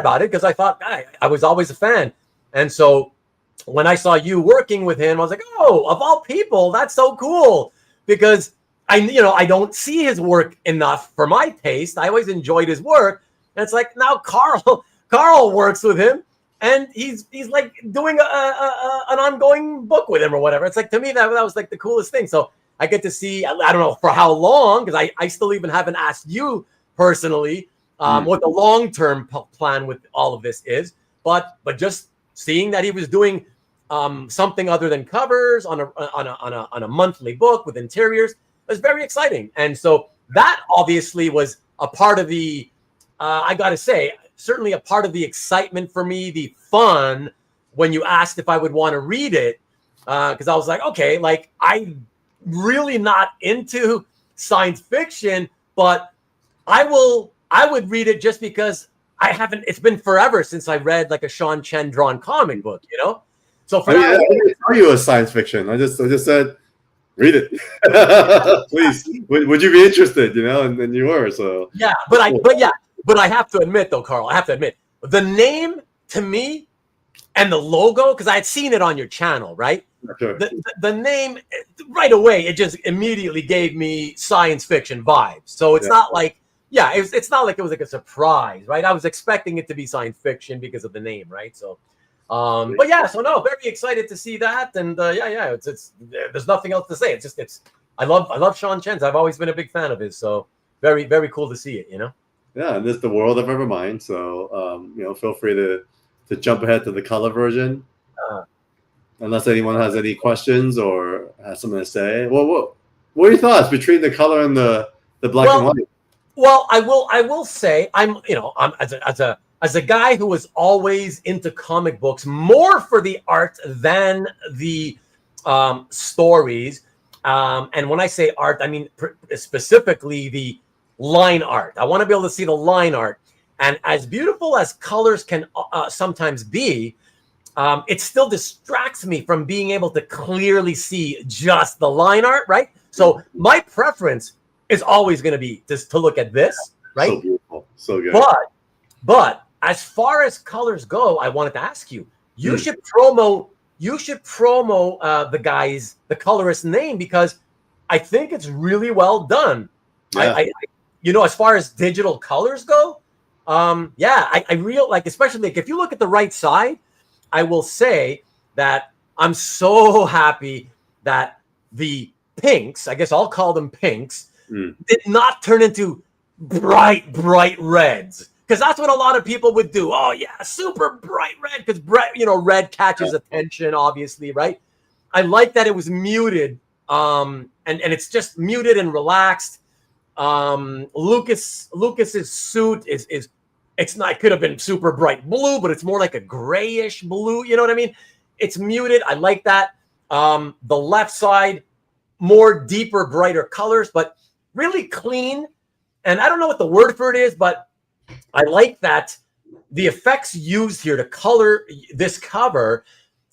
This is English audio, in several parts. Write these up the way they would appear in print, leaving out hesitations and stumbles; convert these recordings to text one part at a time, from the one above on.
about it because I thought I was always a fan. And so when I saw you working with him, I was like, oh, of all people, that's so cool, because I don't see his work enough for my taste. I always enjoyed his work. And it's like, now Carl works with him, and he's like doing an ongoing book with him or whatever. It's like, to me, that was like the coolest thing. So I get to see, I don't know for how long, because I still even haven't asked you personally what the long-term plan with all of this is. But just seeing that he was doing something other than covers on a monthly book with interiors was very exciting. And so that obviously was a part of the, I got to say, certainly a part of the excitement for me, the fun, when you asked if I would want to read it, because I was like, okay, like, I'm really not into science fiction, but I would read it just because it's been forever since I read like a Sean Chen drawn comic book, So for I didn't tell you it was science fiction. I just said, read it, please. Would you be interested? And you were. So yeah, but I have to admit though, Carl, the name to me and the logo, because I had seen it on your channel, right? Sure. The name right away, it just immediately gave me science fiction vibes. So it's not like. Yeah, it's not like it was like a surprise, right? I was expecting it to be science fiction because of the name, right? So, but yeah, so no, very excited to see that, and it's there's nothing else to say. I love Sean Chen. I've always been a big fan of his, so very, very cool to see it, Yeah, and this is the world of Evermind, so feel free to jump ahead to the color version, unless anyone has any questions or has something to say. Well, what are your thoughts between the color and the black and white? Well, I will say I'm as a guy who was always into comic books more for the art than the stories. And when I say art, I mean specifically the line art. I want to be able to see the line art. And as beautiful as colors can sometimes be, it still distracts me from being able to clearly see just the line art, right? So my preference is always going to be just to look at this, right? So beautiful, so good. But as far as colors go, I wanted to ask you. You should promo the colorist name, because I think it's really well done. Yeah. I as far as digital colors go, I really like, especially like if you look at the right side, I will say that I'm so happy that the pinks, I guess I'll call them pinks, did not turn into bright reds, because that's what a lot of people would do. Oh yeah, super bright red, because red catches attention, obviously, right? I like that it was muted, and it's just muted and relaxed. Lucas's suit is it's not, it could have been super bright blue, but it's more like a grayish blue. You know what I mean? It's muted. I like that. The left side, more deeper, brighter colors, but really clean. And I don't know what the word for it is, but I like that the effects used here to color this cover.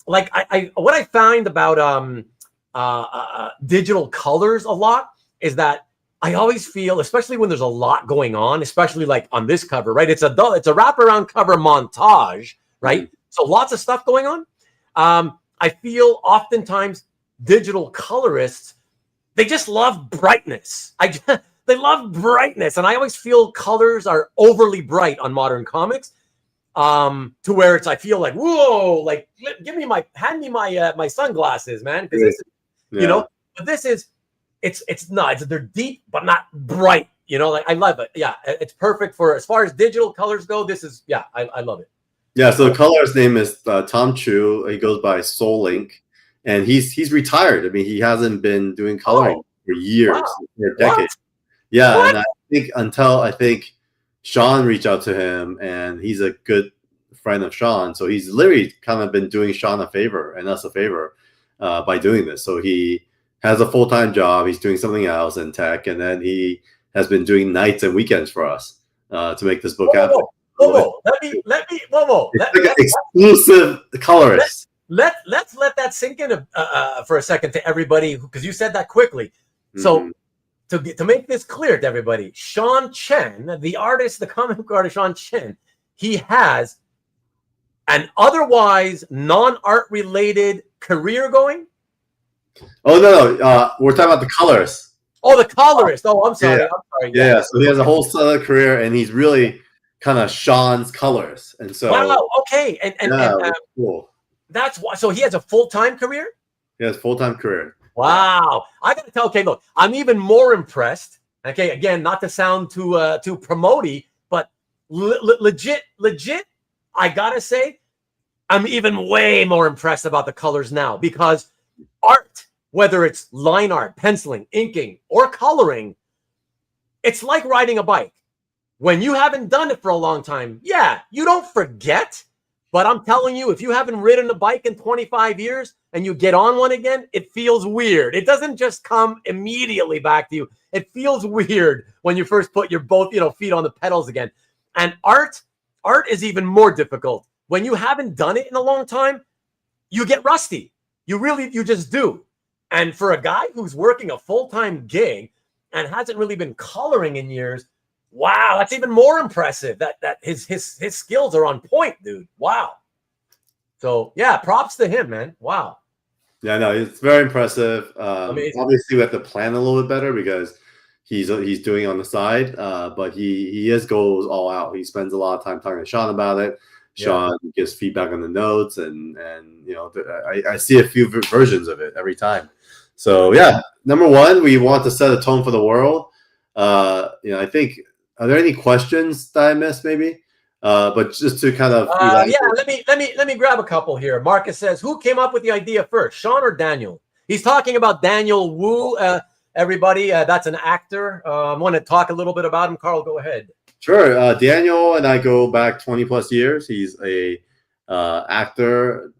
Like what I find about digital colors a lot is that I always feel, especially when there's a lot going on, especially like on this cover, right? It's a wraparound cover montage, right? So lots of stuff going on. I feel oftentimes digital colorists, they just love brightness. They love brightness, and I always feel colors are overly bright on modern comics, to where I feel like, whoa, like hand me my sunglasses, man, because but this is it's not. They're deep but not bright. Like I love it. Yeah, it's perfect for as far as digital colors go. This is I love it. Yeah, so the colorist's name is Tom Chu. He goes by Soul Link, and he's retired. I mean, he hasn't been doing coloring for years, for decades. Yeah, what? And I think Sean reached out to him, and he's a good friend of Sean, so he's literally kind of been doing Sean a favor and us a favor by doing this. So he has a full-time job. He's doing something else in tech, and then he has been doing nights and weekends for us to make this book happen. Let me exclusive colorist. Let's let that sink in for a second to everybody, because you said that quickly. So to make this clear to everybody, Sean Chen, the artist, the comic book artist Sean Chen, he has an otherwise non-art related career going? Oh no, we're talking about the colors. Oh, the colorist. Oh, I'm Yeah, sorry. I'm sorry. yeah. So he has a Okay. whole solid career, and he's really kind of Sean's colors, and so Wow. Okay. And yeah, it's cool. that's why. So he has a full-time career. He has full-time career. Yeah. Wow. I got to tell. Okay, look, I'm even more impressed. Okay, again, not to sound too promoty, but legit. I gotta say, I'm even way more impressed about the colors now because art, whether it's line art, penciling, inking, or coloring, it's like riding a bike. When you haven't done it for a long time, yeah, you don't forget. But I'm telling you, if you haven't ridden a bike in 25 years and you get on one again, it feels weird. It doesn't just come immediately back to you. It feels weird when you first put your both, feet on the pedals again. And art is even more difficult. When you haven't done it in a long time, you get rusty. You just do. And for a guy who's working a full-time gig and hasn't really been coloring in years, wow, that's even more impressive. That his skills are on point, dude. Wow. So yeah, props to him, man. Wow. Yeah, no, it's very impressive. Amazing. Obviously, we have to plan a little bit better because he's doing it on the side, but he just goes all out. He spends a lot of time talking to Sean about it. Sean gives feedback on the notes, and I see a few versions of it every time. So yeah, number one, we want to set a tone for the world. I think, are there any questions that I missed maybe? But just to kind of let me grab a couple here. Marcus says, who came up with the idea first, Sean or Daniel? He's talking about Daniel Wu. Everybody, that's an actor. I want to talk a little bit about him. Carl, go ahead. Sure. Daniel and I go back 20 plus years. He's a actor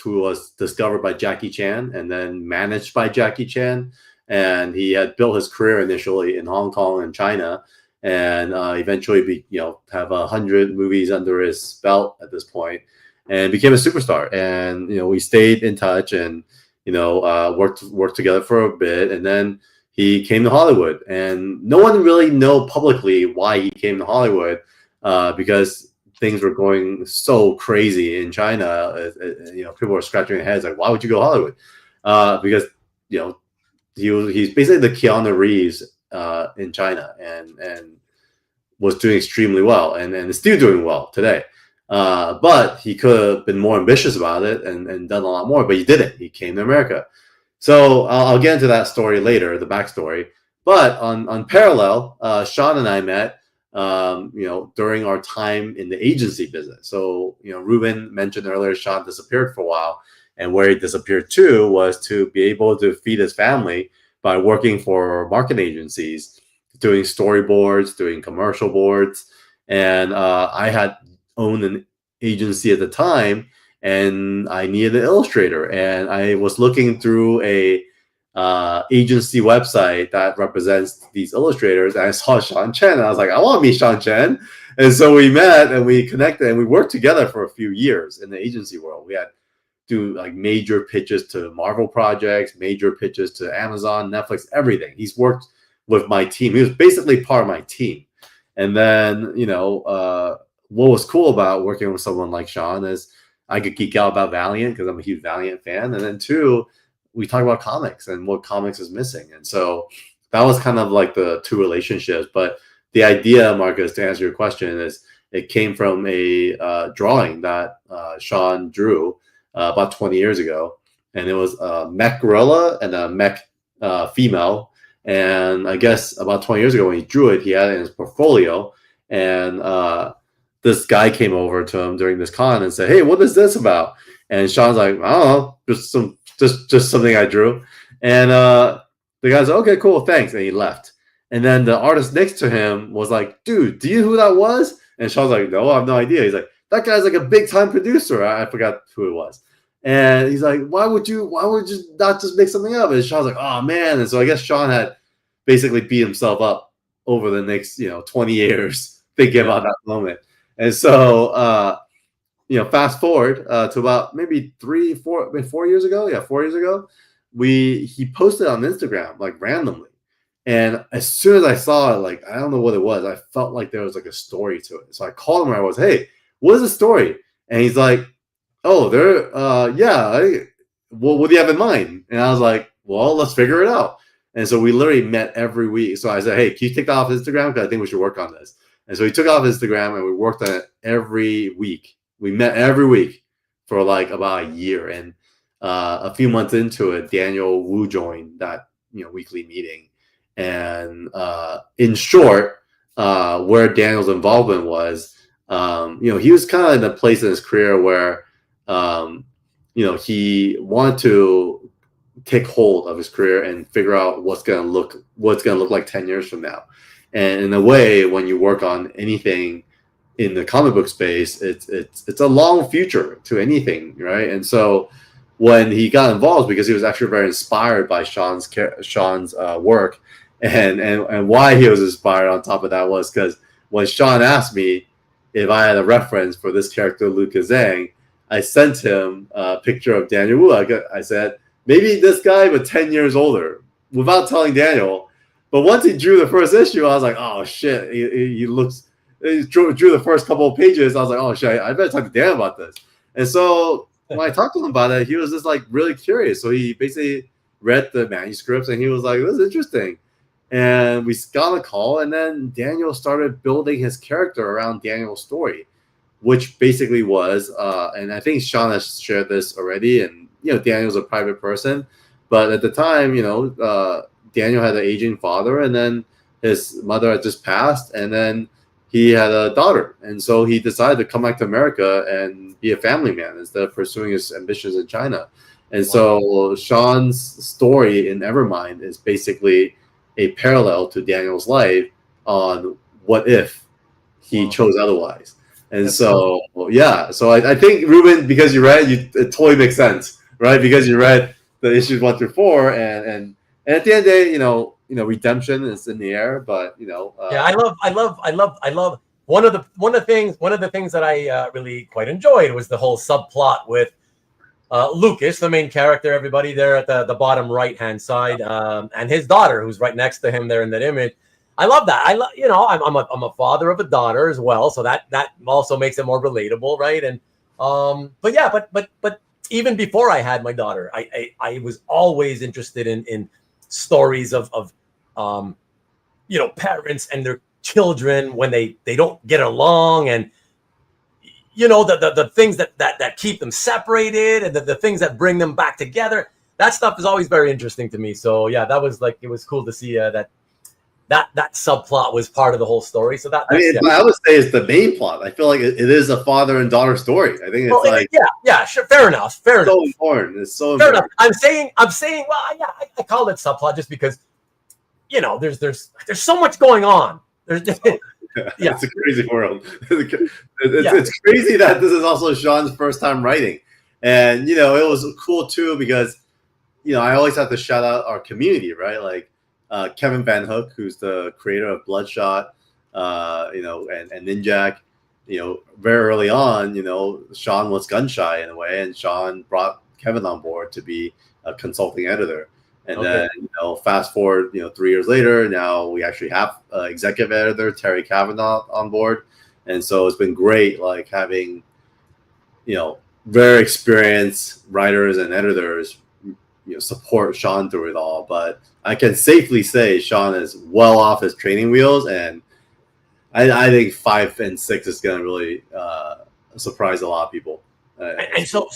who was discovered by Jackie Chan and then managed by Jackie Chan. And he had built his career initially in Hong Kong and China, and eventually have 100 movies under his belt at this point, and became a superstar. And we stayed in touch and worked together for a bit, and then he came to Hollywood. And no one really know publicly why he came to Hollywood, because things were going so crazy in China. People were scratching their heads like, why would you go to Hollywood? Because he's basically the Keanu Reeves in China, and was doing extremely well, and is still doing well today. But he could have been more ambitious about it and done a lot more, but he didn't. He came to America. So I'll get into that story later, the backstory. But on parallel, Sean and I met, during our time in the agency business. So, Ruben mentioned earlier, Sean disappeared for a while. And where he disappeared to was to be able to feed his family by working for marketing agencies, doing storyboards, doing commercial boards. And I had owned an agency at the time, and I needed an illustrator. And I was looking through a agency website that represents these illustrators, and I saw Sean Chen, and I was like, I want to meet Sean Chen. And so we met and we connected, and we worked together for a few years in the agency world. We had do like major pitches to Marvel projects, major pitches to Amazon, Netflix, everything. He's worked with my team. He was basically part of my team. And then, what was cool about working with someone like Sean is I could geek out about Valiant because I'm a huge Valiant fan. And then two, we talk about comics and what comics is missing. And so that was kind of like the two relationships. But the idea, Marcus, to answer your question, is it came from a drawing that Sean drew about 20 years ago. And it was a mech gorilla and a mech female. And I guess about 20 years ago when he drew it, he had it in his portfolio. And this guy came over to him during this con and said, hey, what is this about? And Sean's like, I don't know, just something I drew. And the guy's like, okay, cool, thanks. And he left. And then the artist next to him was like, dude, do you know who that was? And Sean's like, no, I have no idea. He's like, that guy's like a big time producer. I forgot who it was. And he's like, why would you not just make something up? And Sean's like, oh man. And so I guess Sean had basically beat himself up over the next 20 years thinking about that moment. And so fast forward to about maybe 4 years ago. Yeah, 4 years ago, he posted on Instagram like randomly. And as soon as I saw it, like, I don't know what it was, I felt like there was like a story to it. So I called him and I was, hey, what is the story? And he's like, oh, they're what do you have in mind? And I was like, well, let's figure it out. And so we literally met every week. So I said, hey, can you take that off Instagram? Because I think we should work on this. And so he took off Instagram and we worked on it every week. We met every week for like about a year. And a few months into it, Daniel Wu joined that weekly meeting. And in short, where Daniel's involvement was, he was kind of in a place in his career where he wanted to take hold of his career and figure out what's gonna look like 10 years from now. And in a way, when you work on anything in the comic book space, it's a long future to anything, right? And so when he got involved, because he was actually very inspired by Sean's work, and why he was inspired on top of that was because when Sean asked me if I had a reference for this character, Lucas Zhang, I sent him a picture of Daniel Wu. I said, maybe this guy, but 10 years older, without telling Daniel. But once he drew the first issue, I was like, oh, shit. He drew the first couple of pages. I was like, oh, shit, I better talk to Dan about this. And so when I talked to him about it, he was just like really curious. So he basically read the manuscripts and he was like, this is interesting. And we got on a call, and then Daniel started building his character around Daniel's story, which basically was, and I think Sean has shared this already, and Daniel's a private person, but at the time, Daniel had an aging father, and then his mother had just passed, and then he had a daughter, and so he decided to come back to America and be a family man instead of pursuing his ambitions in China. And so Sean's story in Evermind is basically a parallel to Daniel's life on what if he chose otherwise. And so I think, Ruben, because you read, it totally makes sense, right? Because you read the issues 1 through 4, and at the end of the day, redemption is in the air. But I love one of the things that I really quite enjoyed was the whole subplot with Lucas, the main character, everybody there at the bottom right hand side, and his daughter, who's right next to him there in that image. I love that. I'm a father of a daughter as well, so that also makes it more relatable, right? And but even before I had my daughter, I was always interested in stories of parents and their children when they don't get along, and the things that keep them separated, and the things that bring them back together. That stuff is always very interesting to me. So yeah, that was like, it was cool to see that subplot was part of the whole story. So I would say it's the main plot. I feel like it is a father and daughter story. I think it's sure, fair enough. So important. It's so fair important. enough. I'm saying, well, yeah, I call it subplot just because there's so much going on. It's a crazy world. It's crazy that this is also Sean's first time writing, and it was cool too because I always have to shout out our community, right? Like Kevin Van Hook, who's the creator of Bloodshot, and Ninjak. Very early on, Sean was gun shy in a way, and Sean brought Kevin on board to be a consulting editor. And then, fast forward, 3 years later, now we actually have executive editor Terry Kavanaugh on board. And so it's been great, like having, very experienced writers and editors, support Sean through it all. But I can safely say Sean is well off his training wheels. And I think 5 and 6 is going to really surprise a lot of people. And so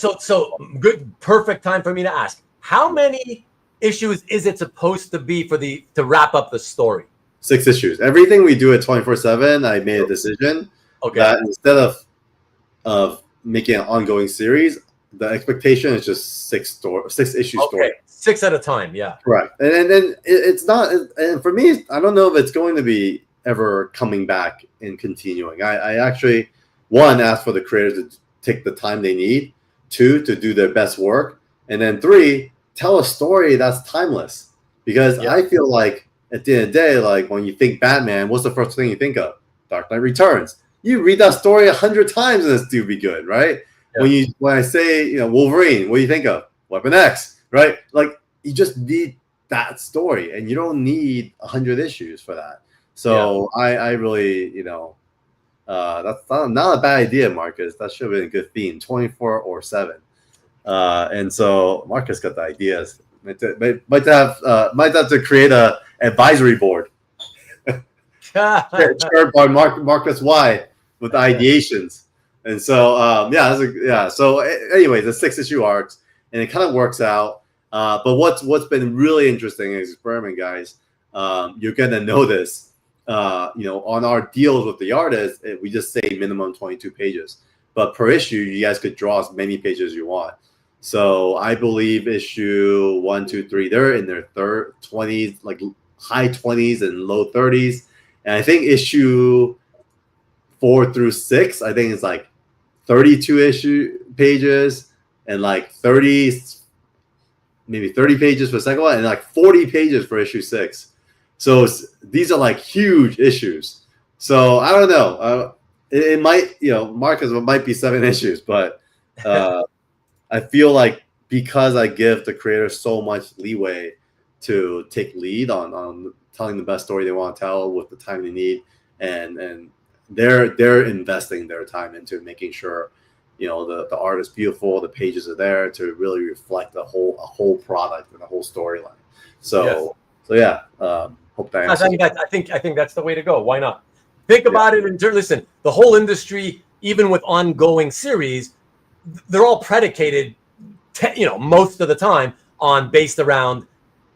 good, perfect time for me to ask, how many issues is it supposed to be to wrap up the story? 6 issues. Everything we do at 24/7, I made a decision that instead of making an ongoing series, the expectation is just 6 issue story. 6 at a time, yeah. Correct. And then it's not, and for me, I don't know if it's going to be ever coming back and continuing. I actually, 1, ask for the creators to take the time they need, 2, to do their best work, and then 3, tell a story that's timeless. Because I feel like at the end of the day, like when you think Batman, what's the first thing you think of? Dark Knight Returns. You read that story 100 times and it's still be good, right? Yeah. When I say Wolverine, what do you think of? Weapon X, right? Like you just need that story, and you don't need 100 issues for that. So I really That's not a bad idea, Marcus. That should have been a good theme, 24 or 7. And so Marcus got the ideas. Might have to create a advisory board chaired by Marcus Y with ideations. And so So anyway, the 6-issue arcs, and it kind of works out. But what's been really interesting is experiment, guys. You're gonna notice, on our deals with the artists, we just say minimum 22 pages. But per issue, you guys could draw as many pages as you want. So I believe issue 1, 2, 3, they're in their 20s, like high 20s and low 30s. And I think issue 4 through 6, I think it's like 32 issue pages and like maybe 30 pages for the second one, and like 40 pages for issue 6. So these are like huge issues. So I don't know. It might, Marcus, it might be 7 issues, but I feel like because I give the creators so much leeway to take lead on telling the best story they want to tell with the time they need, and they're investing their time into making sure the art is beautiful, the pages are there to really reflect a whole product and a whole storyline. So hope that answers. I think that's the way to go. Why not? Think about it and listen. The whole industry, even with ongoing series, they're all predicated, most of the time based around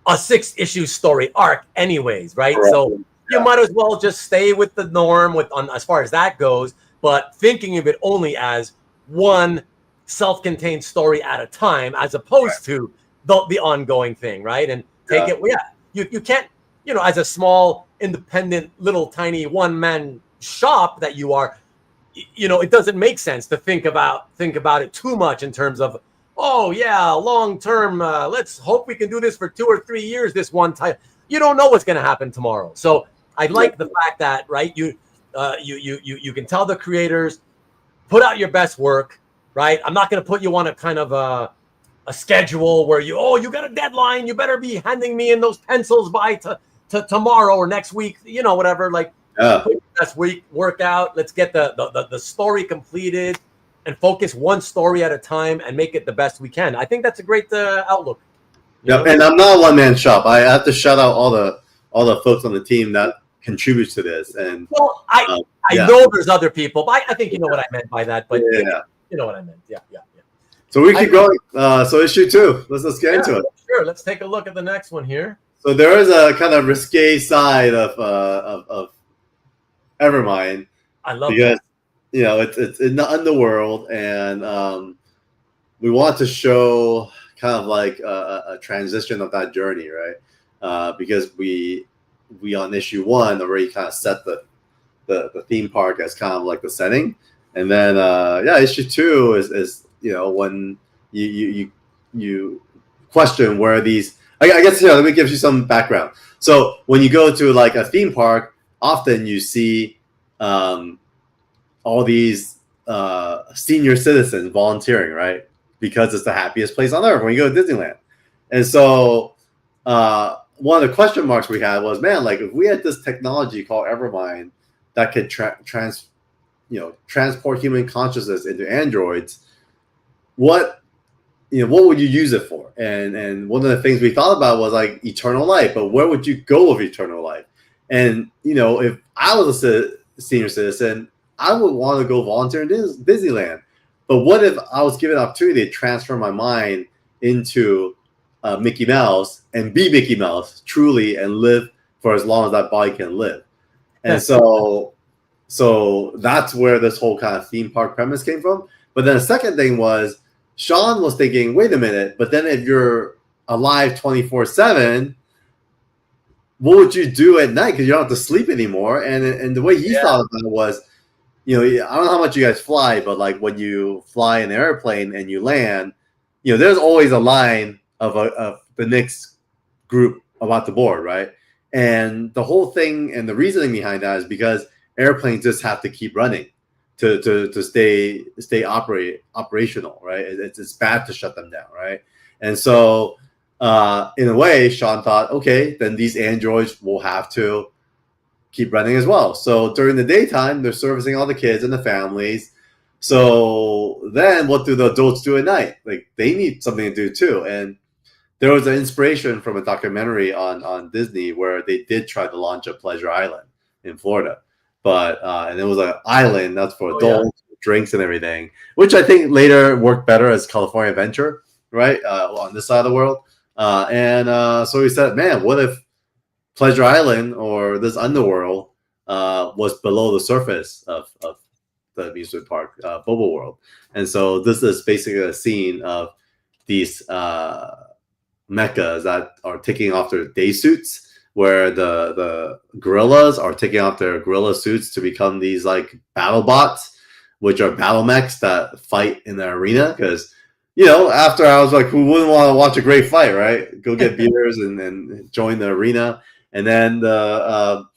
a 6-issue story arc, anyways, right? Correct. So you might as well just stay with the norm as far as that goes, but thinking of it only as one self-contained story at a time, as opposed to the ongoing thing, right? And take it, you can't, as a small, independent, little tiny one-man shop that you are, it doesn't make sense to think about it too much in terms of, long term, let's hope we can do this for 2 or 3 years this one time. You don't know what's going to happen tomorrow. So I like the fact that, right, you can tell the creators, put out your best work, right? I'm not going to put you on a kind of a schedule where you got a deadline, you better be handing me in those pencils by to tomorrow or next week, whatever. Like, put your best work out. Let's get the story completed and focus one story at a time and make it the best we can. I think that's a great outlook. Yeah, and I'm not a one-man shop. I have to shout out all the folks on the team that contributes to this. And I know there's other people, but I think you know what I meant by that. But you know what I meant. Yeah. So we keep going. So issue 2. Let's get into it. Sure. Let's take a look at the next one here. So there is a kind of risque side of Evermind. I love because, it's in the underworld, and we want to show kind of like a transition of that journey, right? Because we on issue 1 already kind of set the theme park as kind of like the setting, and then issue 2 is when you question where these. I guess let me give you some background. So when you go to like a theme park, often you see all these senior citizens volunteering, right? Because it's the happiest place on earth when you go to Disneyland. And so one of the question marks we had was, man, like if we had this technology called Evermind that could transport human consciousness into androids, what would you use it for? And one of the things we thought about was like eternal life, but where would you go with eternal life? And if I was a senior citizen, I would want to go volunteer in Disneyland. But what if I was given an opportunity to transfer my mind into Mickey Mouse and be Mickey Mouse truly and live for as long as that body can live? And so that's where this whole kind of theme park premise came from. But then the second thing was, Sean was thinking, wait a minute, but then if you're alive 24/7, what would you do at night? Because you don't have to sleep anymore. And the way he thought about it was, I don't know how much you guys fly, but like when you fly an airplane and you land, there's always a line of the next group about to board, right? And the whole thing and the reasoning behind that is because airplanes just have to keep running to stay operational, right? It's bad to shut them down, right? And so in a way, Sean thought, okay, then these androids will have to keep running as well. So during the daytime, they're servicing all the kids and the families. So then what do the adults do at night? Like they need something to do too. And there was an inspiration from a documentary on Disney where they did try to launch a Pleasure Island in Florida. But and it was an island that's for adults, drinks and everything, which I think later worked better as California Adventure, right? On this side of the world. So we said, man, what if Pleasure Island or this underworld was below the surface of the amusement park, Bubble World. And so this is basically a scene of these mechas that are taking off their day suits, where the gorillas are taking off their gorilla suits to become these like battle bots, which are battle mechs that fight in the arena. Because after I was like, who wouldn't want to watch a great fight, right? Go get beers and join the arena. And then the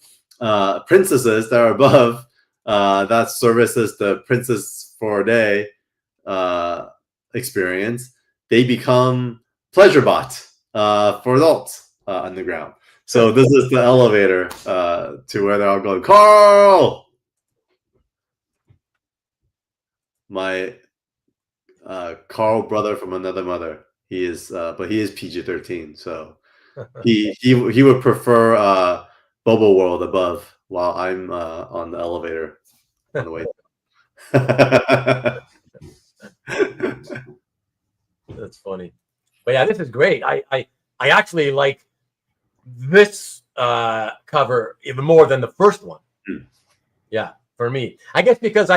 princesses that are above, that services the Princess for a Day experience, they become pleasure bots for adults underground. So this is the elevator to where they're all going. Carl, my Carl brother from another mother. He is, but he is PG-13, so he would prefer Bubble World above, while I'm on the elevator on the way. That's funny. But yeah, this is great. I actually like this cover even more than the first one. Yeah, for me. I guess because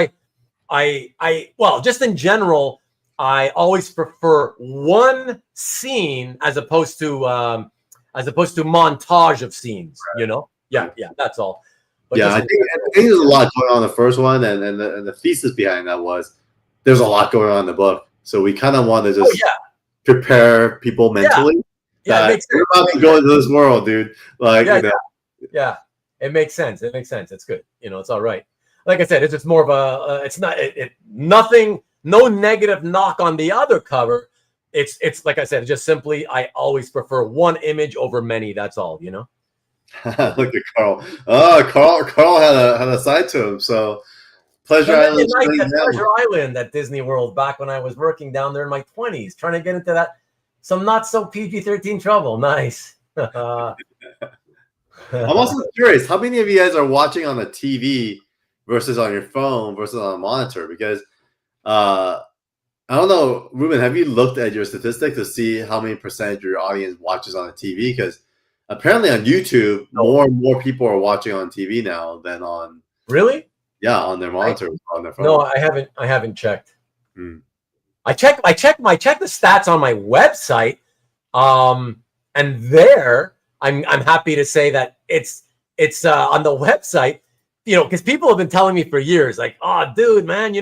well, just in general, I always prefer one scene as opposed to montage of scenes, Yeah, that's all. But yeah, I think there's a lot going on in the first one, and the thesis behind that was there's a lot going on in the book. So we kind of want to just prepare people mentally. Yeah, it makes sense. We're about to go into this world, dude. Like, yeah, it makes sense. It makes sense. It's good. It's all right. Like I said, it's just more of a. It's not. Nothing. No negative knock on the other cover. It's like I said. Just simply, I always prefer one image over many. That's all. Look at Carl. Oh, Carl had a side to him. So Pleasure Island. Pleasure Island at Disney World back when I was working down there in my 20s, trying to get into that some not so PG-13 trouble. Nice. I'm also curious, how many of you guys are watching on the TV versus on your phone versus on a monitor? Because I don't know, Ruben, have you looked at your statistics to see how many percentage of your audience watches on the TV? Because apparently on YouTube, more and more people are watching on TV now than on on their monitor, on their phone. No, I haven't checked. I check the stats on my website, and there I'm happy to say that it's on the website, because people have been telling me for years, like, oh, dude, man,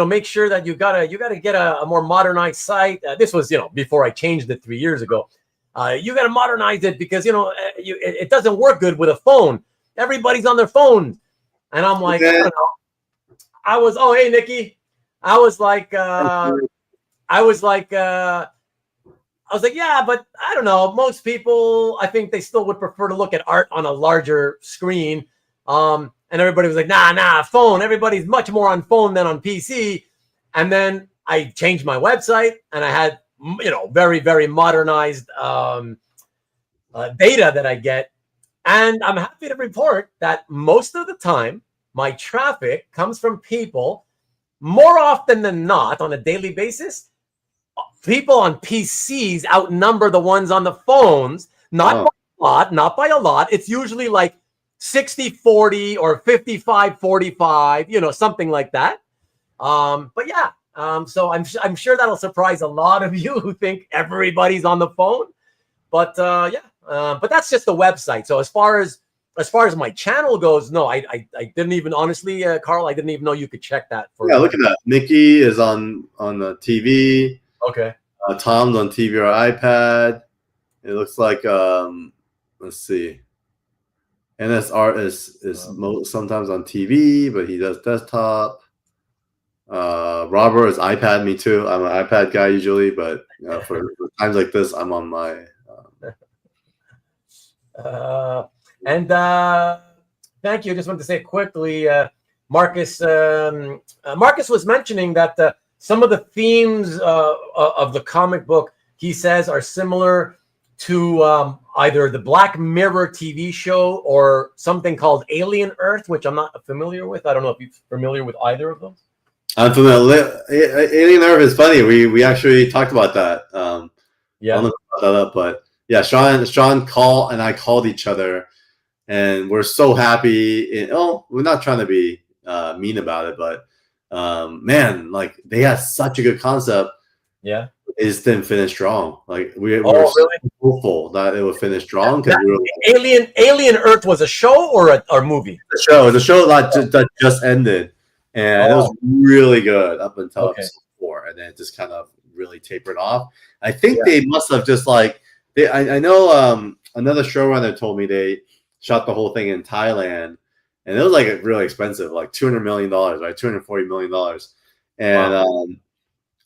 make sure that you gotta get a more modernized site. This was before I changed it 3 years ago. You gotta modernize it because it doesn't work good with a phone. Everybody's on their phone, and I'm like, I don't know. Oh, hey, Nikki. I was like, yeah, but I don't know. Most people, I think they still would prefer to look at art on a larger screen. And everybody was like, nah, phone. Everybody's much more on phone than on PC. And then I changed my website, and I had, very, very modernized data that I get. And I'm happy to report that most of the time, my traffic comes from people. More often than not, on a daily basis, people on PCs outnumber the ones on the phones. Not by a lot. It's usually like 60-40 or 55-45, something like that. But yeah, so I'm sure that'll surprise a lot of you who think everybody's on the phone. But but that's just the website. So as far as my channel goes, no, I didn't even, honestly, Carl, I didn't even know you could check that. Look at that. Nikki is on the TV. Okay. Tom's on TV or iPad. It looks like let's see. NS Art is sometimes on TV, but he does desktop. Robert is iPad. Me too. I'm an iPad guy usually, but for times like this, I'm on my. Thank you. I just wanted to say quickly, Marcus. Marcus was mentioning that some of the themes of the comic book, he says, are similar to either the Black Mirror TV show or something called Alien Earth, which I'm not familiar with. I don't know if you're familiar with either of those. I'm familiar. Alien Earth is funny. We actually talked about that. Yeah. I'll look that up, but yeah, Sean called and I called each other, and we're so happy. We're not trying to be mean about it, but man, like they had such a good concept. Yeah. It just didn't finish strong. Like we were really? so hopeful that it would finish strong because we were Alien Earth was a show or a movie? The show that just ended, and it was really good up until episode 4, and then it just kind of really tapered off. I think they must have just like I know another showrunner told me they shot the whole thing in Thailand, and it was like really expensive, like $200 million, right? $240 million, and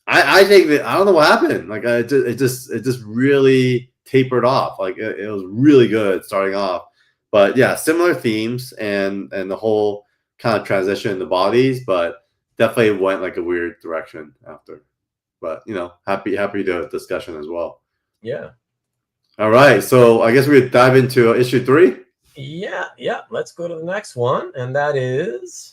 I think that I don't know what happened. Like it just really tapered off. Like it was really good starting off, but yeah, similar themes and the whole kind of transition in the bodies, but definitely went like a weird direction after. But happy to discussion as well. Yeah. All right, so I guess we would dive into issue 3. Yeah. Let's go to the next one, and that is.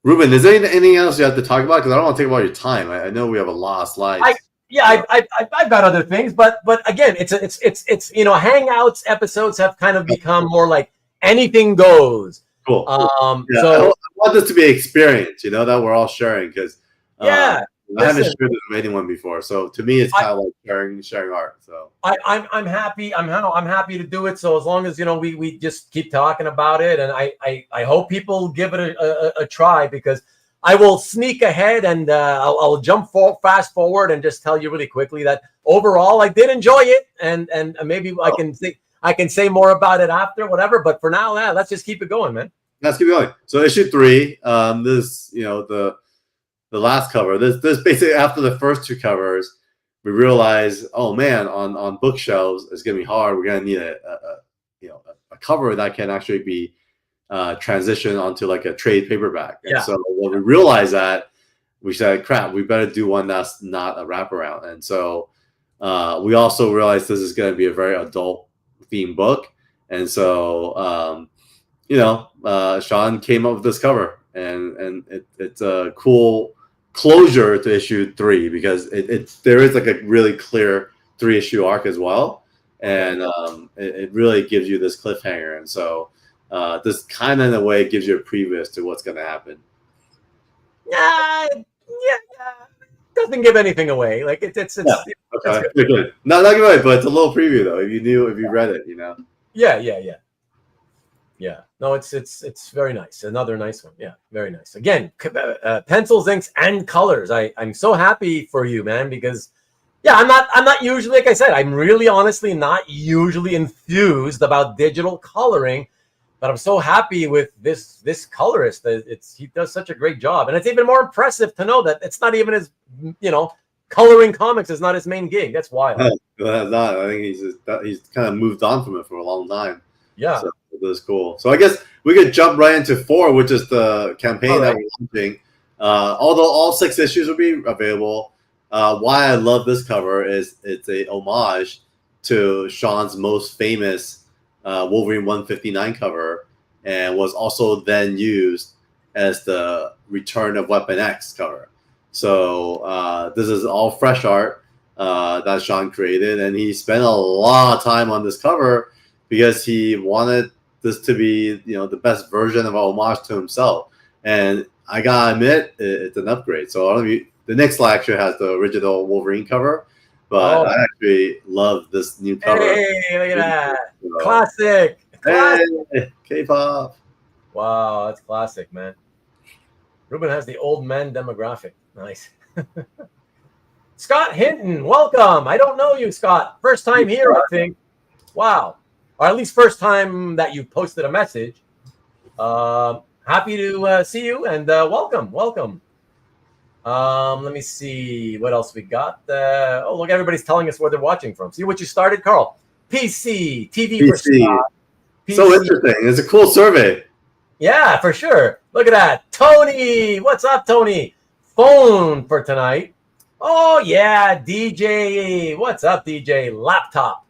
Ruben, is there anything else you have to talk about? Because I don't want to take up all your time. I know we have a lot of slides. I've got other things, but again, it's Hangouts episodes have kind of become more like anything goes. Cool. So I want this to be an experience, that we're all sharing because I haven't shared this with anyone before. So to me, it's kind of like sharing art. So I'm happy. I'm happy to do it. So as long as we just keep talking about it, and I hope people give it a try, because I will sneak ahead and I'll jump fast forward and just tell you really quickly that overall I did enjoy it, and maybe I can say more about it after, whatever. But for now, let's just keep it going, man. Let's keep going. So issue 3, this the last cover. This basically after the first 2 covers, we realize, oh man, on bookshelves it's gonna be hard. We're gonna need a cover that can actually be transitioned onto like a trade paperback. And so when we realized that, we said, crap, we better do one that's not a wraparound. And so we also realized this is going to be a very adult themed book. And so Sean came up with this cover, and it's a cool closure to issue 3, because there is like a really clear 3-issue arc as well, and it really gives you this cliffhanger. And so this kind of in a way gives you a preview as to what's going to happen. Doesn't give anything away. Like it's okay. Good. Not give away, but it's a little preview though. If you read it, Yeah. No, it's very nice. Another nice one. Yeah, very nice. Again, pencils, inks, and colors. I'm so happy for you, man, because I'm not usually, like I said, I'm really honestly not usually enthused about digital coloring, but I'm so happy with this colorist. He does such a great job, and it's even more impressive to know that it's not even his, coloring comics is not his main gig. That's wild. I think he's kind of moved on from it for a long time. Yeah. So that's cool. So I guess we could jump right into 4, which is the campaign that we're launching. Although all 6 issues will be available. Why I love this cover is it's a homage to Sean's most famous Wolverine 159 cover, and was also then used as the Return of Weapon X cover. So this is all fresh art that Sean created, and he spent a lot of time on this cover because he wanted this to be, the best version of a homage to himself. And I gotta admit, it's an upgrade. So the next slide actually has the original Wolverine cover, but I actually love this new cover. Hey, look at that! Classic. Hey, K-pop. Wow, that's classic, man. Ruben has the old man demographic. Nice. Scott Hinton, welcome. I don't know you, Scott. First time here, I think. Wow. Or at least first time that you posted a message. Happy to see you, and welcome. Let me see what else we got. Look, everybody's telling us where they're watching from. See what you started, Carl. PC, TV for Scott. PC. So interesting. It's a cool survey. Yeah, for sure. Look at that. Tony, what's up, Tony? Phone for tonight. Oh, yeah, DJ. What's up, DJ? Laptop.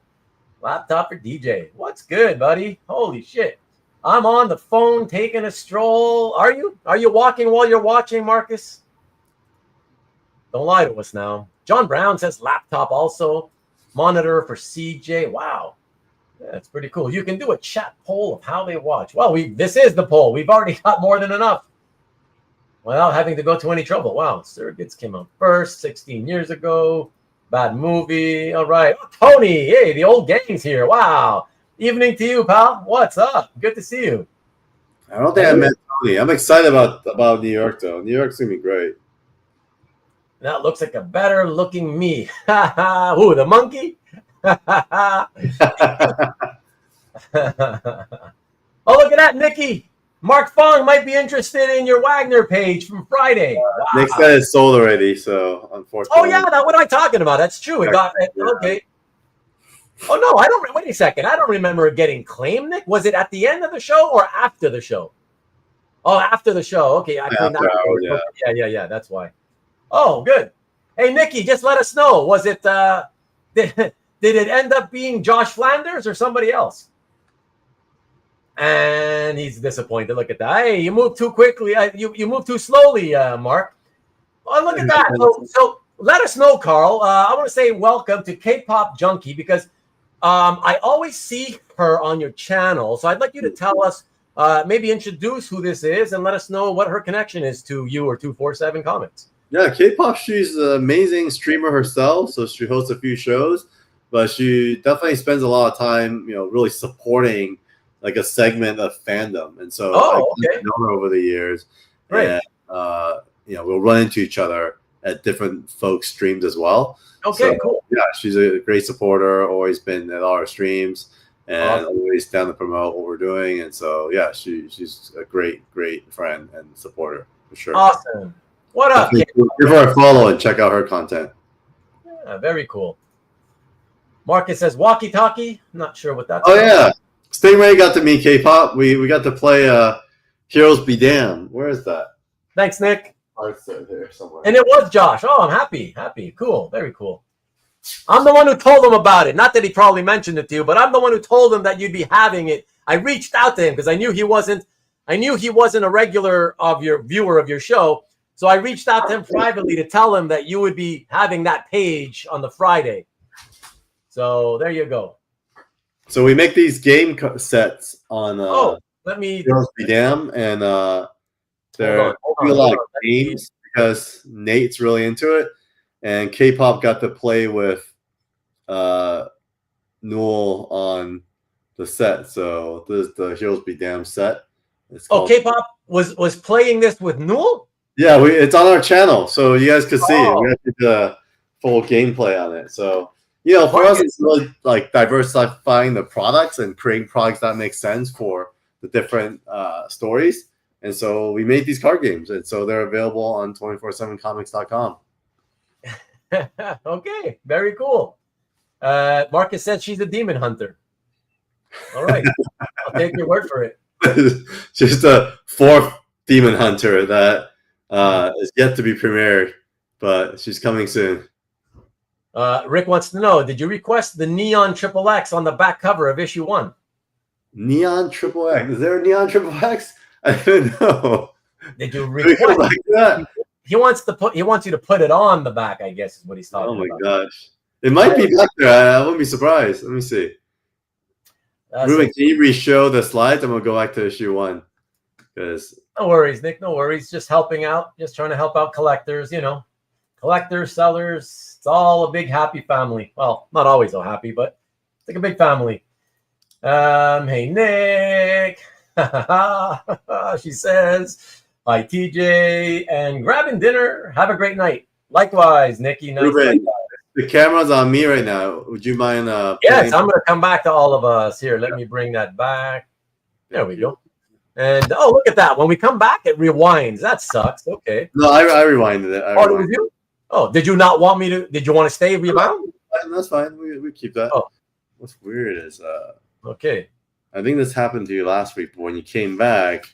Laptop for DJ. What's good, buddy? Holy shit. I'm on the phone taking a stroll. Are you? Are you walking while you're watching, Marcus? Don't lie to us now. John Brown says laptop also. Monitor for CJ. Wow. Yeah, that's pretty cool. You can do a chat poll of how they watch. Well, this is the poll. We've already got more than enough without having to go to any trouble. Wow, Surrogates came out first 16 years ago. Bad movie. All right. Oh, Tony, hey, the old gang's here. Wow. Evening to you, pal. What's up? Good to see you. I don't think I met Tony. I'm excited about New York, though. New York's going to be great. That looks like a better looking me. Who, the monkey? Oh, look at that, Nikki. Mark Fong might be interested in your Wagner page from Friday. Wow. Nick said it's sold already, so unfortunately. Oh, yeah, what am I talking about? That's true. It got it. Okay. Oh, no, I don't. Wait a second. I don't remember it getting claimed, Nick. Was it at the end of the show or after the show? Oh, after the show. Okay. Yeah. That's why. Oh, good. Hey, Nikki, just let us know. Was it, did it end up being Josh Flanders or somebody else? And he's disappointed. Look at that. Hey, you moved too quickly. You moved too slowly, Mark. Oh, look at that. So let us know, Carl. I want to say welcome to K-Pop Junkie because I always see her on your channel. So I'd like you to tell us, maybe introduce who this is and let us know what her connection is to you or 247 Comments. Yeah, K-pop, she's an amazing streamer herself. So she hosts a few shows, but she definitely spends a lot of time, really supporting like a segment of fandom. And so I've known her over the years. Right. And, we'll run into each other at different folks' streams as well. Okay, so, cool. Yeah, she's a great supporter, always been at all our streams and always down to promote what we're doing. And so, yeah, she's a great friend and supporter for sure. Awesome. What up? Give her a follow and check out her content. Yeah, very cool. Marcus says walkie-talkie. Not sure what that's about. Yeah. Stingray got to meet K-Pop. We got to play Heroes Be Damned. Where is that? Thanks, Nick. It's there somewhere. And it was Josh. Oh, I'm happy. Cool. Very cool. I'm the one who told him about it. Not that he probably mentioned it to you, but I'm the one who told him that you'd be having it. I reached out to him because I knew he wasn't a regular of your viewer of your show. So I reached out to him privately to tell him that you would be having that page on the Friday. So there you go. So we make these game sets on let me Heroes Be Damned, and they're a lot of games because Nate's really into it, and K-Pop got to play with Newell on the set. So this is the Heroes Be Damned set. K-Pop was playing this with Newell? Yeah, it's on our channel, so you guys can see it. We got the full gameplay on it. So, for us, it's really like diversifying the products and creating products that make sense for the different stories. And so we made these card games, and so they're available on 247comics.com. Okay, very cool. Marcus said she's a demon hunter. All right, I'll take your word for it. Just a fourth demon hunter that is yet to be premiered, but she's coming soon. Rick wants to know, did you request the Neon XXX on the back cover of issue 1? Neon XXX? Is there a Neon XXX? I don't know. Did you request like that? He wants you to put it on the back, I guess is what he's talking about. Oh my gosh. It might be back there. I wouldn't be surprised. Let me see. Ruben, can you re-show the slides? I'm gonna go back to issue 1. Because no worries, Nick. No worries. Just helping out. Just trying to help out collectors. Collectors, sellers. It's all a big happy family. Well, not always so happy, but it's like a big family. Hey Nick. She says, "Bye TJ and grabbing dinner. Have a great night." Likewise, Nikki. Nice. Ruben, the camera's on me right now. Would you mind? Yes, I'm going to come back to all of us here. Let me bring that back. There we go. And look at that. When we come back, it rewinds. That sucks. Okay. No, I rewinded it. It was you? Oh, did you not want me to? Did you want to stay rewound? That's fine. We keep that. Oh. What's weird is okay. I think this happened to you last week, but when you came back,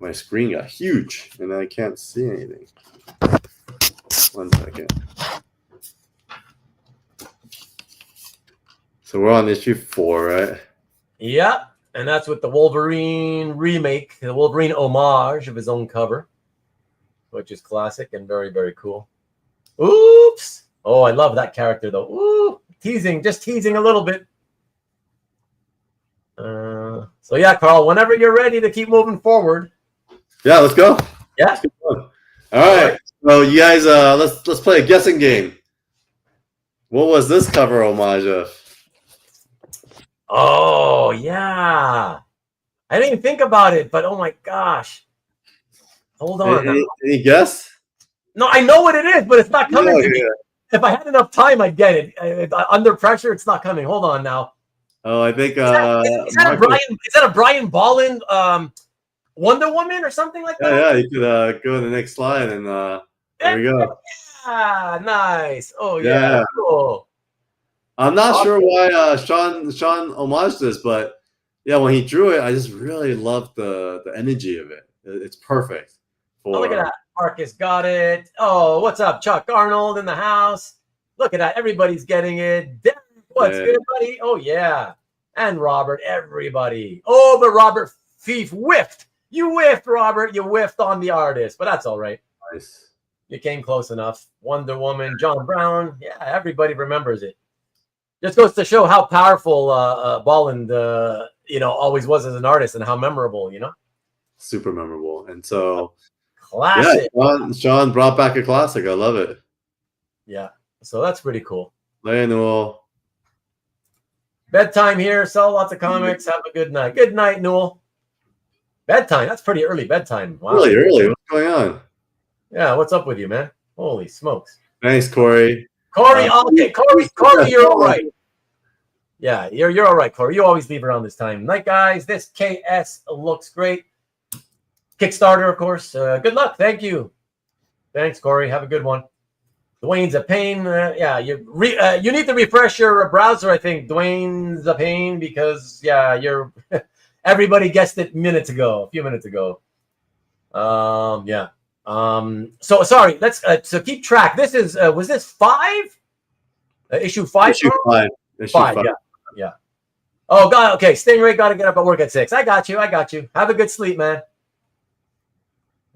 My screen got huge, and I can't see anything. 1 second. So we're on issue 4, right? Yep. And that's with the Wolverine remake, the Wolverine homage of his own cover, which is classic and very, very cool. Oops. Oh, I love that character, though. Ooh, just teasing a little bit. So, yeah, Carl, whenever you're ready to keep moving forward. Yeah, let's go. Yeah. Let's keep going. All right. So you guys, let's play a guessing game. What was this cover homage of? Oh, yeah. I didn't even think about it, but oh my gosh. Hold on. Any guess? No, I know what it is, but it's not coming to me. If I had enough time, I'd get it. Under pressure, it's not coming. Hold on now. Oh, I think is that a Brian Bolland Wonder Woman or something like that? Yeah, you could go to the next slide and there we go. Yeah, nice. Oh yeah, cool. I'm not sure why Sean homaged this, but yeah, when he drew it, I just really loved the energy of it. It's perfect. Oh, look at that. Marcus got it. Oh, what's up, Chuck Arnold in the house? Look at that. Everybody's getting it. Derek, what's good, buddy? Oh, yeah. And Robert, everybody. Oh, but Robert Fief whiffed. You whiffed, Robert. You whiffed on the artist, but that's all right. Nice. You came close enough. Wonder Woman, John Brown. Yeah, everybody remembers it. Just goes to show how powerful Bolland, always was as an artist and how memorable, Super memorable. And so, classic. Yeah, Sean brought back a classic. I love it. Yeah. So that's pretty cool. Newell. Bedtime here. Sell lots of comics. Have a good night. Good night, Newell. Bedtime. That's pretty early bedtime. Wow. Really early. What's going on? Yeah. What's up with you, man? Holy smokes. Thanks, Corey. Corey, Corey, you're all right. Yeah, you're all right, Corey. You always leave around this time. Night, guys. This KS looks great. Kickstarter, of course. Good luck. Thank you. Thanks, Corey. Have a good one. Dwayne's a pain. You need to refresh your browser, I think. Dwayne's a pain because, you're everybody guessed it a few minutes ago. So sorry. Let's so keep track. This is was this 5? Issue 5? Issue 5. Issue 5. Yeah. Oh God. Okay. Stingray got to get up at work at 6. I got you. Have a good sleep, man.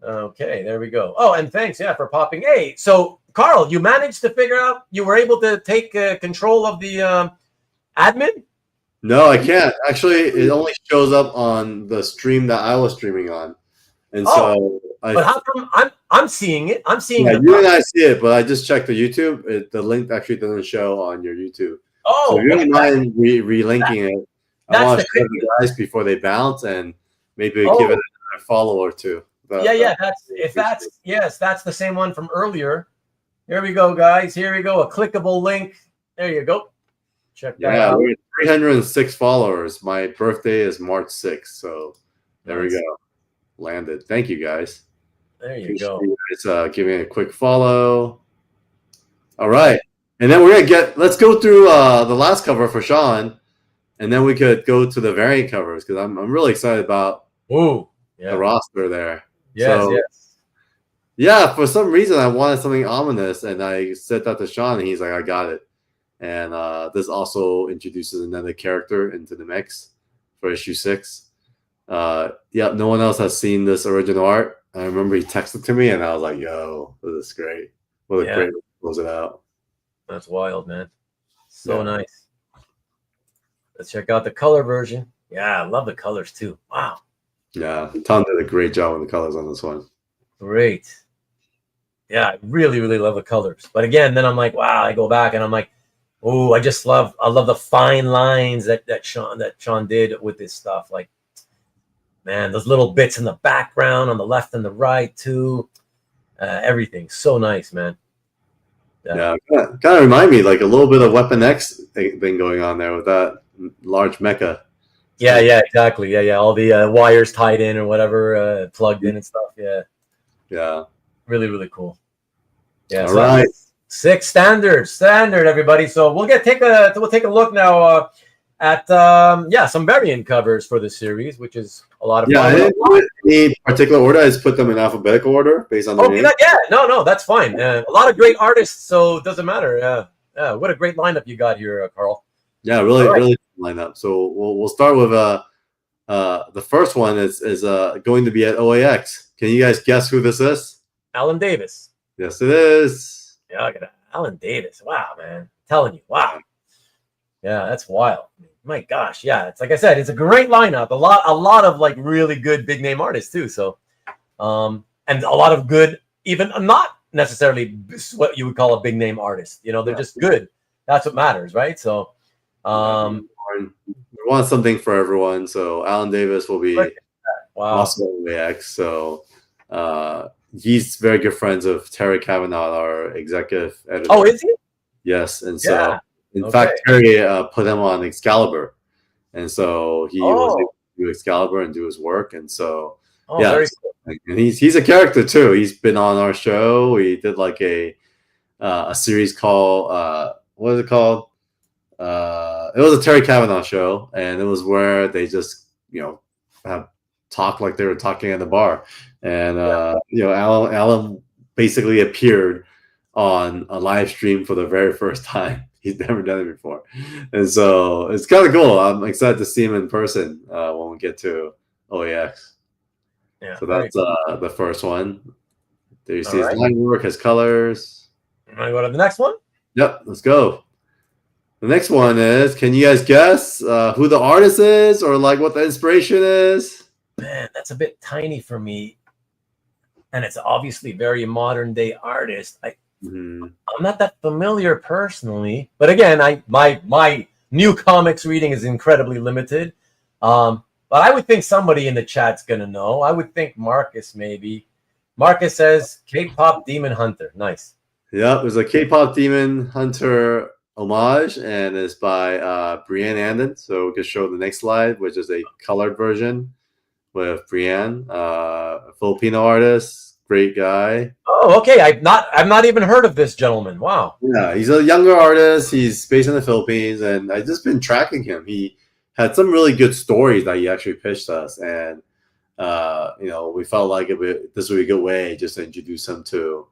Okay, there we go. Oh, and thanks, for popping. Hey, so Carl, you managed to figure out you were able to take control of the admin? No, I can't. Actually, it only shows up on the stream that I was streaming on, and but how come I'm seeing it? I'm seeing it. You and I see it, but I just checked the YouTube. The link actually doesn't show on your YouTube. Oh, so if you don't mind relinking it, I want to show the guys before they bounce and maybe give it a follow or two. That's the same one from earlier. Here we go, guys. Here we go. A clickable link. There you go. Check that out. We're 306 followers. My birthday is March 6th. So there we go. Landed. Thank you, guys. There you go. You guys, give me a quick follow. All right. And then let's go through the last cover for Sean. And then we could go to the variant covers because I'm really excited about the roster there. Yes. Yeah, for some reason I wanted something ominous, and I said that to Sean, and he's like, "I got it." And this also introduces another character into the mix for issue 6. No one else has seen this original art. I remember he texted to me, and I was like, "Yo, this is great! What a great way to close it out." That's wild, man. So nice. Let's check out the color version. Yeah, I love the colors too. Wow. Yeah, Tom did a great job with the colors on this one. Great. Yeah, I really, really love the colors. But again, then I'm like, wow, I go back and I'm like, oh, I love the fine lines that Sean did with this stuff. Like, man, those little bits in the background on the left and the right too. Everything. So nice, man. Yeah, kind of remind me like a little bit of Weapon X thing going on there with that large mecha. Yeah, exactly. Yeah. All the wires tied in or whatever, plugged in and stuff. Yeah. Really, really cool. Yeah. All right. 6 standard, everybody. So we'll take a look now at some variant covers for the series, which is a lot of fun. Yeah, any particular order? I just put them in alphabetical order based on their name. Yeah, no, that's fine. A lot of great artists, so it doesn't matter. What a great lineup you got here, Carl. Yeah, really, really lineup. So we'll start with the first one is going to be at OAX. Can you guys guess who this is? Alan Davis. Yes, it is. Yeah, look at that. Alan Davis. Wow, man. I'm telling you, wow. Yeah, that's wild. My gosh, yeah. It's like I said, it's a great lineup. A lot of like really good big name artists too. So, and a lot of good, even not necessarily what you would call a big name artist. You know, they're just good. That's what matters, right? So, we want something for everyone. So Alan Davis will be also OAX. So he's very good friends of Terry Cavanaugh, our executive editor. Oh, is he? Yes, and so. In fact, Terry put him on Excalibur, and so he was able to do Excalibur and do his work, and so very cool. And he's a character too. He's been on our show. We did like a series called what is it called? It was a Terry Cavanaugh show, and it was where they just have talk like they were talking at the bar, and Alan basically appeared on a live stream for the very first time. He's never done it before. And so it's kind of cool. I'm excited to see him in person when we get to OAX. Yeah, so that's the first one. There you see his line work, his colors. Want to go to the next one? Yep, let's go. The next one is, can you guys guess who the artist is or like what the inspiration is? Man, that's a bit tiny for me. And it's obviously very modern day artist. I'm not that familiar personally, but again, my new comics reading is incredibly limited. But I would think somebody in the chat's gonna know. I would think Marcus maybe. Marcus says K-pop Demon Hunter. Nice. Yeah, it was a K-pop Demon Hunter homage, and it's by Brienne Anden. So we can show the next slide, which is a colored version with Brienne, a Filipino artist. Great guy. Oh, okay. I've not even heard of this gentleman. Wow. Yeah, he's a younger artist. He's based in the Philippines, and I've just been tracking him. He had some really good stories that he actually pitched us, and we felt like this would be a good way just to introduce him to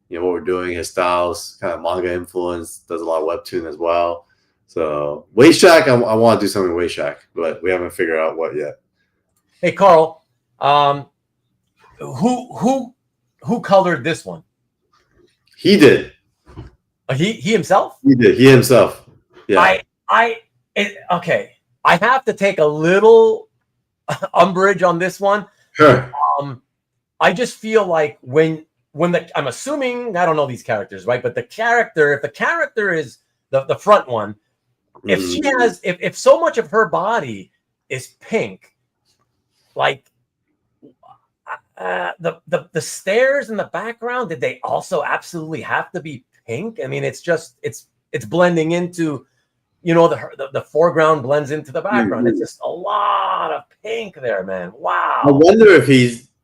what we're doing. His styles, kind of manga influence, does a lot of webtoon as well. So Wayshack, I want to do something with Wayshack, but we haven't figured out what yet. Hey, Carl, who colored this one? He did. He himself? He did. He himself. Yeah. Okay. I have to take a little umbrage on this one. Sure. I just feel like when I'm assuming, I don't know these characters, right? But if the character is the front one, if she has, if so much of her body is pink, like the stairs in the background, did they also absolutely have to be pink? I mean, it's blending into, the foreground blends into the background. It's just a lot of pink there, man. Wow. I wonder if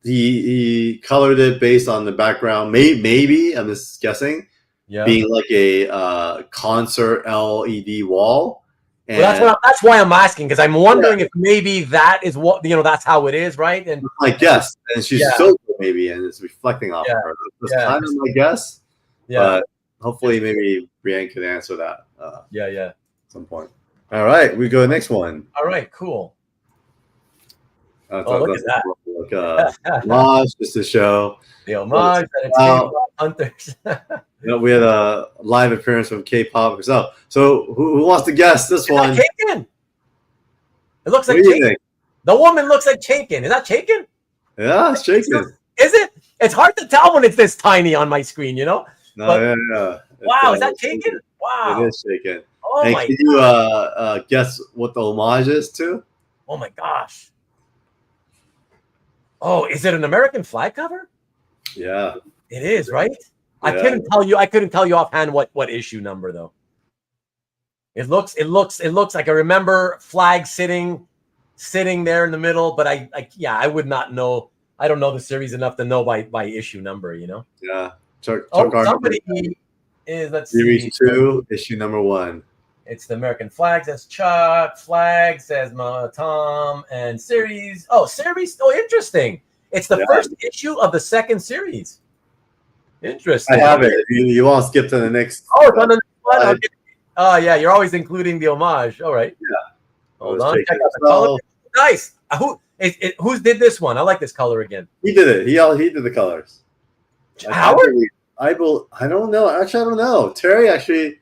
he colored it based on the background. Maybe I'm just guessing. Yeah. Being like a concert LED wall. And that's why I'm asking, because I'm wondering if maybe that is what that's how it is, right? And I guess, and she's so maybe, and it's reflecting off of her. That's kind of my guess. Yeah, but hopefully, maybe Brienne can answer that. At some point. All right, we go to the next one. All right, cool. Look at that! Homage, just to show the homage that it's Hunters. We had a live appearance from K-pop herself. So who wants to guess this one? Chaikin. It looks like Chaikin. The woman looks like Chaikin. Is that Chaikin? Yeah, it's Chaikin. Is it? It's hard to tell when it's this tiny on my screen, No, but, yeah. Wow, is that Chaikin? Wow. It is Chaikin. Oh and my can you guess what the homage is to? Oh my gosh. Oh, is it an American flag cover? Yeah. It is, right? Yeah. I couldn't tell you offhand what issue number though. It looks like I remember flag sitting there in the middle, but I would not know. I don't know the series enough to know by issue number, Yeah. Somebody is, let's series see. 2, issue number 1. It's the American flag, says Chuck. Flag says Tom, and series. Oh, series. Oh, interesting. It's the first issue of the second series. Interesting. I have it. You want to skip to the next? Oh, it's on the next one. Okay. Oh, yeah. You're always including the homage. All right. Yeah. Hold on. Check out the color. Nice. Who's did this one? I like this color again. He did it. He did the colors. Howard? I don't know. Actually, I don't know. Terry actually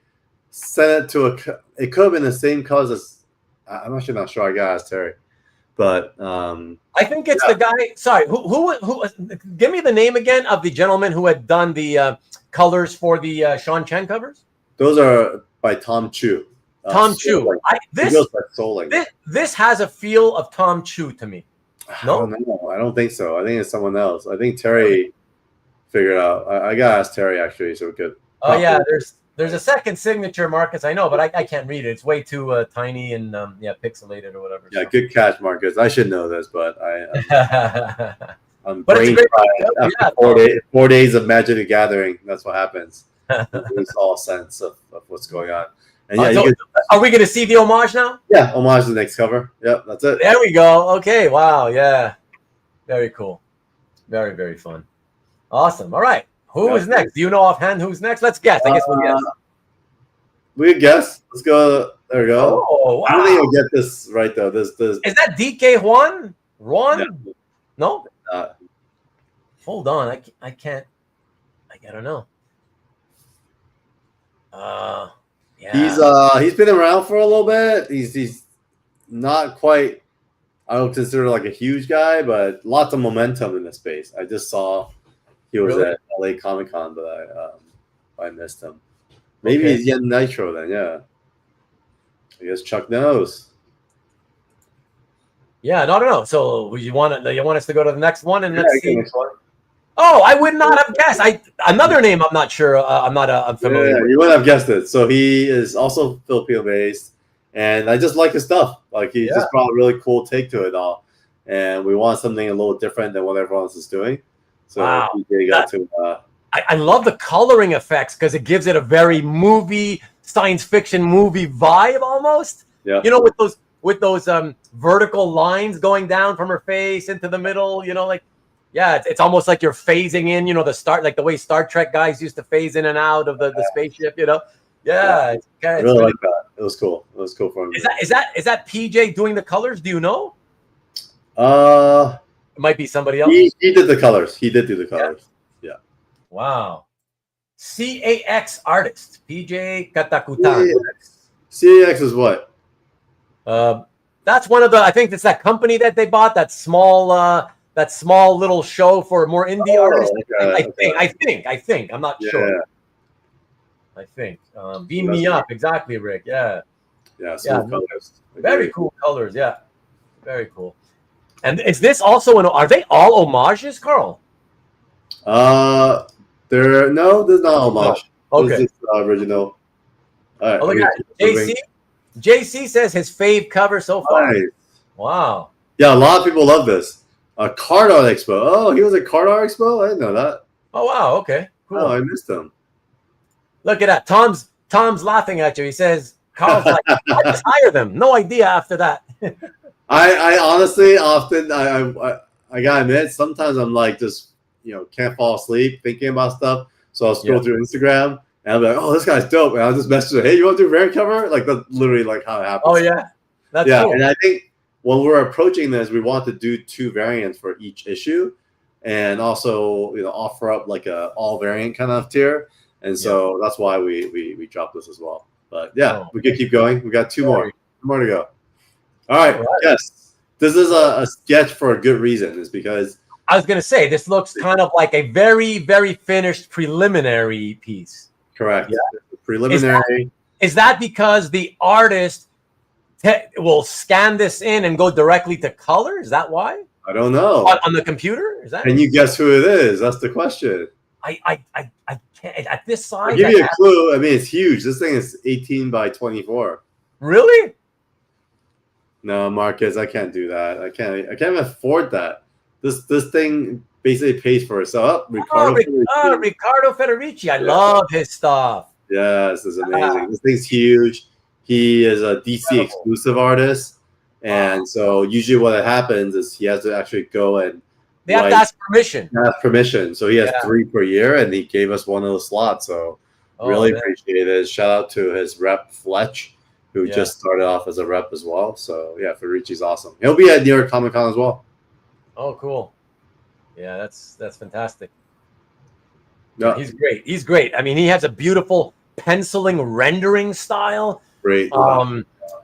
sent it to it could have been the same colors as. I'm actually not sure. I gotta ask Terry, but I think it's the guy. Sorry, who? Give me the name again of the gentleman who had done the colors for the Sean Chen covers. Those are by Tom Chu. Tom Chu. This has a feel of Tom Chu to me. No, I don't think so. I think it's someone else. I think Terry figured out. I gotta ask Terry actually, so we could. Oh yeah, there's a second signature, Marcus. I know, but I can't read it. It's way too tiny and pixelated or whatever. Yeah, good catch, Marcus. I should know this, but I'm but brain fried after 4 days of Magic the Gathering. That's what happens. It's all sense of what's going on. And are we going to see the homage now? Yeah, homage to the next cover. Yep, that's it. There we go. Okay, wow, yeah. Very cool. Very, very fun. Awesome. All right. Who is next? Do you know offhand who's next? Let's guess. I guess we'll guess. We guess. Let's go. There we go. Oh, wow. I don't think you'll get this right, though. This Is that DK Juan? Ron? No? Hold on. I can't. I don't know. Yeah. He's been around for a little bit. He's not quite, I don't consider like a huge guy, but lots of momentum in the space. I just saw he was at LA Comic Con, but I missed him. Maybe he's getting Nitro then, yeah. I guess Chuck knows. Yeah, no, I don't know. So you want us to go to the next one and let's see. Oh, I would not have guessed. Another name I'm not sure. I'm familiar with. You wouldn't have guessed it. So he is also Filipino based, and I just like his stuff. Like he just brought a really cool take to it all, and we want something a little different than what everyone else is doing. So I love the coloring effects because it gives it a very science fiction movie vibe almost. Yeah. You know, with those vertical lines going down from her face into the middle. You know, like. Yeah, it's almost like you're phasing in, you know, like the way Star Trek guys used to phase in and out of the spaceship, you know. Yeah, I really like that. It was cool. It was cool for me. Is that PJ doing the colors? Do you know? It might be somebody else. He did the colors. He did do the colors. Yeah. Wow. CAX artist PJ Katakutan. CAX is what? That's one of the. I think it's that company that they bought. That small little show for more indie artists. I think. I'm not sure. I think. Beam me up. Exactly, Rick. Yeah. Yeah. Colors. Very cool colors. Yeah. Very cool. And is this also are they all homages, Carl? There's not homage. Okay. This is original. All right. Oh, look at JC says his fave cover so far. Nice. Wow. Yeah, a lot of people love this. Card Art Expo. Oh, he was at Card Art Expo? I didn't know that. Oh, wow. Okay. Cool. Oh, I missed him. Look at that. Tom's laughing at you. He says, Carl's like, I just hire them. No idea after that. I honestly often, I gotta admit, sometimes I'm like just, can't fall asleep thinking about stuff. So I'll scroll through Instagram and I'll be like, oh, this guy's dope. And I'll just message her, hey, you want to do a variant cover? Like, that's literally like how it happens. Oh, yeah. That's cool. And I think, when we're approaching this, we want to do 2 variants for each issue, and also offer up like a all variant kind of tier. And so that's why we dropped this as well. But we could keep going. We got 2 more to go. All right. Yes, this is a sketch for a good reason. Is because I was gonna say this looks kind of like a very, very finished preliminary piece. Correct. Yeah. Preliminary. Is that because the artist will scan this in and go directly to color? Is that why? I don't know. On the computer? Is that? Can you guess who it is? That's the question. I can't at this size. I'll give you a clue. I mean, it's huge. This thing is 18 by 24. Really? No, Marcus, I can't do that. I can't afford that. This thing basically pays for itself. Ricardo Federici. I love his stuff. Yes, this is amazing. This thing's huge. He is a DC exclusive artist, and so usually what happens is he has to actually go and They have to ask permission. Ask permission. So he has Yeah. 3 per year, and he gave us one of the slots. So really appreciate it. Shout out to his rep Fletch, who just started off as a rep as well. So yeah, Ferrucci's awesome. He'll be at New York Comic Con as well. Oh, cool. Yeah, that's fantastic. Yeah, he's great. He's great. I mean, he has a beautiful penciling rendering style. Great.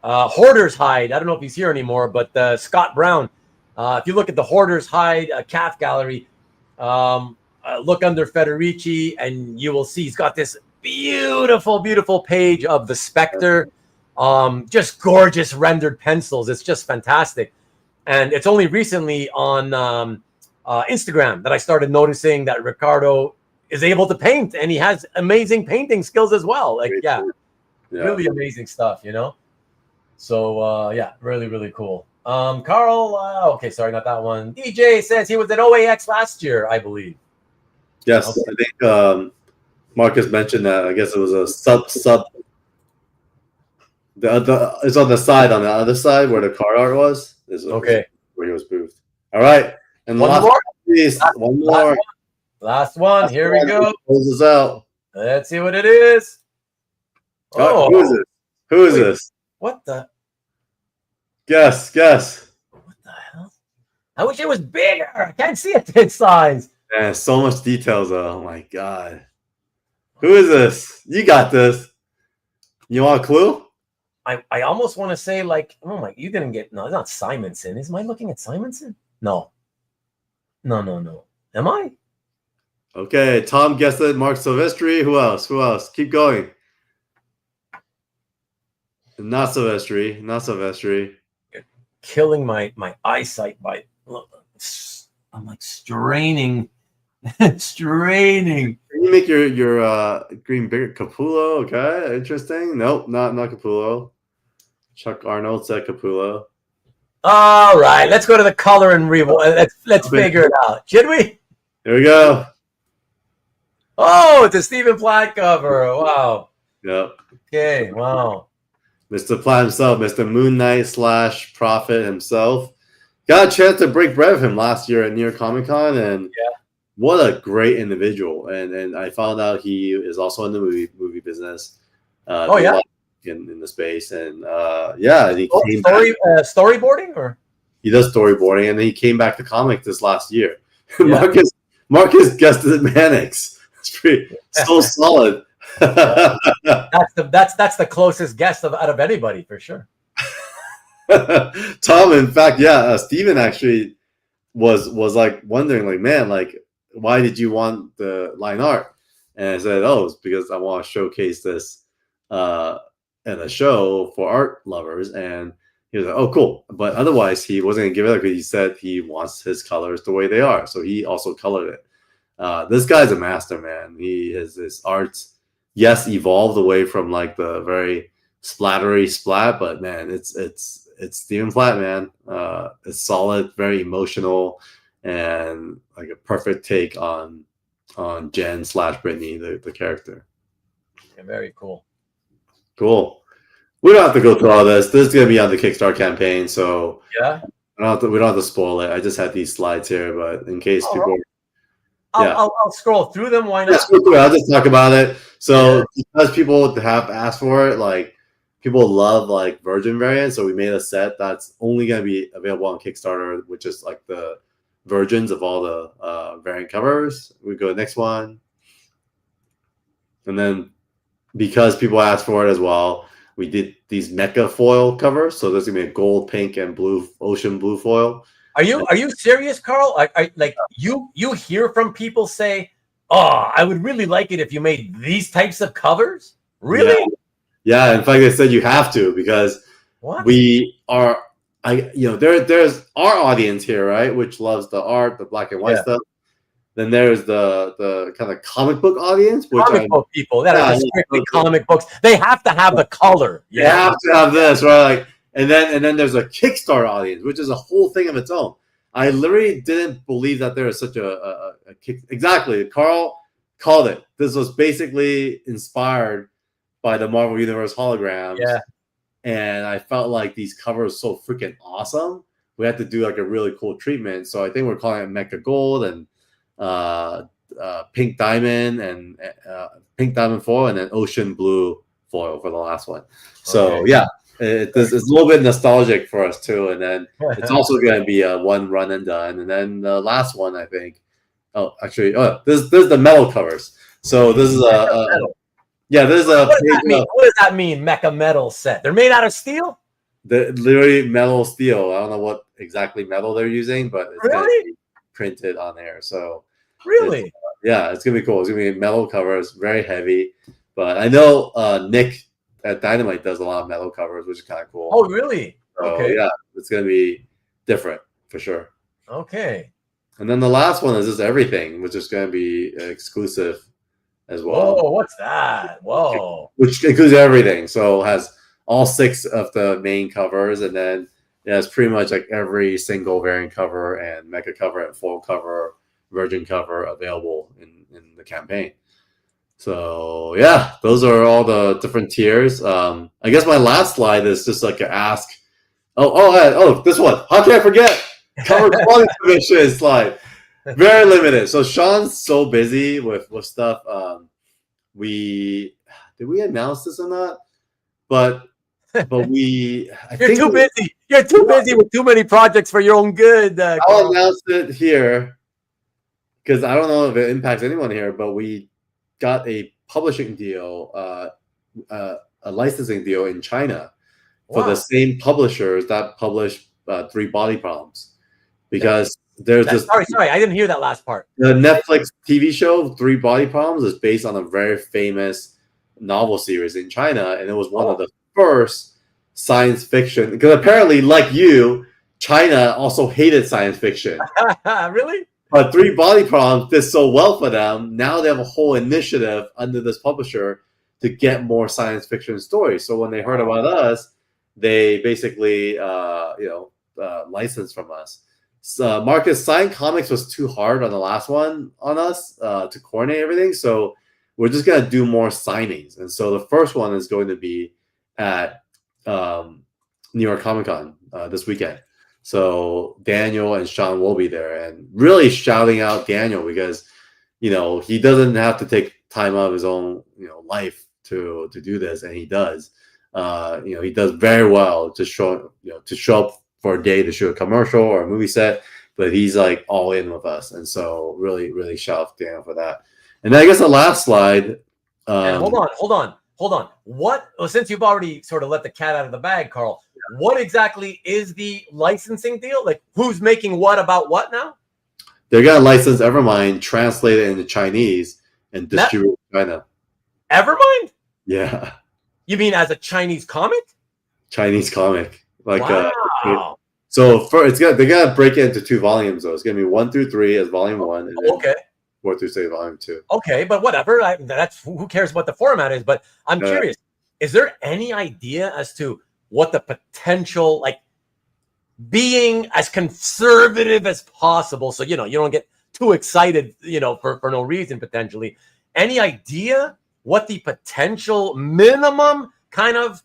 Hoarder's Hide. I don't know if he's here anymore, but Scott Brown. If you look at the Hoarder's Hide calf gallery, look under Federici, and you will see he's got this beautiful, beautiful page of the Spectre. Just gorgeous rendered pencils. It's just fantastic. And it's only recently on Instagram that I started noticing that Ricardo is able to paint, and he has amazing painting skills as well. Like, really amazing stuff, you know? So, yeah, really, really cool. Carl, okay, sorry, not that one. DJ says he was at OAX last year, I believe. Yes, okay. I think Marcus mentioned that. I guess it was a sub. It's on the side, on the other side where the card art was. Okay. Where he was booth. All right. And one more. One more. Last one. Here we go. Close this out. Let's see what it is. Oh, who is this? Who is this? What the? Guess. What the hell? I wish it was bigger. I can't see it in size. Man, so much details though. Oh my god. Who is this? You got this. You want a clue? I almost want to say, like, oh my, you didn't get, no, it's not Simonson. Am I looking at Simonson? No. Am I? Okay, Tom guessed it. Mark Silvestri. Who else? Keep going. Not Silvestri. You're killing my eyesight by, I'm like straining. Can you make your green bigger? Capullo, okay, interesting. Nope, not Capullo. Chuck Arnold said Capullo. All right, let's go to the color and let's figure it out, should we? Here we go. Oh, it's a Stephen Platt cover. Wow. Yep. Okay. Wow. Mr. Platt himself, Mr. Moon Knight / Prophet himself, got a chance to break bread with him last year at New York Comic Con, and what a great individual. And I found out he is also in the movie business. In the space, and he came storyboarding, or he does storyboarding, and then he came back to comics this last year. Marcus guessed it at Mannix. It's pretty so solid. That's the closest guess out of anybody for sure. Tom, in fact, Steven actually was like wondering, like, man, like, why did you want the line art? And I said, oh, it's because I want to showcase this at a show for art lovers. And he was like, oh, cool. But otherwise, he wasn't going to give it up because he said he wants his colors the way they are. So he also colored it. This guy's a master, man. His art's, evolved away from like the very splattery splat, but man, it's Stephen Platt, man. It's solid, very emotional, and like a perfect take on Jen / Brittany, the character. Yeah, very cool. Cool. We don't have to go through all this. This is going to be on the Kickstarter campaign, so we don't have to spoil it. I just had these slides here, but in case people... I'll scroll through them. Why not? I'll just talk about it. So because people have asked for it, like people love like Virgin variants, so we made a set that's only going to be available on Kickstarter, which is like the versions of all the variant covers. We go to the next one, and then because people asked for it as well, we did these mecha foil covers. So there's gonna be a gold, pink, and blue ocean blue foil. Are you serious, Carl? Like you hear from people say, "Oh, I would really like it if you made these types of covers." Really? Yeah. In fact, they said you have to, because we are. There's our audience here, right, which loves the art, the black and white stuff. Then there's the kind of comic book audience, which comic book people that are strictly comic books. They have to have the color. They have to have this, right? Like, and then there's a Kickstarter audience, which is a whole thing of its own. I literally didn't believe that there was such a kick. Exactly, Carl called it. This was basically inspired by the Marvel Universe holograms. Yeah. And I felt like these covers so freaking awesome. we had to do like a really cool treatment. So I think we're calling it Mecha Gold and Pink Diamond and Pink Diamond foil, and then Ocean Blue foil for the last one. So yeah, it's a little bit nostalgic for us too. And then it's also going to be a one run and done. And then the last one, I think. Oh, actually, this is the metal covers. So this is there's a. What does that mean? Mecha metal set. They're made out of steel. The literally metal steel. I don't know what exactly metal they're using, but it's gonna be printed on there. So really, it's gonna be cool. It's gonna be metal covers, very heavy. But I know Nick at Dynamite does a lot of metal covers, which is kind of cool. Oh, really? So, okay. Yeah, it's gonna be different for sure. Okay. And then the last one is just everything, which is gonna be exclusive as well. Whoa, what's that? Whoa. Which includes everything. So it has all 6 of the main covers, and then it has pretty much like every single variant cover and mecha cover and foil cover, virgin cover available in the campaign. So yeah, those are all the different tiers. I guess my last slide is just like an ask. Oh, this one. How can I forget? Cover quality submission slide. Very limited. So Sean's so busy with stuff. Did we announce this or not? But you're too busy. You're too busy with too many projects for your own good. I'll announce it here because I don't know if it impacts anyone here, but we got a publishing deal, a licensing deal in China for the same publishers that publish 3 Body Problems. Because there's this. Sorry, I didn't hear that last part. The Netflix TV show 3 Body Problems is based on a very famous novel series in China, and it was one of the first science fiction. Because apparently, like you, China also hated science fiction. Really? But 3 Body Problems did so well for them. Now they have a whole initiative under this publisher to get more science fiction stories. So when they heard about us, they basically, licensed from us. Marcus, Sign Comics was too hard on the last one on us to coordinate everything. So we're just going to do more signings. And so the first one is going to be at New York Comic Con this weekend. So Daniel and Sean will be there, and really shouting out Daniel because, he doesn't have to take time out of his own, life to do this. And he does. He does very well to show up for a day to shoot a commercial or a movie set, but he's like all in with us. And so really, really shout out to Daniel for that. And then I guess the last slide. And hold on. Since you've already sort of let the cat out of the bag, Carl, what exactly is the licensing deal? Like who's making what about what now? They're going to license Evermind, translate it into Chinese, and distribute it in China. Evermind? Yeah. You mean as a Chinese comic? Chinese comic. Like wow. So they're gonna break it into 2 volumes though. It's gonna be 1 through 3 as volume 1, and then 4 through 6 volume 2. Okay, but whatever. That's who cares what the format is. But I'm curious. Is there any idea as to what the potential, like being as conservative as possible, so you don't get too excited, for no reason potentially. Any idea what the potential minimum kind of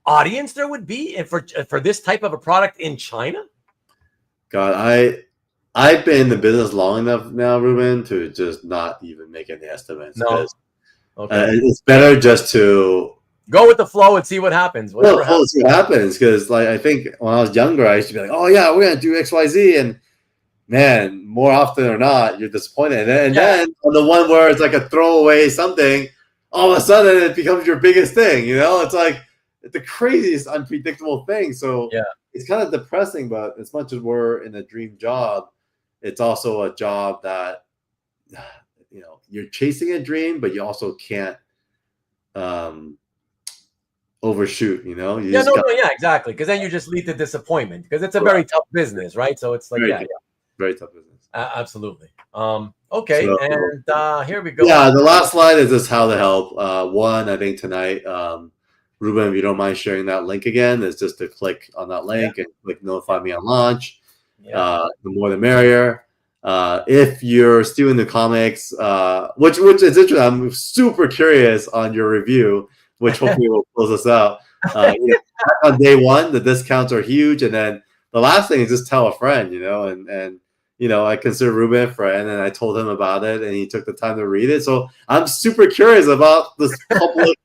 audience there would be for this type of a product in China? God, I've been in the business long enough now, Ruben, to just not even make any estimates. No, it's better just to go with the flow and see what happens. See what happens, because like I think when I was younger, I used to be like, "Oh yeah, we're gonna do XYZ," and man, more often or not, you're disappointed. And then on the one where it's like a throwaway something, all of a sudden it becomes your biggest thing. It's like the craziest unpredictable thing. So it's kind of depressing, but as much as we're in a dream job, it's also a job that you're chasing a dream, but you also can't overshoot. Exactly, because then you just lead to disappointment, because it's a very tough business, right? So it's like very tough business. Absolutely. Okay, so, and here we go. Yeah, the last slide is just how to help. One, I think tonight, Ruben, if you don't mind sharing that link again, is just to click on that link and click notify me on launch. The more the merrier. If you're still in the comics, which is interesting, I'm super curious on your review, which hopefully will close us out. On day one, the discounts are huge, and then the last thing is just tell a friend, and I consider Ruben a friend, and I told him about it, and he took the time to read it. So I'm super curious about this public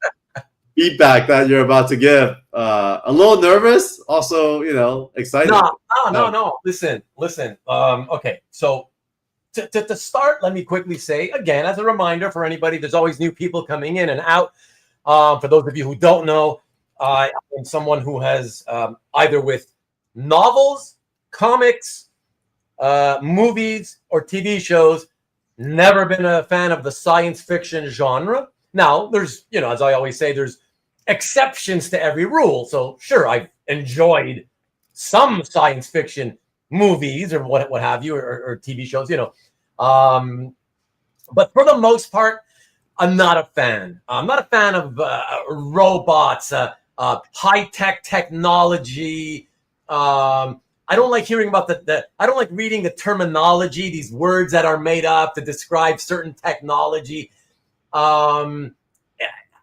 feedback that you're about to give. A little nervous, also, excited. No. Listen. Okay, so to start, let me quickly say again, as a reminder for anybody, there's always new people coming in and out. For those of you who don't know, I am someone who has either with novels, comics, movies, or TV shows, never been a fan of the science fiction genre. Now, there's, as I always say, there's exceptions to every rule. So sure, I've enjoyed some science fiction movies or what have you, or TV shows, but for the most part, I'm not a fan. I'm not a fan of robots, high-tech technology. I don't like hearing about I don't like reading the terminology, these words that are made up to describe certain technology. I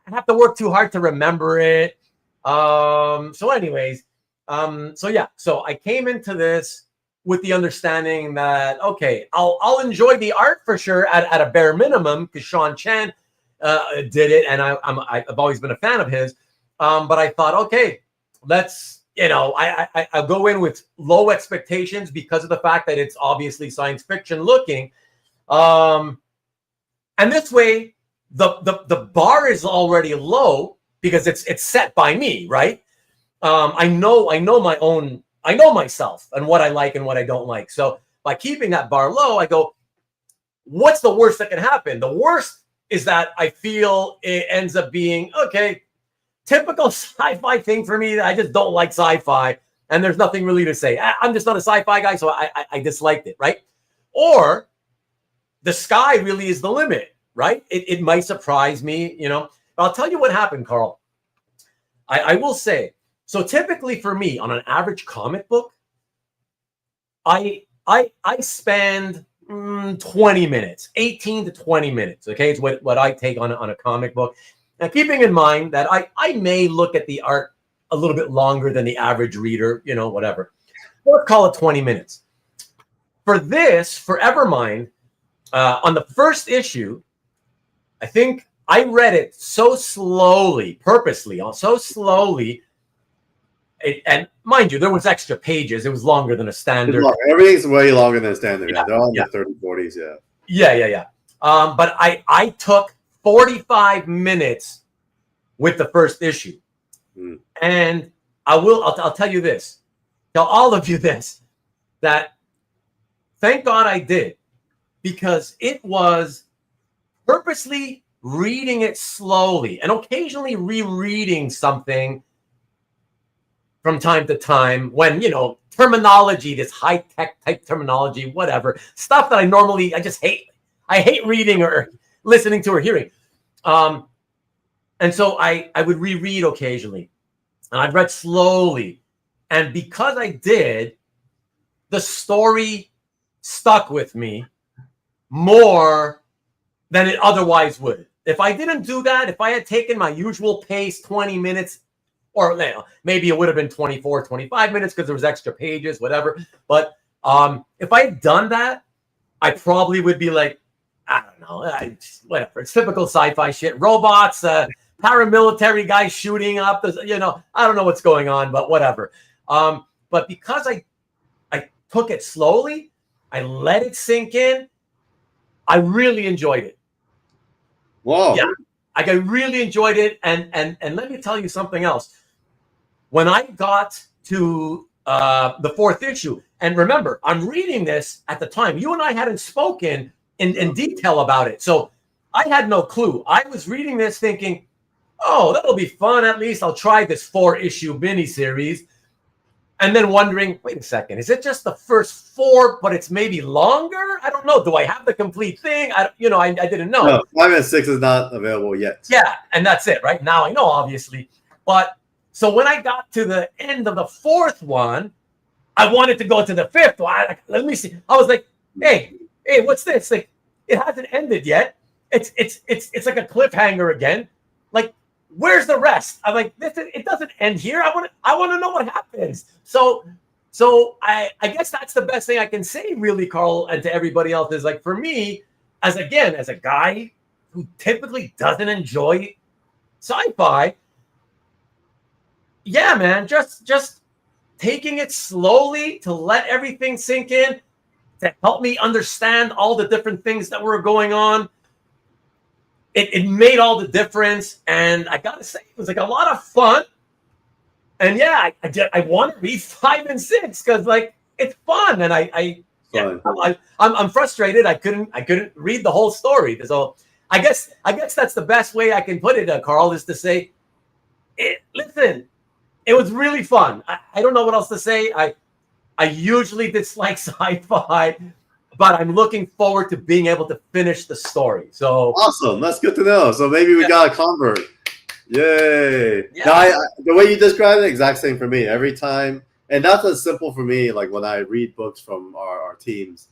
have to work too hard to remember it. So anyways, so I came into this with the understanding that, okay, I'll enjoy the art for sure at a bare minimum, because Sean Chan did it, and I've always been a fan of his. But I thought, okay, let's, I'll go in with low expectations because of the fact that it's obviously science fiction looking. And this way, the bar is already low because it's set by me, right? I know myself and what I like and what I don't like. So by keeping that bar low, I go, what's the worst that can happen? The worst is that I feel it ends up being, okay, typical sci-fi thing for me. I just don't like sci-fi, and there's nothing really to say. I'm just not a sci-fi guy, so I disliked it, right? Or the sky really is the limit, right? It might surprise me, But I'll tell you what happened, Carl. I will say, so typically for me, on an average comic book, I spend 20 minutes, 18 to 20 minutes. Okay, it's what I take on a comic book. Now, keeping in mind that I may look at the art a little bit longer than the average reader, whatever. Let's call it 20 minutes. For Evermind, on the first issue, I think I read it so slowly, purposely, so slowly. And mind you, there was extra pages. It was longer than a standard. Everything's way longer than a standard. Yeah. They're all in the 30s, 40s. Yeah. But I took 45 minutes with the first issue. And I'll tell you this, tell all of you this, that thank God I did, because it was purposely reading it slowly and occasionally rereading something from time to time when, terminology, this high-tech type terminology, whatever, stuff that I just hate. I hate reading or listening to or hearing. And so I would reread occasionally, and I'd read slowly. And because I did, the story stuck with me more than it otherwise would. If I didn't do that, if I had taken my usual pace, 20 minutes, or maybe it would have been 24, 25 minutes because there was extra pages, whatever. But if I had done that, I probably would be like, I don't know, whatever. It's typical sci-fi shit. Robots, paramilitary guys shooting up. I don't know what's going on, but whatever. But because I took it slowly, I let it sink in, I really enjoyed it. Whoa. Yeah, I really enjoyed it. And let me tell you something else. When I got to the fourth issue, and remember, I'm reading this at the time. You and I hadn't spoken in detail about it. So I had no clue. I was reading this thinking, oh, that'll be fun. At least I'll try this 4-issue miniseries. And then wondering, wait a second, is it just the first 4, but it's maybe longer? I don't know. Do I have the complete thing? I didn't know. No, 5 and 6 is not available yet. Yeah, and that's it, right? Now I know, obviously. But so when I got to the end of the 4th one, I wanted to go to the 5th one. Let me see. I was like, hey, what's this? Like, it hasn't ended yet. It's like a cliffhanger again. Like, where's the rest? I'm like, it doesn't end here. I want to know what happens. So So I guess that's the best thing I can say, really, Carl, and to everybody else is like, for me, as a guy who typically doesn't enjoy sci-fi, yeah, man, just taking it slowly to let everything sink in, to help me understand all the different things that were going on. It made all the difference, and I gotta say, it was like a lot of fun. And yeah, I want to read 5 and 6 because like it's fun, and I'm frustrated. I couldn't read the whole story. So I guess that's the best way I can put it, Carl, is to say, listen, it was really fun. I don't know what else to say. I usually dislike sci-fi, but I'm looking forward to being able to finish the story. So awesome. That's good to know. So maybe we got a convert. Yay. Yeah. Now, the way you describe it, exact same for me. Every time, and that's as simple for me, like when I read books from our teams,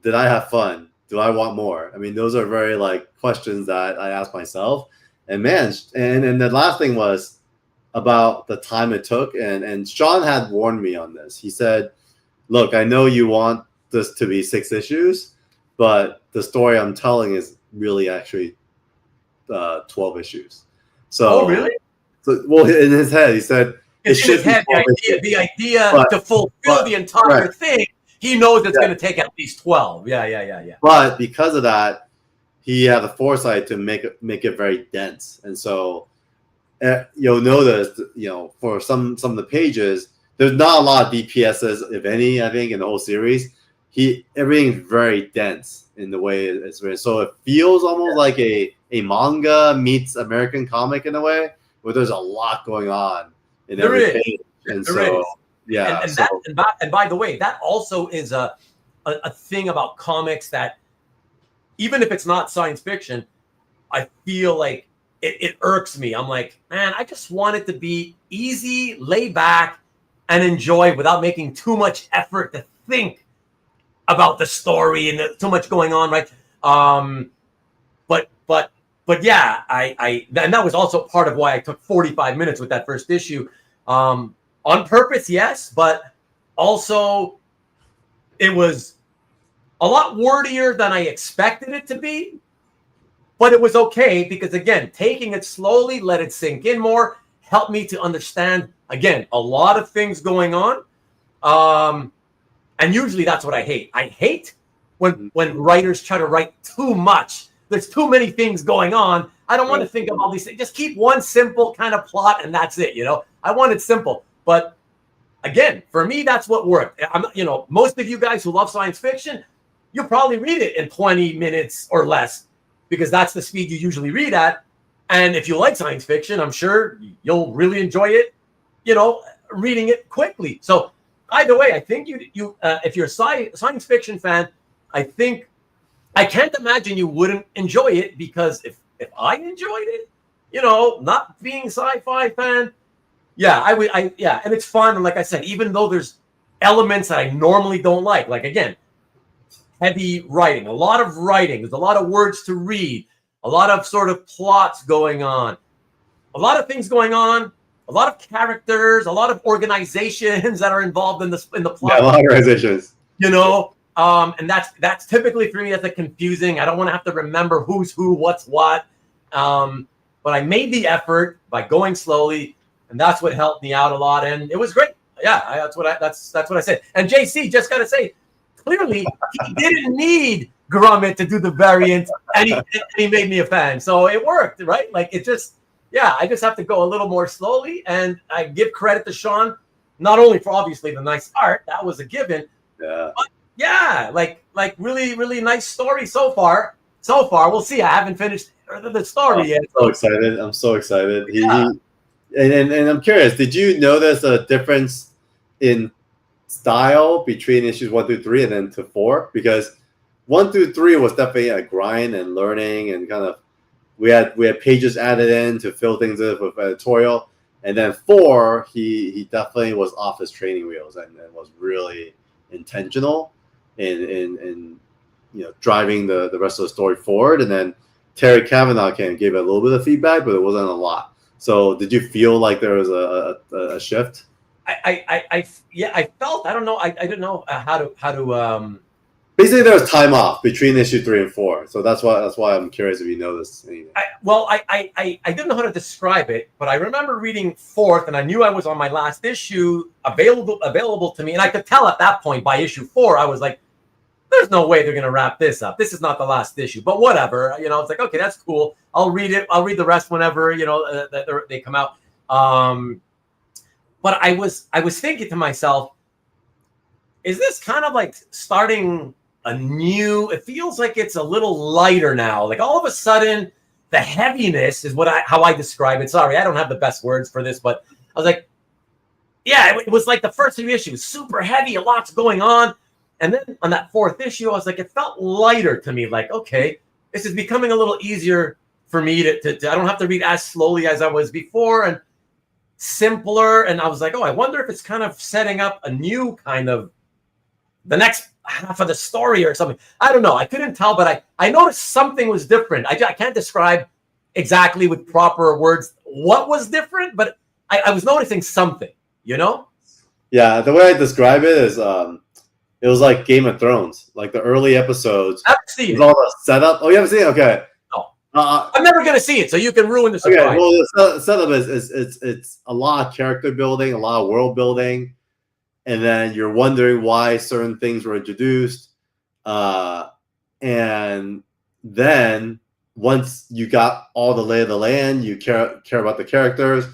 did I have fun? Do I want more? I mean, those are very like questions that I ask myself. And man, and the last thing was about the time it took. And Sean had warned me on this. He said, look, I know you want this to be 6 issues, but the story I'm telling is really actually 12 issues. So, really? So, well, in his head, he said it should be the idea to fulfill the entire thing. He knows it's going to take at least 12. Yeah. But because of that, he had the foresight to make it very dense, and so you'll notice, for some of the pages, there's not a lot of DPSs, if any. I think in the whole series, everything's very dense in the way it's written. So it feels almost like a manga meets American comic in a way, where there's a lot going on in every page. And so, yeah. And by the way, that also is a thing about comics that, even if it's not science fiction, I feel like it irks me. I'm like, man, I just want it to be easy, lay back, and enjoy without making too much effort to think about the story and too much going on, right? But yeah, and that was also part of why I took 45 minutes with that first issue, on purpose, yes, but also it was a lot wordier than I expected it to be. But it was okay because, again, taking it slowly, let it sink in more, helped me to understand, again, a lot of things going on. And usually that's what I hate. I hate when writers try to write too much. There's too many things going on. I don't want to think of all these things. Just keep one simple kind of plot and that's it, I want it simple. But again, for me, that's what worked. Most of you guys who love science fiction, you'll probably read it in 20 minutes or less because that's the speed you usually read at. And if you like science fiction, I'm sure you'll really enjoy it, reading it quickly. So either way, I think you if you're a science fiction fan, I can't imagine you wouldn't enjoy it, because if I enjoyed it, not being a sci-fi fan, yeah, I would. And it's fun. And like I said, even though there's elements that I normally don't like again, heavy writing, a lot of writing, there's a lot of words to read, a lot of sort of plots going on, a lot of things going on, a lot of characters, a lot of organizations that are involved in the plot. Yeah, a lot of organizations. And that's typically for me, that's confusing. I don't want to have to remember who's who, what's what. But I made the effort by going slowly, and that's what helped me out a lot. And it was great. Yeah, that's what I said. And JC, just gotta say, clearly he didn't need Gromit to do the variant, and he made me a fan. So it worked, right? Like I just have to go a little more slowly. And I give credit to Sean, not only for obviously the nice art, that was a given. Yeah. But yeah, like really, really nice story so far. We'll see. I haven't finished the story yet. I'm so excited. And I'm curious, did you notice a difference in style between issues 1 through 3 and then to 4? Because 1 through 3 was definitely a grind and learning, and kind of we had pages added in to fill things in with editorial. And then 4, he definitely was off his training wheels and was really intentional in driving the rest of the story forward. And then Terry Cavanaugh gave a little bit of feedback, but it wasn't a lot. So did you feel like there was a shift? yeah, I felt, I don't know, I didn't know how to. Basically, there was time off between issue 3 and 4, so that's why I'm curious if you know this. I didn't know how to describe it, but I remember reading fourth, and I knew I was on my last issue available to me, and I could tell at that point by issue 4, I was like, there's no way they're going to wrap this up. This is not the last issue, but whatever. You know, it's like, okay, that's cool. I'll read it. I'll read the rest whenever, you know, they come out. But I was thinking to myself, is this kind of like starting a new, it feels like it's a little lighter now. Like all of a sudden, the heaviness is how I describe it. Sorry, I don't have the best words for this, but I was like, yeah, it was like the first 2 issues, super heavy, a lot's going on. And then on that fourth issue, I was like, it felt lighter to me. Like, okay, this is becoming a little easier for me to I don't have to read as slowly as I was before, and simpler. And I was like, oh, I wonder if it's kind of setting up a new kind of the next half of the story or something. I don't know. I couldn't tell, but I noticed something was different. I can't describe exactly with proper words what was different, but I was noticing something, you know? Yeah, the way I describe it is it was like Game of Thrones, like the early episodes. I've seen it. All the setup. Oh, you haven't seen it? Okay. No. I'm never going to see it, so you can ruin the surprise. Okay, well, the setup is it's a lot of character building, a lot of world building, and then you're wondering why certain things were introduced. And then once you got all the lay of the land, you care about the characters,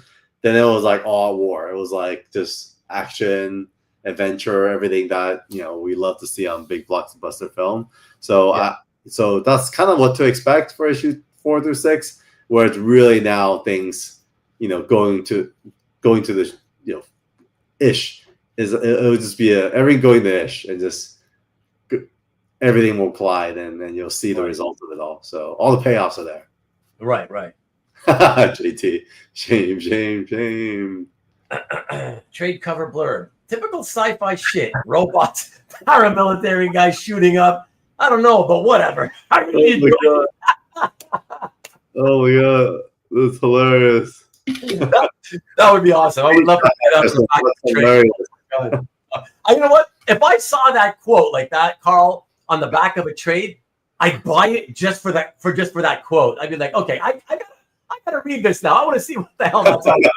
then it was like all war. It was like just action, adventure, everything that we love to see on big blockbuster film. So yeah. So that's kind of what to expect for issue 4 through 6, where it's really now things going to the ish. It'll just be everything going to ish, and just everything will collide, and then you'll see the results of it all. So all the payoffs are there. Right. JT, shame. Trade cover blurb. Typical sci-fi shit. Robots, paramilitary guys shooting up. I don't know, but whatever. I really enjoy it. Oh my god, that's hilarious. that would be awesome. I would love to get up the trade. You know what? If I saw that quote like that, Carl, on the back of a trade, I'd buy it just for that quote. I'd be like, okay, I gotta read this now. I want to see what the hell that's all about.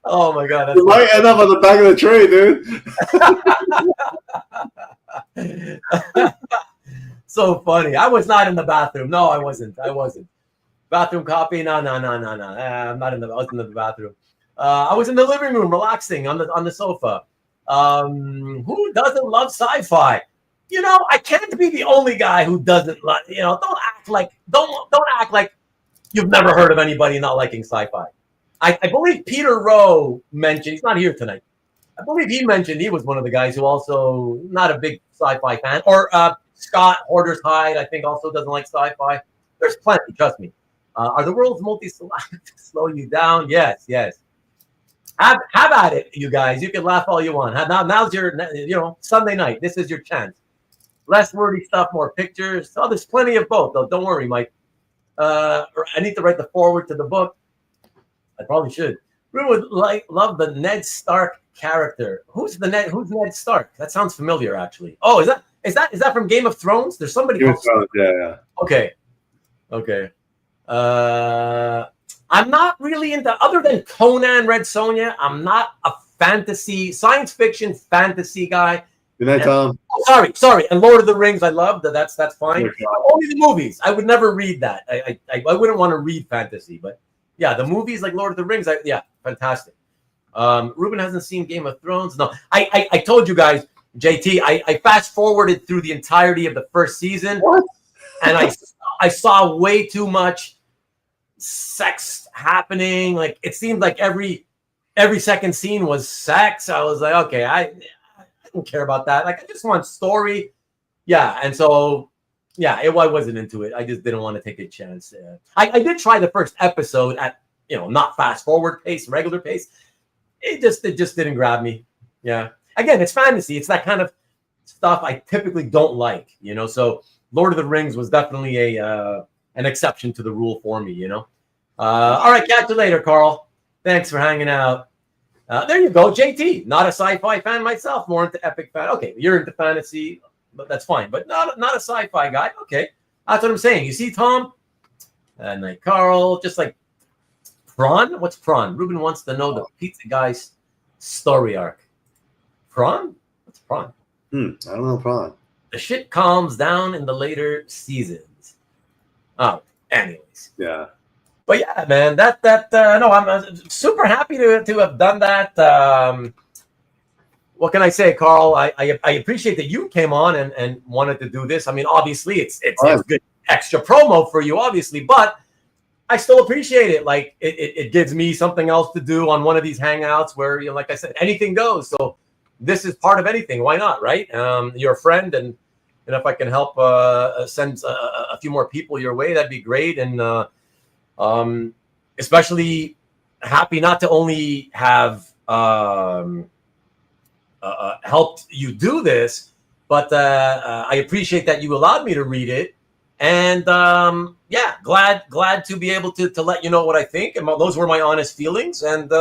Oh my god, it might end up on the back of the trade, dude. So funny. I was not in the bathroom. No, I wasn't. Bathroom copy? No. I'm not in I was in the bathroom. I was in the living room, relaxing on the sofa. Who doesn't love sci-fi? I can't be the only guy who doesn't love. Don't act like you've never heard of anybody not liking sci-fi. I believe Peter Rowe mentioned, he's not here tonight. I believe he mentioned he was one of the guys who also not a big sci-fi fan. Or Scott Hoarder's Hide, I think, also doesn't like sci-fi. There's plenty, trust me. Are the world's multi-syllabic slow you down? Yes. Have at it, you guys. You can laugh all you want. Now's your, Sunday night. This is your chance. Less wordy stuff, more pictures. Oh, there's plenty of both, though. Don't worry, Mike. I need to write the foreword to the book. I probably should. Ruben would love the Ned Stark character. Who's Ned Stark? That sounds familiar, actually. Oh, is that from Game of Thrones? There's somebody. Game of Thrones, yeah. Okay. I'm not really into, other than Conan, Red Sonja, I'm not a science fiction fantasy guy. Good night, Tom. Sorry. And Lord of the Rings, I love that. That's fine. Only the movies. I would never read that. I wouldn't want to read fantasy, but yeah, the movies like Lord of the Rings, fantastic. Ruben hasn't seen Game of Thrones. No, I told you guys, JT, I fast forwarded through the entirety of the first season. What? And I saw way too much sex happening. Like it seemed like every second scene was sex. I was like, okay, I don't care about that. Like I just want story. Yeah, and so I wasn't into it. I just didn't want to take a chance. I did try the first episode at not fast forward pace, regular pace. It just didn't grab me. Yeah. Again, it's fantasy. It's that kind of stuff I typically don't like. So Lord of the Rings was definitely an exception to the rule for me. All right, catch you later, Carl. Thanks for hanging out. There you go, JT. Not a sci-fi fan myself, more into epic fan. Okay, you're into fantasy, but that's fine. But not a sci-fi guy. Okay, that's what I'm saying. You see, Tom, and Carl, just like Prawn. What's Prawn? Ruben wants to know the pizza guy's story arc. Prawn? What's Prawn? I don't know Prawn. The shit calms down in the later seasons. Oh, anyways. Yeah. But yeah, man, no, I'm super happy to have done that. What can I say, Carl? I appreciate that you came on and wanted to do this. I mean, obviously, it's good extra promo for you, obviously, but I still appreciate it. Like it gives me something else to do on one of these hangouts where, you know, like I said, anything goes. So this is part of anything. Why not, right? You're a friend, and if I can help send a few more people your way, that'd be great. And especially happy not to only have helped you do this, but I appreciate that you allowed me to read it. And yeah, glad to be able to let you know what I think. And those were my honest feelings. And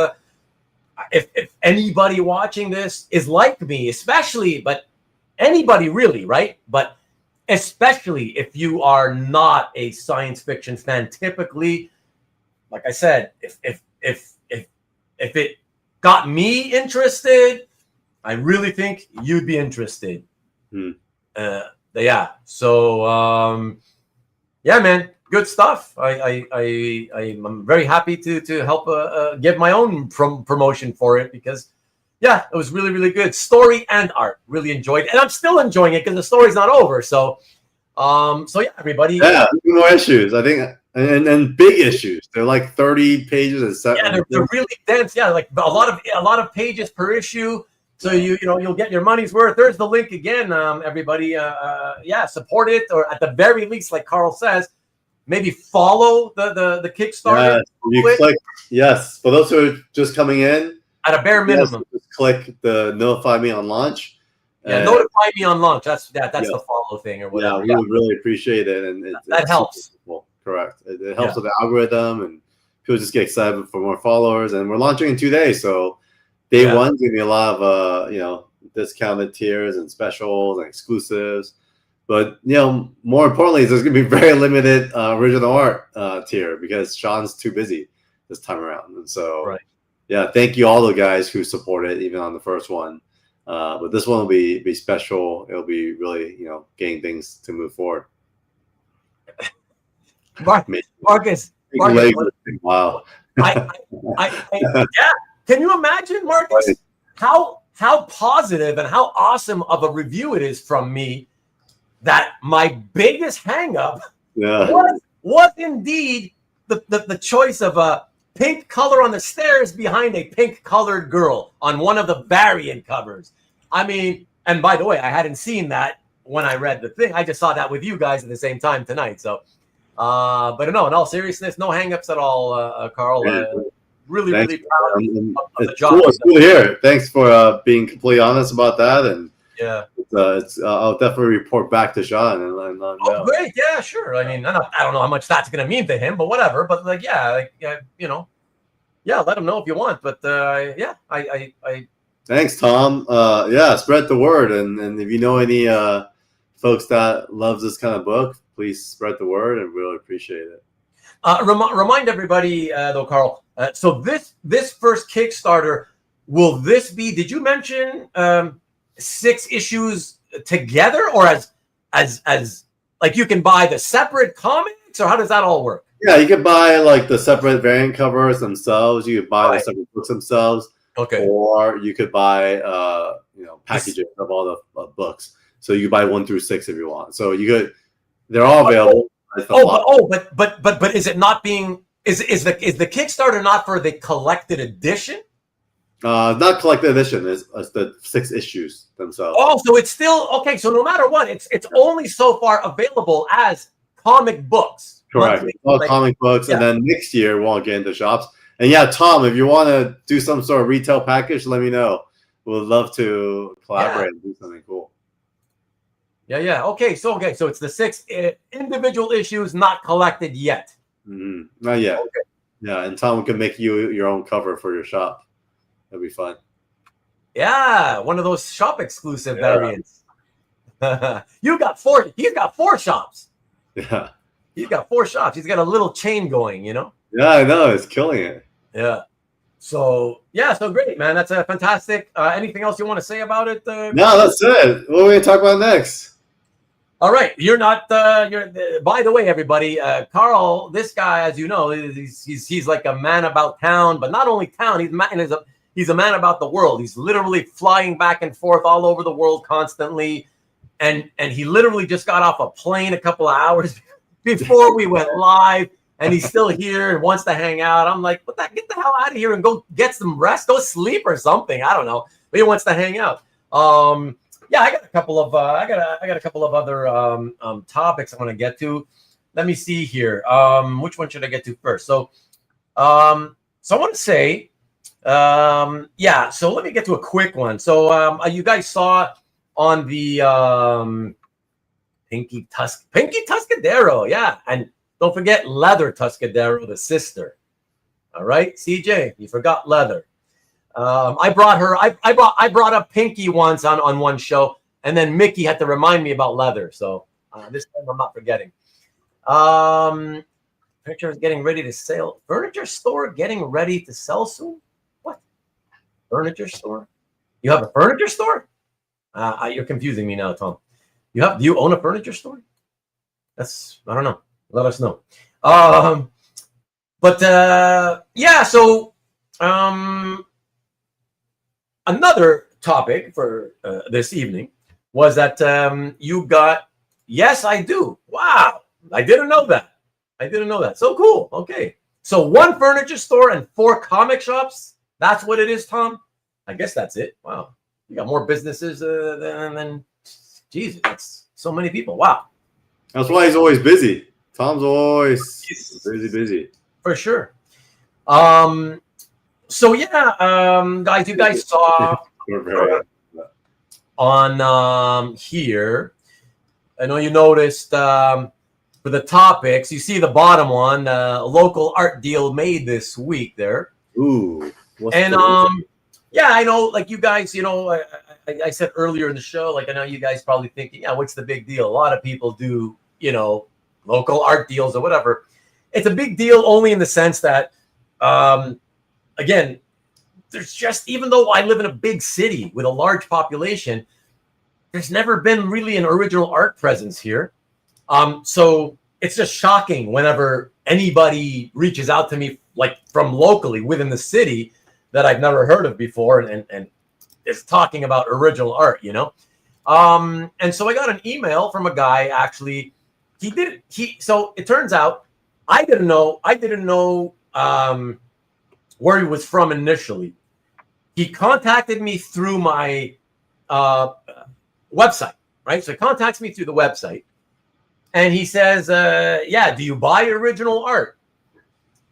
if anybody watching this is like me, especially, but anybody really, right? But especially if you are not a science fiction fan, typically, like I said, if it got me interested, I really think you'd be interested. Yeah. So yeah, man, good stuff. I'm very happy to help give my own promotion for it, because yeah, it was really, really good. Story and art, really enjoyed it. And I'm still enjoying it because the story's not over. So yeah, everybody. Yeah, more issues, I think, and big issues. They're like 30 pages. Yeah, they're really dense. Yeah, like a lot of pages per issue. So you'll get your money's worth. There's the link again, everybody. Yeah, support it, or at the very least, like Carl says, maybe follow the Kickstarter. Yes, you click yes. For those who are just coming in, at a bare minimum, just click the notify me on launch. Yeah, notify me on launch. That's the follow thing or whatever. Yeah, we would really appreciate it, and that helps. Correct. It helps with the algorithm, and people just get excited for more followers. And we're launching in 2 days, so day one's gonna be a lot of discounted tiers and specials and exclusives. But more importantly, there's gonna be very limited original art tier, because Sean's too busy this time around. And so yeah, thank you all the guys who supported even on the first one. But this one will be special. It'll be really getting things to move forward. Marcus, wow. Yeah. Can you imagine, Marcus, how positive and how awesome of a review it is from me that my biggest hang-up was indeed the choice of a pink color on the stairs behind a pink-colored girl on one of the variant covers. I mean, and by the way, I hadn't seen that when I read the thing. I just saw that with you guys at the same time tonight. So, but no, in all seriousness, no hang-ups at all, Carl. Really proud of the job. Cool. It's cool to hear. Thanks for being completely honest about that. And yeah, I'll definitely report back to Sean. Oh, great. Yeah, sure. I mean, I don't know how much that's going to mean to him, but whatever. But yeah, let him know if you want. But yeah, I thanks, Tom. Yeah, spread the word. And if you know any folks that loves this kind of book, please spread the word, and really appreciate it. Remind everybody, though, Carl. So this first Kickstarter, will this be? Did you mention 6 issues together, or as like you can buy the separate comics, or how does that all work? Yeah, you can buy like the separate variant covers themselves. You could buy the separate books themselves. Okay. Or you could buy packages of all the books. So you buy 1 through 6 if you want. So you could. They're all available. But is it not being? Is the Kickstarter not for the collected edition? Not collected edition. It's the 6 issues themselves. Oh, so it's still okay. So no matter what, it's only so far available as comic books. Correct. All comic books, and then next year we'll get into shops. And yeah, Tom, if you want to do some sort of retail package, let me know. We'd love to collaborate and do something cool. Yeah. Okay. So it's the 6 individual issues not collected yet. Mm-hmm. Not yet. Okay. Yeah, and Tom can make you your own cover for your shop. That'd be fun. Yeah, one of those shop exclusive variants. You got 4. He's got 4 shops. Yeah. He's got 4 shops. He's got a little chain going, you know? Yeah, I know. It's killing it. Yeah. So, yeah, so great, man. That's a fantastic. Anything else you want to say about it? No, that's it. What are we going to talk about next? All right. You're not, by the way, everybody, Carl, this guy, as you know, he's like a man about town, but not only town, he's a man about the world. He's literally flying back and forth all over the world constantly. And he literally just got off a plane a couple of hours before we went live, and he's still here and wants to hang out. I'm like, get the hell out of here and go get some rest, go sleep or something. I don't know, but he wants to hang out. Yeah, I got a couple of I got a couple of other topics I want to get to. Let me see here. Which one should I get to first? So I want to say, yeah. So let me get to a quick one. So you guys saw on the Pinky Tuscadero, yeah, and don't forget Leather Tuscadero, the sister. All right, CJ, you forgot Leather. I brought her. I brought up Pinky once on one show, and then Mickey had to remind me about Leather. So this time I'm not forgetting. Furniture is getting ready to sell. Furniture store getting ready to sell soon. What? Furniture store? You have a furniture store? You're confusing me now, Tom. Do you own a furniture store? I don't know. Let us know. Yeah. So another topic for this evening was that you got. Yes, I do. Wow, I didn't know that. So cool. Okay. So 1 furniture store and 4 comic shops. That's what it is, Tom. I guess that's it. Wow. You got more businesses than Jesus. That's so many people. Wow. That's why he's always busy. Tom's always busy. For sure. So yeah, guys, you guys saw on here. I know you noticed for the topics. You see the bottom one, local art deal made this week there. Ooh. And yeah, I know, like you guys, you know, I said earlier in the show, like I know you guys probably thinking, yeah, what's the big deal? A lot of people do, you know, local art deals or whatever. It's a big deal only in the sense that, again, there's just, even though I live in a big city with a large population, there's never been really an original art presence here. So it's just shocking whenever anybody reaches out to me, like from locally within the city, that I've never heard of before, and is talking about original art, you know? And so I got an email from a guy, actually. So it turns out I didn't know where he was from initially. He contacted me through my website, right? So he contacts me through the website, and he says, yeah, do you buy original art?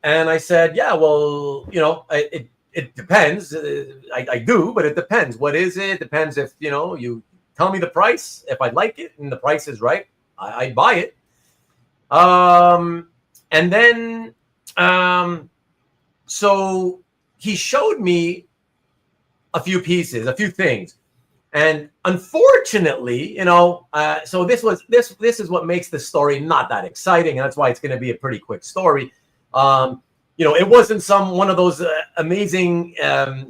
And I said, yeah, well, you know, it depends. I do, but it depends. What is it? Depends if, you know, you tell me the price. If I like it and the price is right, I buy it. And then, so he showed me a few pieces, a few things. And unfortunately, you know, so this is what makes the story not that exciting. And that's why it's going to be a pretty quick story. You know, it wasn't one of those amazing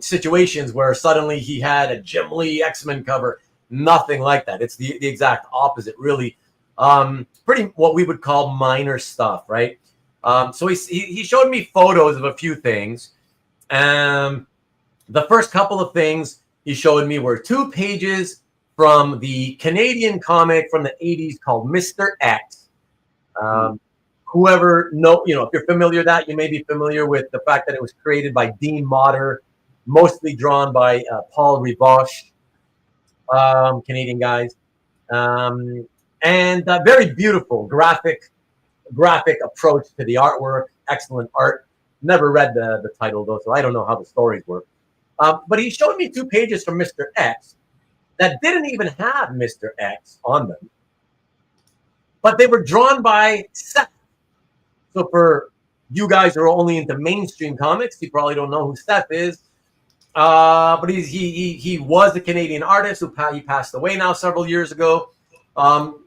situations where suddenly he had a Jim Lee X-Men cover. Nothing like that. It's the exact opposite, really. Pretty what we would call minor stuff, right? So he showed me photos of a few things. The first couple of things he showed me were 2 pages from the Canadian comic from the 80s called Mr. X. Whoever if you're familiar with that, you may be familiar with the fact that it was created by Dean Motter, mostly drawn by Paul Riboche, Canadian guys, and very beautiful graphic approach to the artwork. Excellent art. Never read the title though, so I don't know how the stories work. But he showed me 2 pages from Mr. X that didn't even have Mr. X on them, but they were drawn by Seth. So for you guys who are only into mainstream comics, you probably don't know who Seth is. But he was a Canadian artist he passed away now several years ago.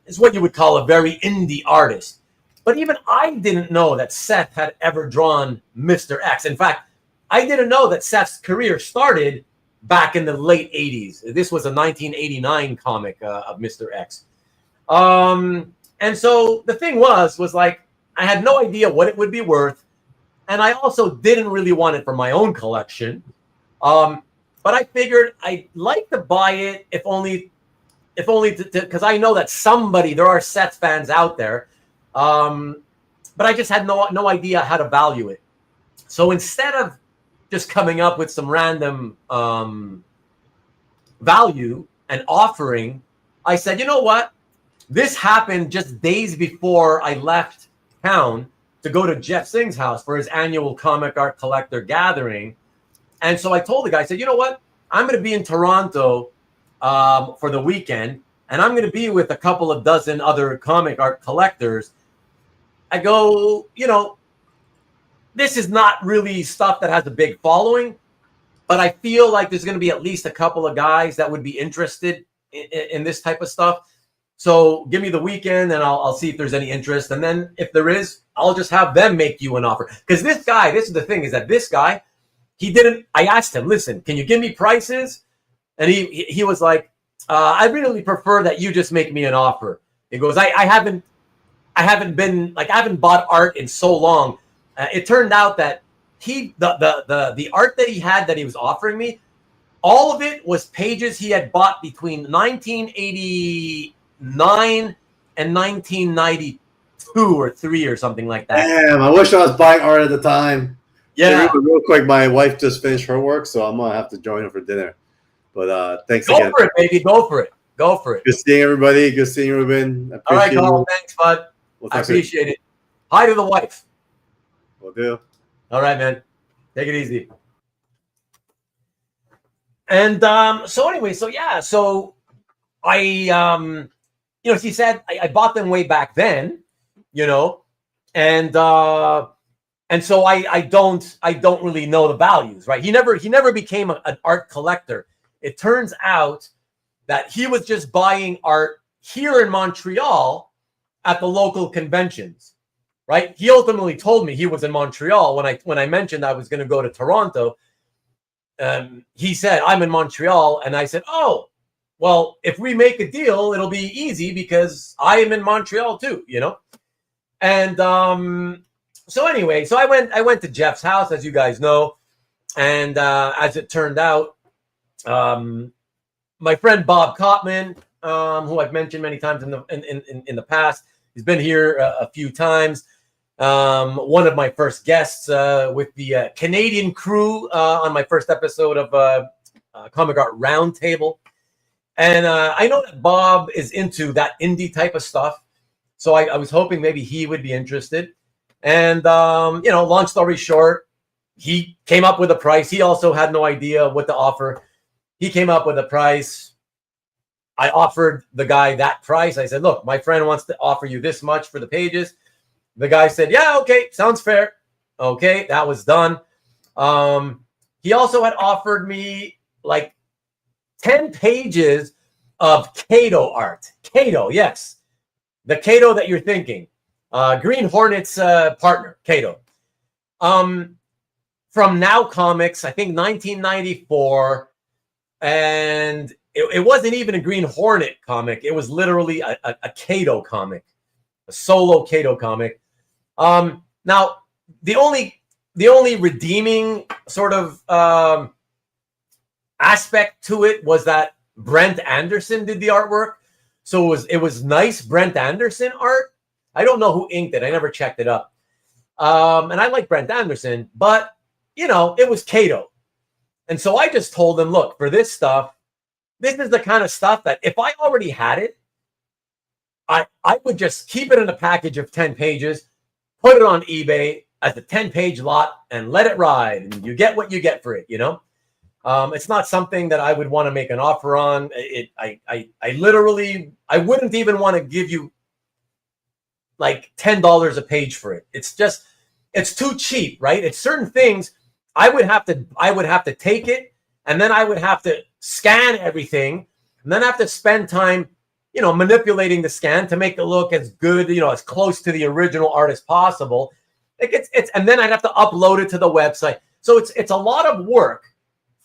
Is what you would call a very indie artist. But even I didn't know that Seth had ever drawn Mr. X. In fact, I didn't know that Seth's career started back in the late 80s. This was a 1989 comic of Mr. X. And so the thing was like, I had no idea what it would be worth. And I also didn't really want it for my own collection. But I figured I'd like to buy it if only because I know that there are Seth fans out there. But I just had no idea how to value it. So instead of just coming up with some random value and offering, I said, you know what? This happened just days before I left town to go to Jeff Singh's house for his annual comic art collector gathering. And so I told the guy, I said, you know what? I'm going to be in Toronto for the weekend, and I'm going to be with a couple of dozen other comic art collectors. I go, this is not really stuff that has a big following, but I feel like there's going to be at least a couple of guys that would be interested in this type of stuff. So give me the weekend and I'll see if there's any interest. And then if there is, I'll just have them make you an offer. Because this is the thing, is that this guy, I asked him, listen, can you give me prices? And he was like, I really prefer that you just make me an offer. He goes, I haven't bought art in so long. It turned out that the art that he had that he was offering me, all of it was pages he had bought between 1989 and 1992 or 3 or something like that. Damn, I wish I was buying art at the time. Yeah. Real quick, my wife just finished her work, so I'm gonna have to join her for dinner. But thanks again. Go for it, baby. Go for it. Good seeing everybody. Good seeing you, Ruben. All right, Carl. Thanks, bud. I appreciate it. Hi to the wife. Will do. All right, man. Take it easy. And so anyway, so I she said I bought them way back then, and so I don't really know the values, right? He never became an art collector. It turns out that he was just buying art here in Montreal at the local conventions, right? He ultimately told me he was in Montreal when I mentioned I was going to go to Toronto. He said, I'm in Montreal. And I said, oh, well, if we make a deal, it'll be easy because I am in Montreal too, And so anyway, so I went to Jeff's house, as you guys know. And as it turned out, my friend Bob Cotman, who I've mentioned many times in the past, he's been here a few times. One of my first guests with the Canadian crew on my first episode of Comic Art Roundtable. And I know that Bob is into that indie type of stuff. So I was hoping maybe he would be interested. And, long story short, he came up with a price. He also had no idea what to offer. He came up with a price. I offered the guy that price. I said, look, my friend wants to offer you this much for the pages. The guy said, yeah, okay, sounds fair. Okay, that was done. He also had offered me like 10 pages of Kato art. Kato, yes. The Kato that you're thinking. Green Hornet's partner, Kato. From Now Comics, I think 1994. And it wasn't even a Green Hornet comic. It was literally a Kato comic, a solo Kato comic. Now, the only redeeming sort of aspect to it was that Brent Anderson did the artwork. So it was nice Brent Anderson art. I don't know who inked it. I never checked it up. And I like Brent Anderson, but it was Kato. And so I just told him, look, for this stuff, this is the kind of stuff that if I already had it, I would just keep it in a package of 10 pages, put it on eBay as a 10-page lot and let it ride. And you get what you get for it, It's not something that I would want to make an offer on. I wouldn't even want to give you like $10 a page for it. It's too cheap, right? It's certain things I would have to take it and then I would have to scan everything, and then have to spend time, manipulating the scan to make it look as good, as close to the original art as possible. And then I'd have to upload it to the website. So it's a lot of work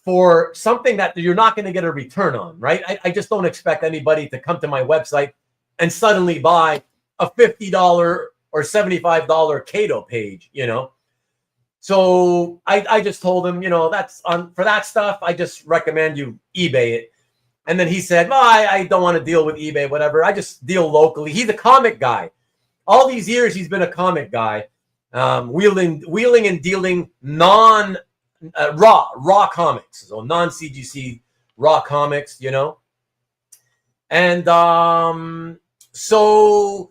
for something that you're not going to get a return on, right? I just don't expect anybody to come to my website and suddenly buy a $50 or $75 Cato page, So I just told him, that's for that stuff, I just recommend you eBay it. And then he said, well, I don't want to deal with eBay, whatever. I just deal locally. He's a comic guy. All these years, he's been a comic guy, wheeling and dealing raw comics, so non-CGC raw comics, And so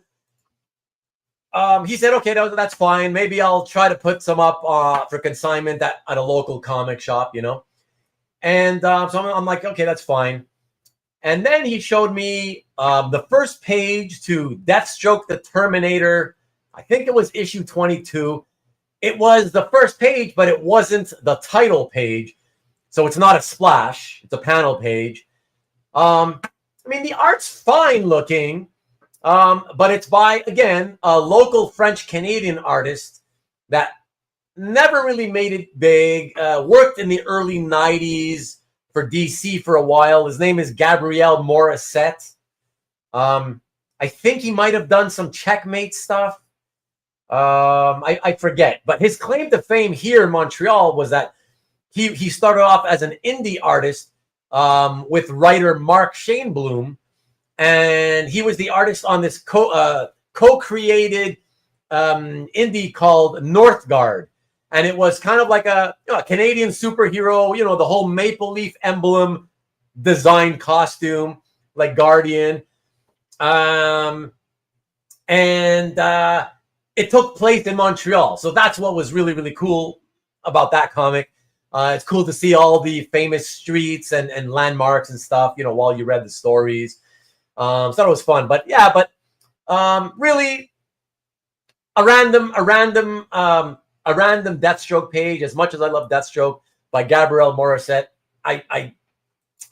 he said, okay, that's fine. Maybe I'll try to put some up for consignment at a local comic shop, And so I'm like, okay, that's fine. And then he showed me the first page to Deathstroke the Terminator. I think it was issue 22. It was the first page, but it wasn't the title page. So it's not a splash. It's a panel page. The art's fine looking, but it's by, again, a local French-Canadian artist that never really made it big, worked in the early 90s for DC for a while. His name is Gabriel Morissette. I think he might have done some Checkmate stuff. I forget. But his claim to fame here in Montreal was that he started off as an indie artist with writer Mark Shaneblum, and he was the artist on this co-created indie called Northgard. And it was kind of like a Canadian superhero, the whole maple leaf emblem designed costume, like Guardian. And it took place in Montreal. So that's what was really, really cool about that comic. It's cool to see all the famous streets and landmarks and stuff, while you read the stories. So that was fun. But yeah, really a random Deathstroke page. As much as I love Deathstroke by Gabriel Morissette, I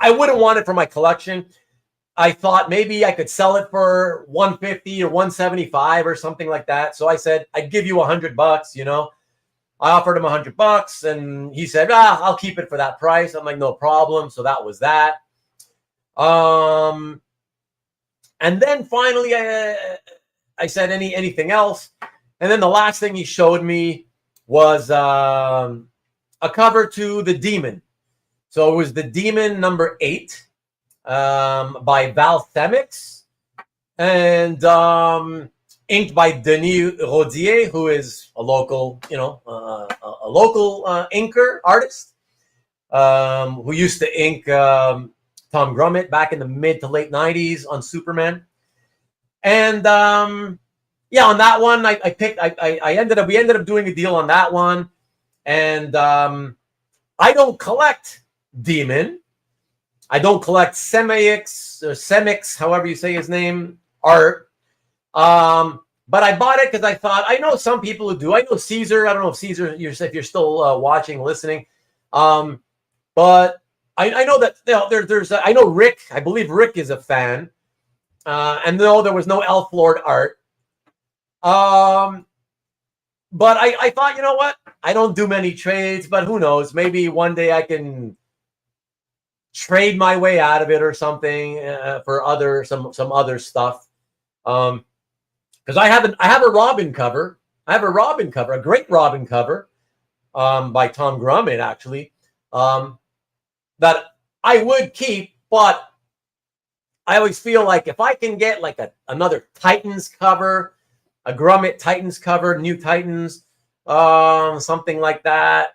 wouldn't want it for my collection. I thought maybe I could sell it for $150 or $175 or something like that. So I said, I'd give you $100, I offered him $100 and he said, I'll keep it for that price. I'm like, no problem. So that was that. And then finally I said, anything else? And then the last thing he showed me was a cover to The Demon. So it was The Demon number 8 by Val Themix and inked by Denis Rodier, who is a local, a local inker artist who used to ink Tom Grummett back in the mid to late 90s on Superman. And on that one, we ended up doing a deal on that one. And I don't collect Demon. I don't collect Semix, however you say his name, art. But I bought it because I thought, I know some people who do. I know Caesar. I don't know if Caesar, if you're still watching, listening. But I know that there's I know Rick. I believe Rick is a fan. And no, there was no Elf Lord art. But I thought, you know what? I don't do many trades, but who knows? Maybe one day I can trade my way out of it or something for some other stuff. Because I have a Robin cover. I have a Robin cover, a great Robin cover, by Tom Grummett actually, that I would keep, but I always feel like if I can get like another Titans cover, a Grummett Titans cover, New Titans, something like that,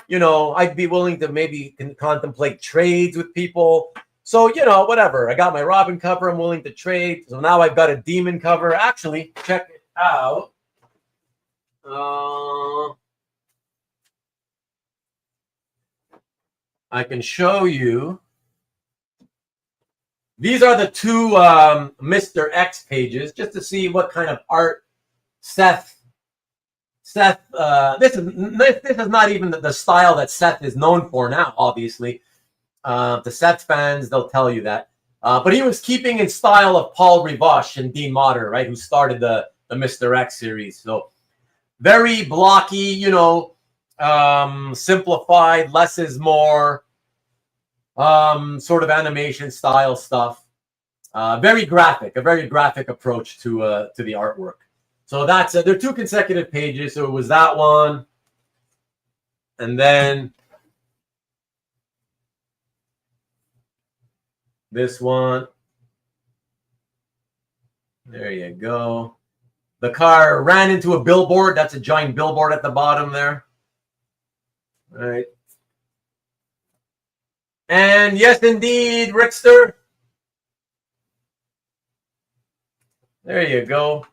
I'd be willing to maybe contemplate trades with people. So, whatever. I got my Robin cover. I'm willing to trade. So now I've got a Demon cover. Actually, check it out. I can show you. These are the two Mr. X pages, just to see what kind of art Seth, this is not even the style that Seth is known for now, obviously. The Sets fans, they'll tell you that. But he was keeping in style of Paul Revach and Dean Motter, right, who started the Mr. X series. So very blocky, simplified, less is more, sort of animation style stuff. Very graphic, a very graphic approach to the artwork. So that's there are 2 consecutive pages. So it was that one, and then this one. There you go. The car ran into a billboard. That's a giant billboard at the bottom there. All right. And yes, indeed, Rickster. There you go.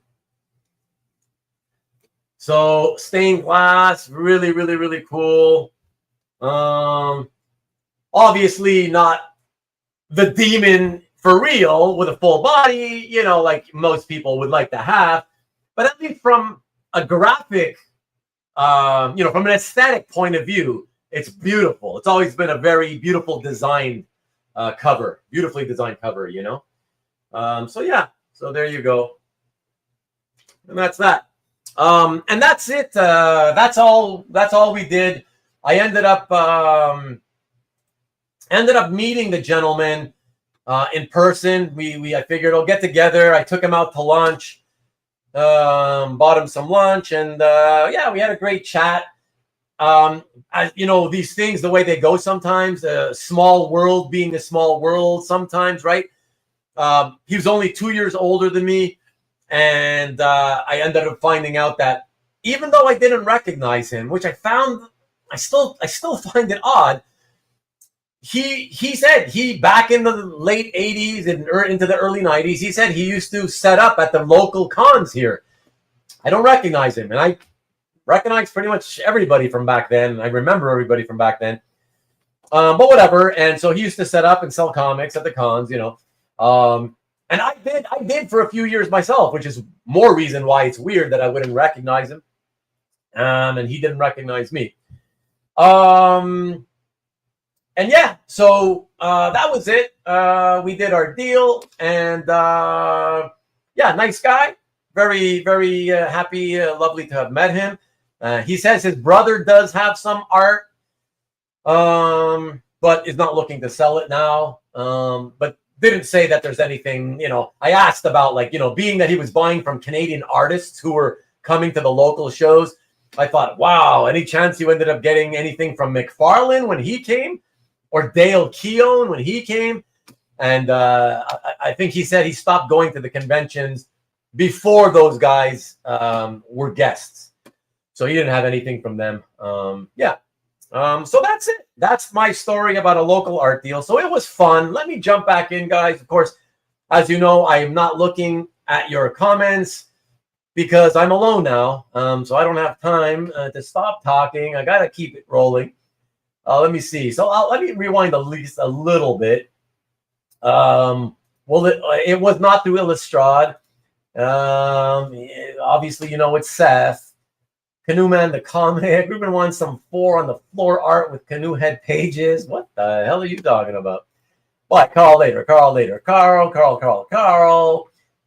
So stained glass, really, really, really cool. Obviously not the demon for real with a full body, like most people would like to have. But at least from a graphic, from an aesthetic point of view, it's beautiful. It's always been a very beautiful designed cover, beautifully designed cover, So yeah, so there you go. And that's that. And that's it. That's all we did. I ended up meeting the gentleman in person. I figured I'll get together. I took him out to lunch, bought him some lunch, and we had a great chat. These things, the way they go sometimes, a small world being a small world sometimes, right? He was only 2 years older than me, and I ended up finding out that even though I didn't recognize him, which I still find it odd. He said back in the late 80s and into the early 90s, he said he used to set up at the local cons here. I don't recognize him, and I recognize pretty much everybody from back then. I remember everybody from back then. But whatever. And so he used to set up and sell comics at the cons, and I did for a few years myself, which is more reason why it's weird that I wouldn't recognize him. And he didn't recognize me. And yeah, so that was it. We did our deal, and nice guy. Very, very happy, lovely to have met him. He says his brother does have some art, but is not looking to sell it now. But didn't say that there's anything, I asked about, being that he was buying from Canadian artists who were coming to the local shows. I thought, wow, any chance you ended up getting anything from McFarlane when he came? Or Dale Keown when he came? And I think he said he stopped going to the conventions before those guys were guests. So he didn't have anything from them. So that's it. That's my story about a local art deal. So it was fun. Let me jump back in, guys. Of course, as you know, I am not looking at your comments because I'm alone now. So I don't have time to stop talking. I got to keep it rolling. Let me see. So let me rewind at least a little bit. It was not through Illustrad. Obviously, it's Seth. Canoe Man, the comic. Ruben wants some 4 on the floor art with canoe head pages. What the hell are you talking about? What? Carl later. Carl.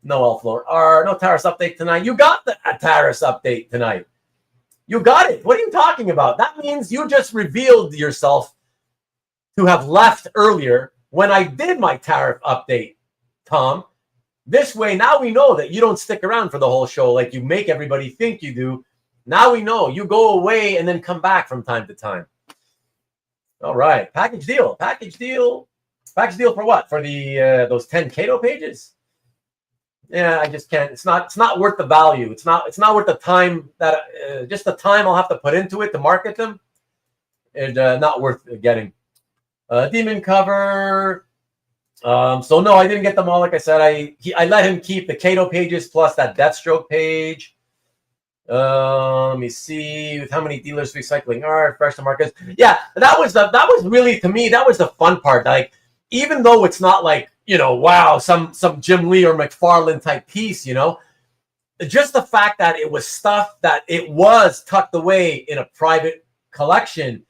No all floor art. No Taris update tonight. You got the Taris update tonight. You got it. What are you talking about? That means you just revealed yourself to have left earlier when I did my tariff update, Tom. This way, now we know that you don't stick around for the whole show like you make everybody think you do. Now we know you go away and then come back from time to time. All right. Package deal. Package deal for what? For the those 10 Cato pages? Yeah, I just can't. It's not worth the value. It's not worth the time that just the time I'll have to put into it to market them. And not worth getting. Demon cover. So no, I didn't get them all. Like I said, I let him keep the Cato pages plus that Deathstroke page. Let me see with how many dealers recycling art, fresh to markets. Yeah, that was really, to me, that was the fun part. Like, even though it's not like, wow, some Jim Lee or McFarlane type piece, just the fact that it was stuff that it was tucked away in a private collection,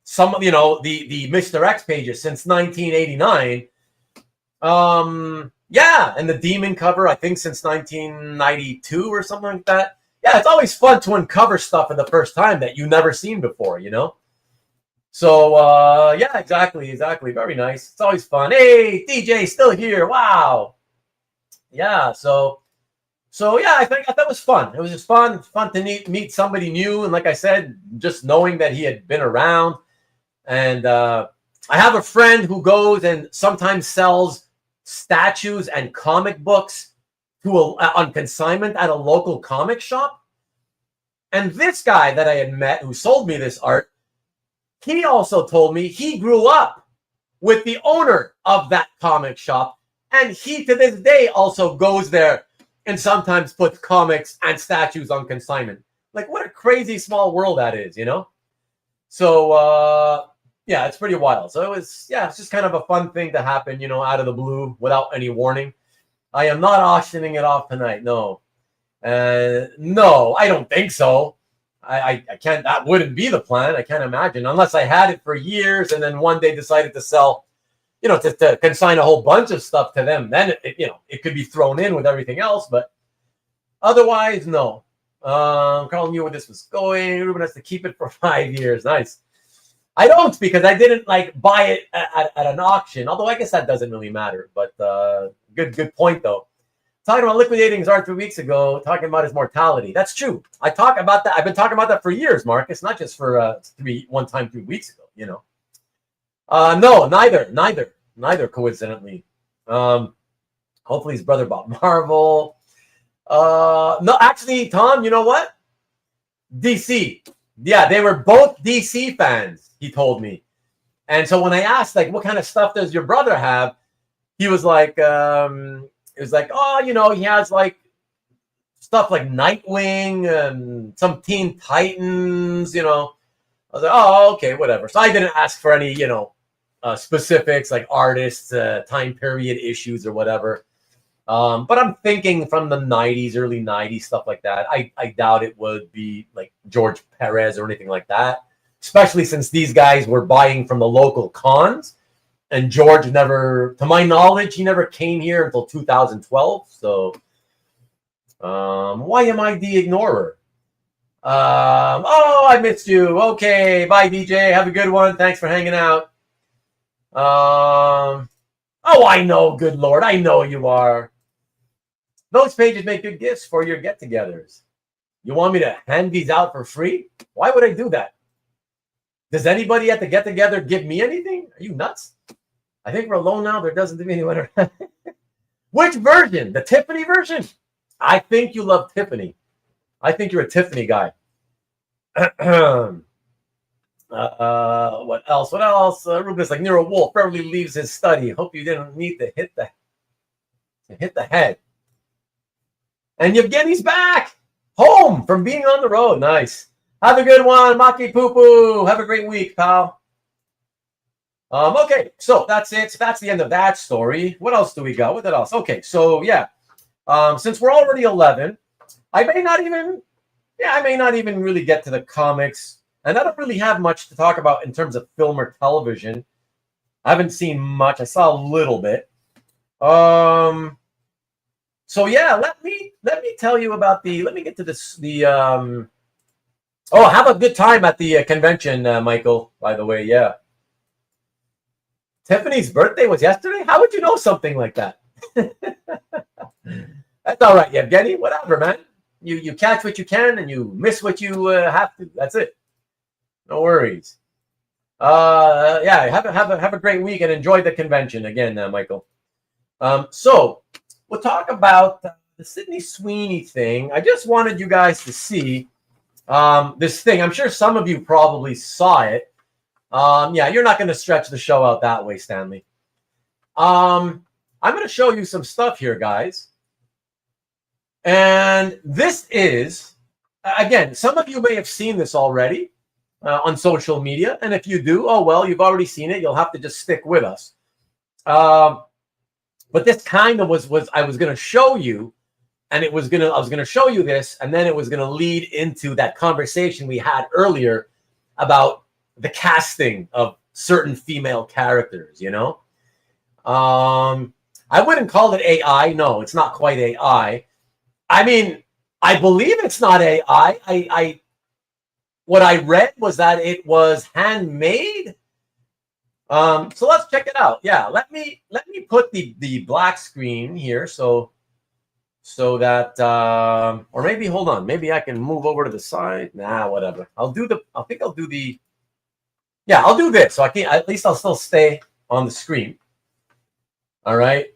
some, the Mr. X pages since 1989. Yeah, and the Demon cover, I think since 1992 or something like that. Yeah, it's always fun to uncover stuff for the first time that you never seen before, So yeah, exactly. Very nice. It's always fun. Hey, DJ still here. Wow. Yeah, so yeah, I thought that was fun. It was just fun to meet somebody new, and like I said, just knowing that he had been around. And I have a friend who goes and sometimes sells statues and comic books on consignment at a local comic shop. And this guy that I had met who sold me this art, he also told me he grew up with the owner of that comic shop, and he to this day also goes there and sometimes puts comics and statues on consignment. Like, what a crazy small world that is, So yeah, it's pretty wild. So it's just kind of a fun thing to happen, out of the blue without any warning. I am not auctioning it off tonight. No. No, I don't think so. I can't, that wouldn't be the plan. I can't imagine, unless I had it for years and then one day decided to sell, to consign a whole bunch of stuff to them. Then, it could be thrown in with everything else. But otherwise, no. Carl knew where this was going. Ruben has to keep it for 5 years. Nice. I don't, because I didn't buy it at an auction. Although I guess that doesn't really matter. But good point though. Talking about liquidating his art 3 weeks ago, talking about his mortality. That's true. I talk about that. I've been talking about that for years, Marcus. Not just for 3 weeks ago. No, neither. Coincidentally. Hopefully his brother bought Marvel. No, actually, Tom, you know what? DC. Yeah, they were both DC fans, he told me. And so when I asked, what kind of stuff does your brother have? He was like, oh, he has stuff like Nightwing and some Teen Titans, I was like, oh, okay, whatever. So I didn't ask for any, specifics like artists, time period issues or whatever. But I'm thinking from the 90s, early 90s, stuff like that. I doubt it would be like George Perez or anything like that, especially since these guys were buying from the local cons. And George never, to my knowledge, he never came here until 2012. So why am I the ignorer? Oh, I missed you. Okay, bye, DJ. Have a good one. Thanks for hanging out. Oh, I know, good Lord. I know you are. Those pages make good gifts for your get-togethers. You want me to hand these out for free? Why would I do that? Does anybody at the get-together give me anything? Are you nuts? I think we're alone now. There doesn't seem anyone around. Which version? The Tiffany version? I think you love Tiffany. I think you're a Tiffany guy. What else? Ruben's like, near a wolf. Beverly leaves his study. Hope you didn't need to hit the head. And Yevgeny's back home from being on the road. Nice. Have a good one, Maki Poo Poo. Have a great week, pal. Okay, so that's it. So that's the end of that story. What else do we got? What else? Okay, so yeah. Since we're already 11, I may not even really get to the comics, and I don't really have much to talk about in terms of film or television. I haven't seen much. I saw a little bit. So yeah, let me tell you about let me get to this. Oh, have a good time at the convention, Michael, by the way. Yeah. Tiffany's birthday was yesterday? How would you know something like that? That's all right, Yevgeny. Whatever, man. You catch what you can and you miss what you have to. That's it. No worries. Yeah, have a great week and enjoy the convention again, Michael. So we'll talk about the Sydney Sweeney thing. I just wanted you guys to see this thing. I'm sure some of you probably saw it. Yeah, you're not going to stretch the show out that way, Stanley. I'm going to show you some stuff here, guys. And this is, again, some of you may have seen this already on social media. And if you do, oh, well, you've already seen it. You'll have to just stick with us. But this kind of was I was going to show you, and I was going to show you this, and then it was going to lead into that conversation we had earlier about the casting of certain female characters, you know. I wouldn't call it AI. No, it's not quite AI. I mean, I believe it's not AI. I what I read was that it was handmade. So let's check it out. Yeah, let me put the black screen here so that or maybe hold on, maybe I can move over to the side. Nah, whatever. I'll do the. I think I'll do the. Yeah, I'll do this. So I can at least I'll still stay on the screen. All right.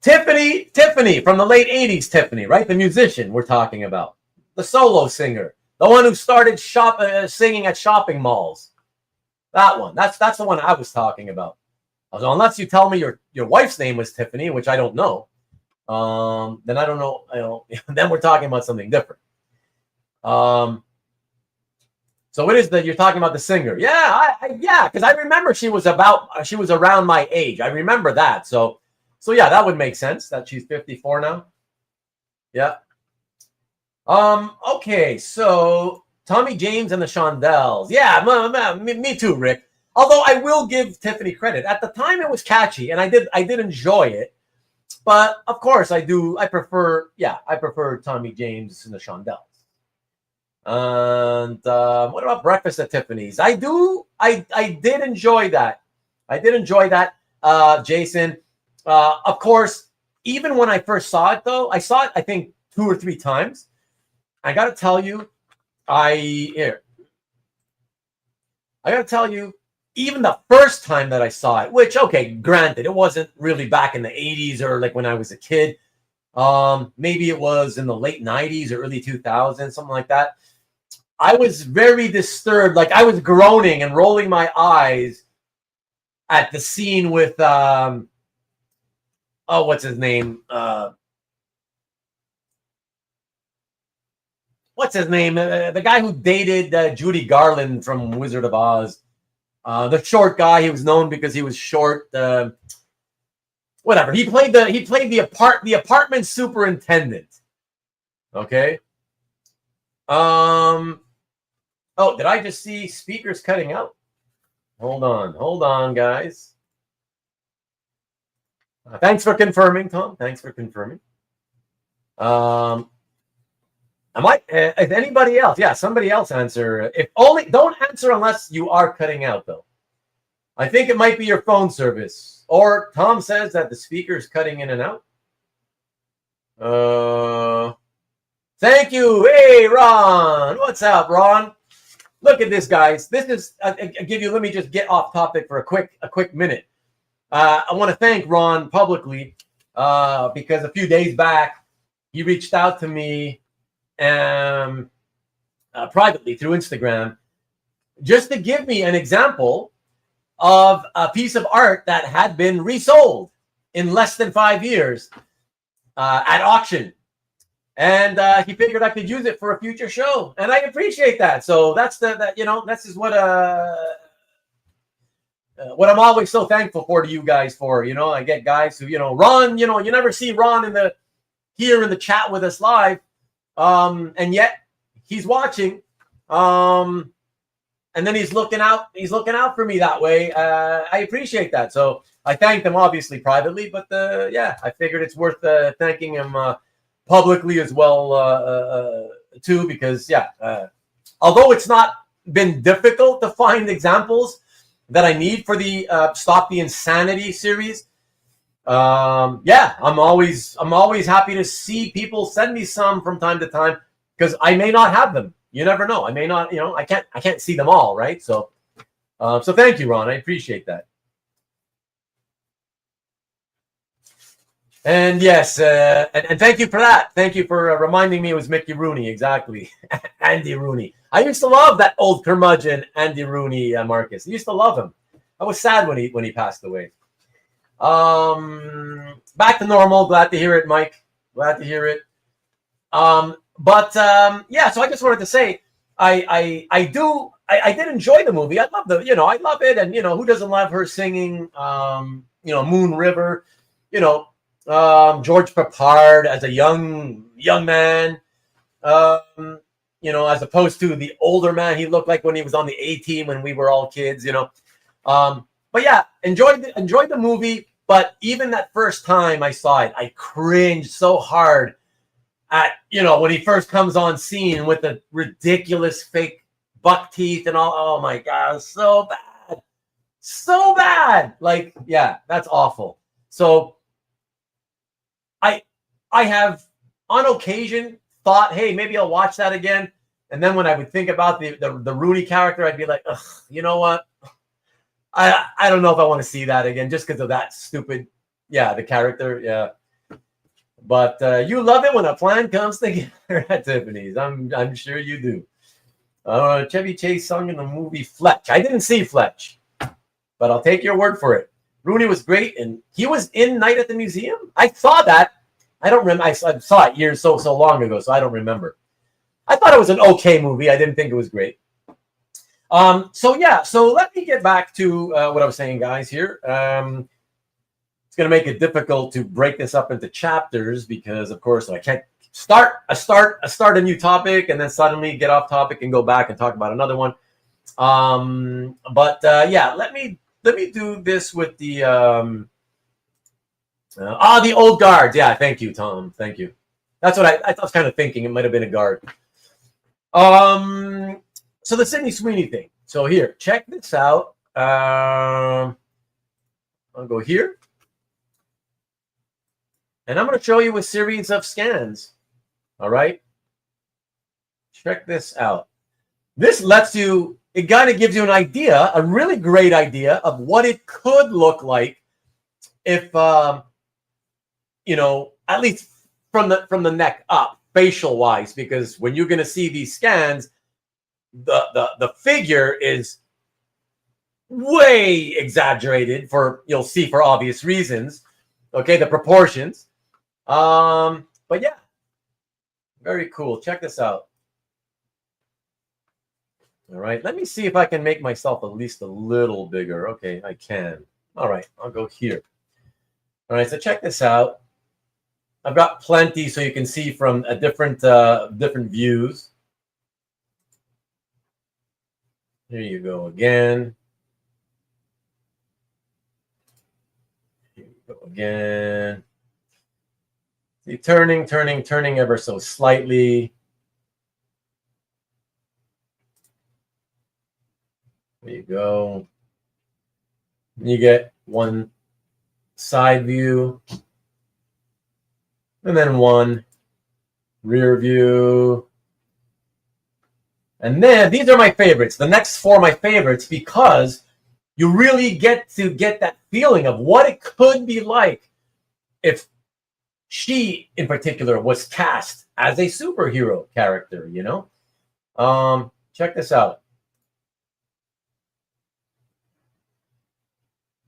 Tiffany from the late 80s, Tiffany, right? The musician we're talking about. The solo singer. The one who started singing at shopping malls. That one. That's the one I was talking about. So unless you tell me your wife's name was Tiffany, which I don't know, then I don't know. Then we're talking about something different. So it is that you're talking about the singer. Yeah, yeah, because I remember she was around my age. I remember that. So yeah, that would make sense that she's 54 now. Yeah. Okay, so Tommy James and the Shondells. Yeah, me too, Rick. Although I will give Tiffany credit. At the time it was catchy and I did enjoy it. But of course I prefer Tommy James and the Shondells. And what about Breakfast at Tiffany's? I did enjoy that. Jason. Of course, even when I first saw it, though, I saw it, I think, 2 or 3 times. I got to tell you, even the first time that I saw it, which, okay, granted, it wasn't really back in the 80s or like when I was a kid. Maybe it was in the late 90s or early 2000s, something like that. I was very disturbed. Like I was groaning and rolling my eyes at the scene with, what's his name? The guy who dated Judy Garland from Wizard of Oz. The short guy. He was known because he was short. Whatever. He played the apartment superintendent. Okay. Oh, did I just see speakers cutting out? Hold on, guys. Thanks for confirming, Tom. Thanks for confirming. If anybody else, yeah, somebody else answer. If only, don't answer unless you are cutting out, though. I think it might be your phone service. Or Tom says that the speaker is cutting in and out. Thank you. Hey, Ron. What's up, Ron? Look at this, guys. This is let me just get off topic for a quick minute. I want to thank Ron publicly because a few days back he reached out to me privately through Instagram just to give me an example of a piece of art that had been resold in less than 5 years at auction. And he figured I could use it for a future show, and I appreciate that. So that's this is what I'm always so thankful for to you guys for. I get guys who Ron. You never see Ron here in the chat with us live, and yet he's watching, and then he's looking out. He's looking out for me that way. I appreciate that. So I thanked him obviously privately, but I figured it's worth thanking him. Publicly as well too, because although it's not been difficult to find examples that I need for the Stop the Insanity series, I'm always happy to see people send me some from time to time because I may not have them. You never know. I may not. I can't see them all, right? So thank you, Ron. I appreciate that. And yes, and thank you for that. Thank you for reminding me it was Mickey Rooney, exactly. Andy Rooney. I used to love that old curmudgeon, Andy Rooney, Marcus. I used to love him. I was sad when he passed away. Back to normal. Glad to hear it, Mike. Glad to hear it. So I just wanted to say, I did enjoy the movie. I love I love it, and who doesn't love her singing? Moon River. George Peppard as a young man. as opposed to the older man he looked like when he was on the A team when we were all kids, But yeah, enjoyed the movie. But even that first time I saw it, I cringed so hard at, when he first comes on scene with the ridiculous fake buck teeth and all. Oh my God, so bad. So bad. Like, yeah, that's awful. So I have on occasion thought, hey, maybe I'll watch that again. And then when I would think about the Rooney character, I'd be like, ugh, you know what? I don't know if I want to see that again just because of that stupid, the character, yeah. But you love it when a plan comes together at Tiffany's. I'm sure you do. Chevy Chase sung in the movie Fletch. I didn't see Fletch, but I'll take your word for it. Rooney was great, and he was in Night at the Museum. I saw that. I don't remember. I saw it years so long ago, so I don't remember. I thought it was an okay movie. I didn't think it was great. So let me get back to what I was saying, guys, here. It's going to make it difficult to break this up into chapters because, of course, I can't start a new topic and then suddenly get off topic and go back and talk about another one. Let me do this with the the old guards. Yeah, thank you, Tom. Thank you. That's what I was kind of thinking. It might have been a guard. So the Sydney Sweeney thing. So here, check this out. I'll go here. And I'm going to show you a series of scans. All right. Check this out. This lets you, it kind of gives you an idea, a really great idea of what it could look like if, at least from the neck up, facial wise, because when you're going to see these scans, the figure is way exaggerated you'll see for obvious reasons. Okay, the proportions. But yeah, very cool. Check this out. All right, let me see if I can make myself at least a little bigger. Okay, I can. All right, I'll go here. All right, so check this out. I've got plenty so you can see from a different views. Here you go again. Here you go again. See, turning ever so slightly. There you go. You get one side view and then one rear view. And then these are my favorites. The next four are my favorites because you really get that feeling of what it could be like if she, in particular, was cast as a superhero character, Check this out.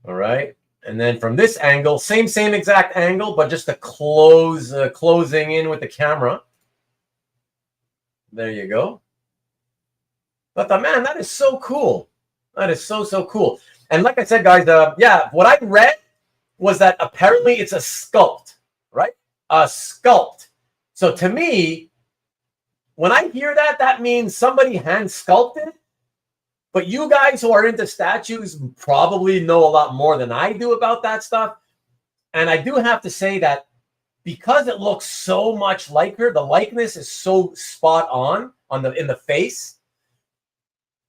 All right. And then from this angle, same exact angle, but just a closing in with the camera. There you go. But man, that is so cool. That is so cool. And like I said, guys, what I read was that apparently it's a sculpt, right? A sculpt. So to me, when I hear that, that means somebody hand sculpted. But you guys who are into statues probably know a lot more than I do about that stuff. And I do have to say that because it looks so much like her, the likeness is so spot on in the face.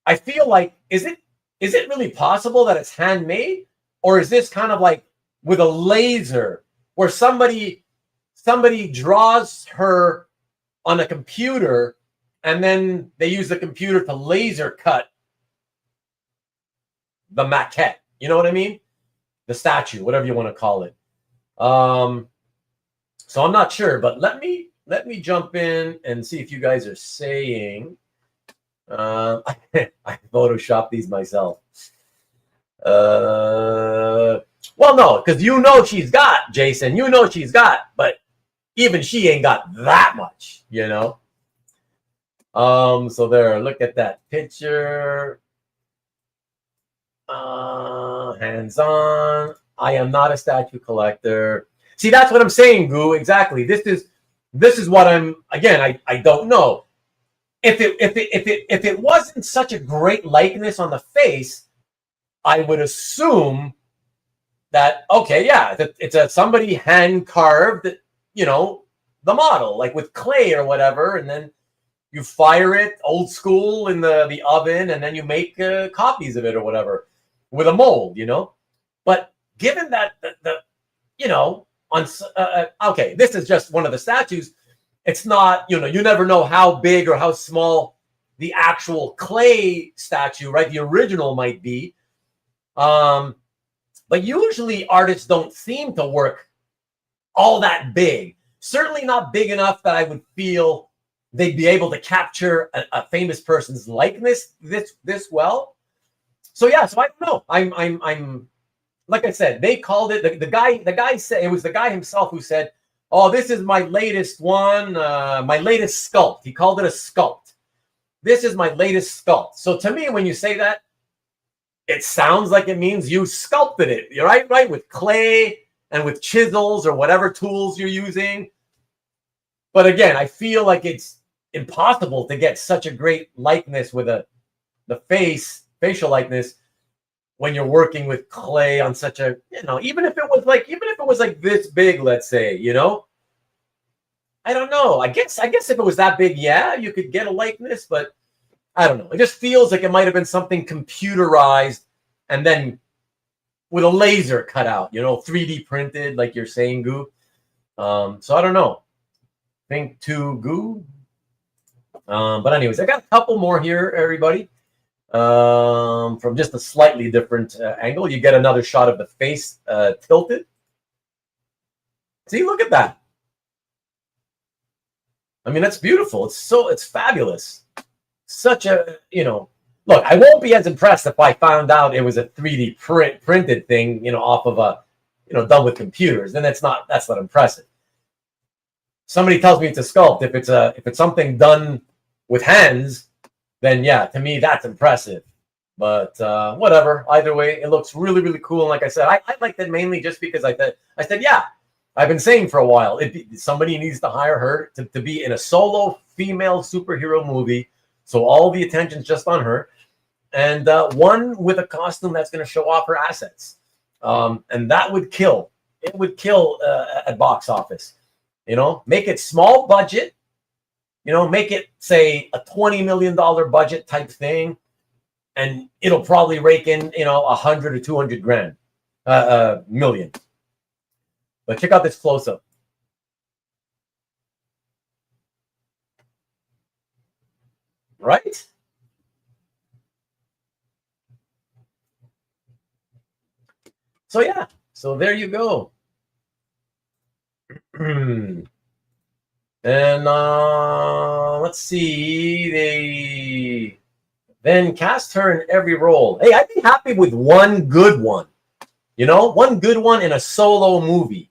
I feel like, is it really possible that it's handmade? Or is this kind of like with a laser where somebody draws her on a computer and then they use the computer to laser cut the maquette? You know what I mean? The statue, whatever you want to call it. So I'm not sure, but let me jump in and see if you guys are saying. I photoshopped these myself. Well, no, because she's got, Jason, she's got, but even she ain't got that much, So there, look at that picture. Hands on. I am not a statue collector. See, that's what I'm saying, Goo. Exactly. This is what I'm, again, I don't know. if it wasn't such a great likeness on the face, I would assume that, okay, yeah, it's a somebody hand carved, the model, like with clay or whatever, and then you fire it old school in the oven, and then you make copies of it or whatever with a mold, But given that okay, this is just one of the statues. It's not, you never know how big or how small the actual clay statue, right? The original might be. But usually artists don't seem to work all that big. Certainly not big enough that I would feel they'd be able to capture a famous person's likeness this well. So yeah, so I don't know. I'm like I said, they called it, the guy said, it was the guy himself who said, oh, this is my latest one, my latest sculpt. He called it a sculpt. This is my latest sculpt. So to me, when you say that, it sounds like it means you sculpted it, right? With clay and with chisels or whatever tools you're using. But again, I feel like it's impossible to get such a great likeness with the facial likeness when you're working with clay on such a, even if it was like this big, let's say, I don't know. I guess if it was that big, yeah, you could get a likeness, but I don't know. It just feels like it might have been something computerized and then with a laser cut out, 3D printed, like you're saying, Goo. So I don't know. Think to Goo. But anyways, I got a couple more here, everybody. From just a slightly different angle. You get another shot of the face tilted. See, look at that. I mean, that's beautiful. It's fabulous. Such a, look, I won't be as impressed if I found out it was a 3D printed thing, off of a, done with computers. Then that's not impressive. Somebody tells me it's a sculpt. If it's something done with hands, then yeah, to me that's impressive. But whatever. Either way, it looks really, really cool. And like I said, I liked it mainly just because I said, yeah, I've been saying for a while, somebody needs to hire her to be in a solo female superhero movie. So all the attention's just on her. And one with a costume that's going to show off her assets. And that would kill. It would kill at box office. Make it small budget. Make it, say, a $20 million budget type thing. And it'll probably rake in, 100 or 200 grand, million. But check out this close-up. Right? So yeah, so there you go. And let's see, they then cast her in every role. Hey, I'd be happy with one good one. One good one in a solo movie.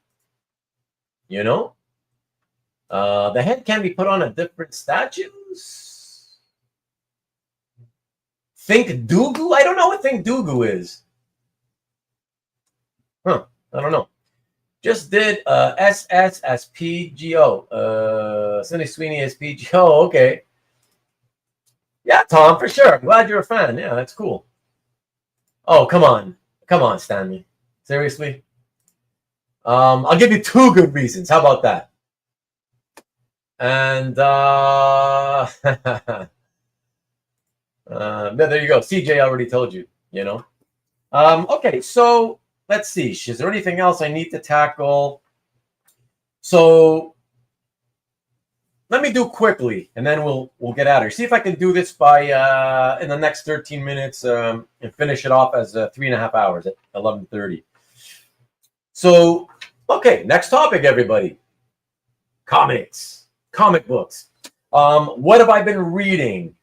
The head can be put on a different statues. Think Dugu? I don't know what Think Dugu is. Huh. I don't know. Just did SS as PGO. Cindy Sweeney as PGO. Okay. Yeah, Tom, for sure. I'm glad you're a fan. Yeah, that's cool. Oh, come on. Come on, Stanley. Seriously? I'll give you 2 good reasons. How about that? And there you go. CJ already told you, Okay, so let's see. Is there anything else I need to tackle? So let me do quickly, and then we'll get out of here. See if I can do this by in the next 13 minutes and finish it off as 3.5 hours at 11:30. So, okay, next topic, everybody. Comics, comic books. What have I been reading?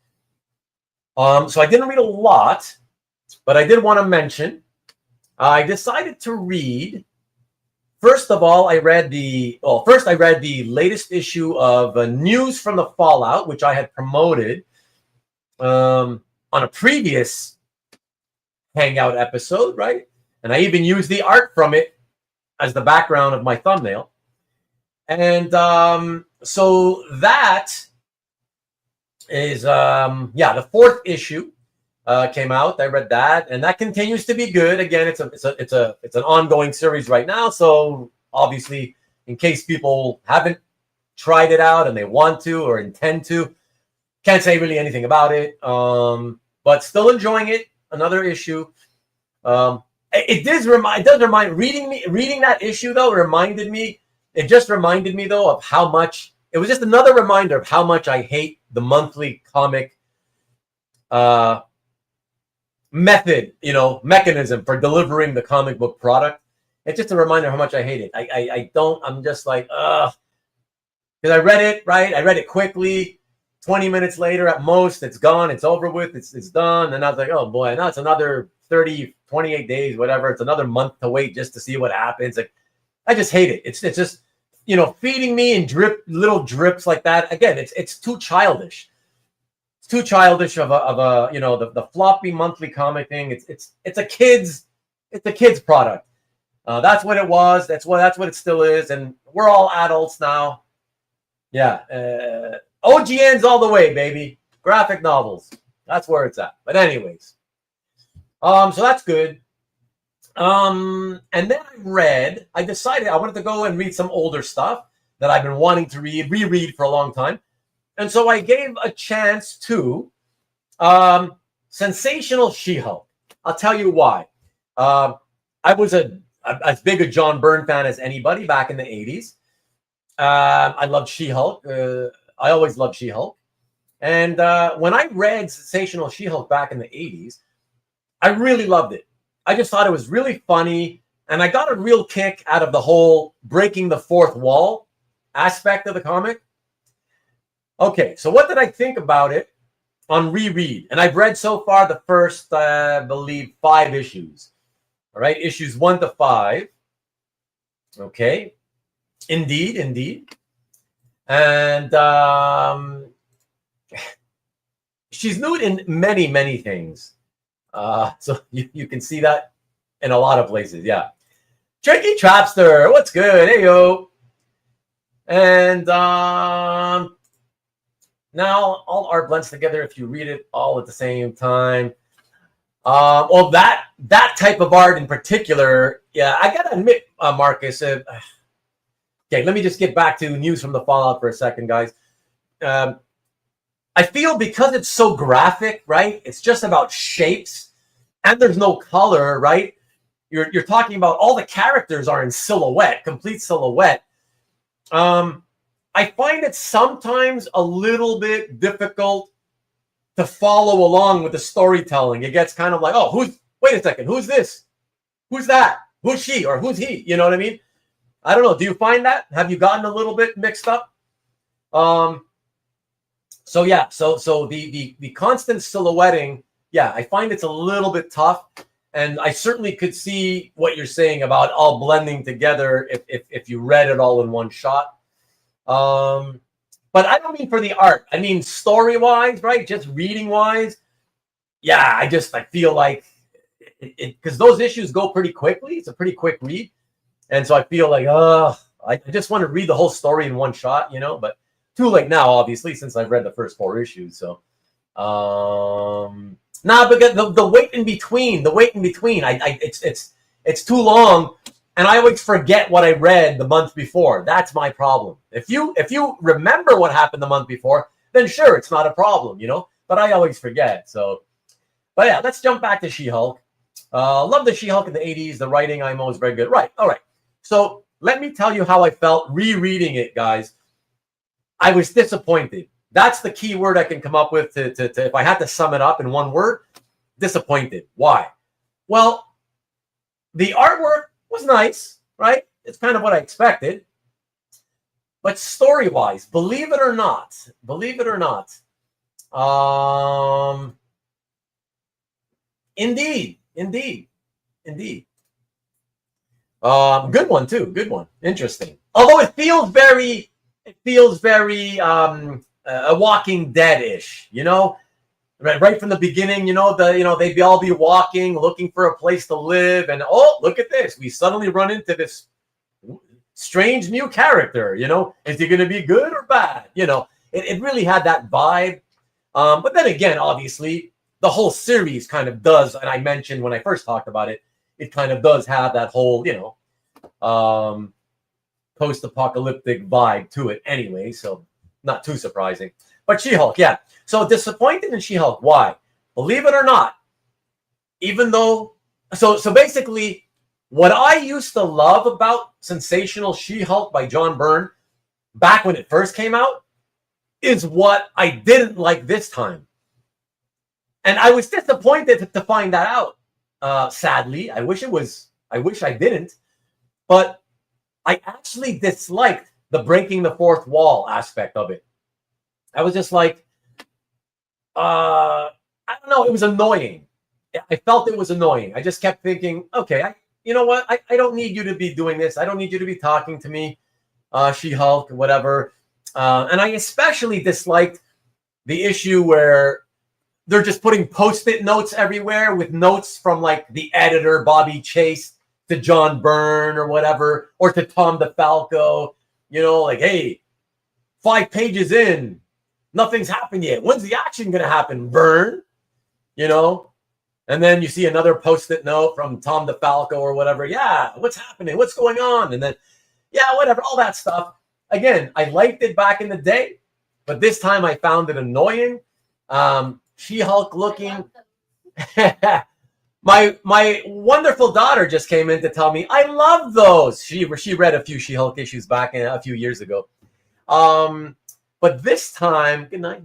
So I didn't read a lot, but I did want to mention. I decided to read. First of all, I read the latest issue of News from the Fallout, which I had promoted on a previous Hangout episode, right? And I even used the art from it as the background of my thumbnail. And so that is yeah, the fourth issue came out. I read that, and that continues to be good. Again, it's an ongoing series right now. So obviously, in case people haven't tried it out and they want to or intend to, can't say really anything about it. But still enjoying it. Another issue. It does remind reading that issue though reminded me. It just reminded me though of how much. It was just another reminder of how much I hate the monthly comic method, mechanism for delivering the comic book product. It's just a reminder of how much I hate it. I don't. I'm just like, ugh. Because I read it, right? I read it quickly. 20 minutes later at most, it's gone. It's over with. It's done. And I was like, oh boy, now it's another 30, 28 days, whatever. It's another month to wait just to see what happens. Like, I just hate it. It's just, feeding me in little drips like that. Again, it's too childish. It's too childish of a the floppy monthly comic thing. It's a kid's product. That's what it was. That's what it still is. And we're all adults now. Yeah. OGN's all the way, baby. Graphic novels. That's where it's at. But anyways. So that's good. And then I decided I wanted to go and read some older stuff that I've been wanting to reread for a long time. And so I gave a chance to Sensational She-Hulk. I'll tell you why. I was as big a John Byrne fan as anybody back in the 80s. I loved She-Hulk. I always loved She-Hulk. And when I read Sensational She-Hulk back in the 80s, I really loved it. I just thought it was really funny. And I got a real kick out of the whole breaking the fourth wall aspect of the comic. Okay, so what did I think about it on reread? And I've read so far the first, I believe, 5 issues. All right, issues 1 to 5. Okay, indeed. And she's nude in many, many things. So you can see that in a lot of places. Yeah. Tricky Trapster, what's good? Hey, yo. And now all art blends together if you read it all at the same time. Well, that type of art in particular, yeah, I gotta admit, Marcus. Okay, let me just get back to news from the Fallout for a second, guys. I feel because it's so graphic, right? It's just about shapes, and there's no color, right? You're talking about all the characters are in silhouette, complete silhouette. I find it sometimes a little bit difficult to follow along with the storytelling. It gets kind of like, oh, wait a second, who's this? Who's that? Who's she or who's he? You know what I mean? I don't know. Do you find that? Have you gotten a little bit mixed up? So yeah, so the constant silhouetting, yeah, I find it's a little bit tough. And I certainly could see what you're saying about all blending together if you read it all in one shot. But I don't mean for the art. I mean story-wise, right? Just reading-wise. Yeah, I feel like because those issues go pretty quickly. It's a pretty quick read. And so I feel like, I just want to read the whole story in one shot, but too late now, obviously, since I've read the first 4 issues. So, but the wait in between, it's too long. And I always forget what I read the month before. That's my problem. If you remember what happened the month before, then sure, it's not a problem, but I always forget. So, but yeah, let's jump back to She-Hulk. Love the She-Hulk in the 80s. The writing, I'm always very good. Right. All right. So let me tell you how I felt rereading it, guys. I was disappointed. That's the key word I can come up with to if I had to sum it up in one word, disappointed. Why? Well, the artwork was nice, right? It's kind of what I expected. But story-wise, believe it or not, indeed. Good one too. Good one. Interesting. Although it feels very a Walking Dead-ish, right from the beginning, they'd all be walking, looking for a place to live, and oh, look at this. We suddenly run into this strange new character, is he going to be good or bad? It really had that vibe. But then again, obviously, the whole series kind of does, and I mentioned when I first talked about it, it kind of does have that whole, post-apocalyptic vibe to it anyway, so not too surprising. But She-Hulk, yeah. So disappointed in She-Hulk. Why? Believe it or not, even though, so basically, what I used to love about Sensational She-Hulk by John Byrne back when it first came out is what I didn't like this time. And I was disappointed to find that out. Sadly, I wish I didn't. But I actually disliked the breaking the fourth wall aspect of it. I was just like, I don't know. It was annoying. I felt it was annoying. I just kept thinking, okay, you know what? I don't need you to be doing this. I don't need you to be talking to me, She-Hulk, whatever. And I especially disliked the issue where they're just putting Post-it notes everywhere with notes from like the editor, Bobby Chase, to John Byrne or whatever, or to Tom DeFalco, like, hey, 5 pages in, nothing's happened yet. When's the action going to happen, Byrne? And then you see another Post-it note from Tom DeFalco or whatever. Yeah, what's happening? What's going on? And then, yeah, whatever, all that stuff. Again, I liked it back in the day, but this time I found it annoying. She-Hulk looking. My wonderful daughter just came in to tell me I love those. She read a few She-Hulk issues back a few years ago. But this time, good night.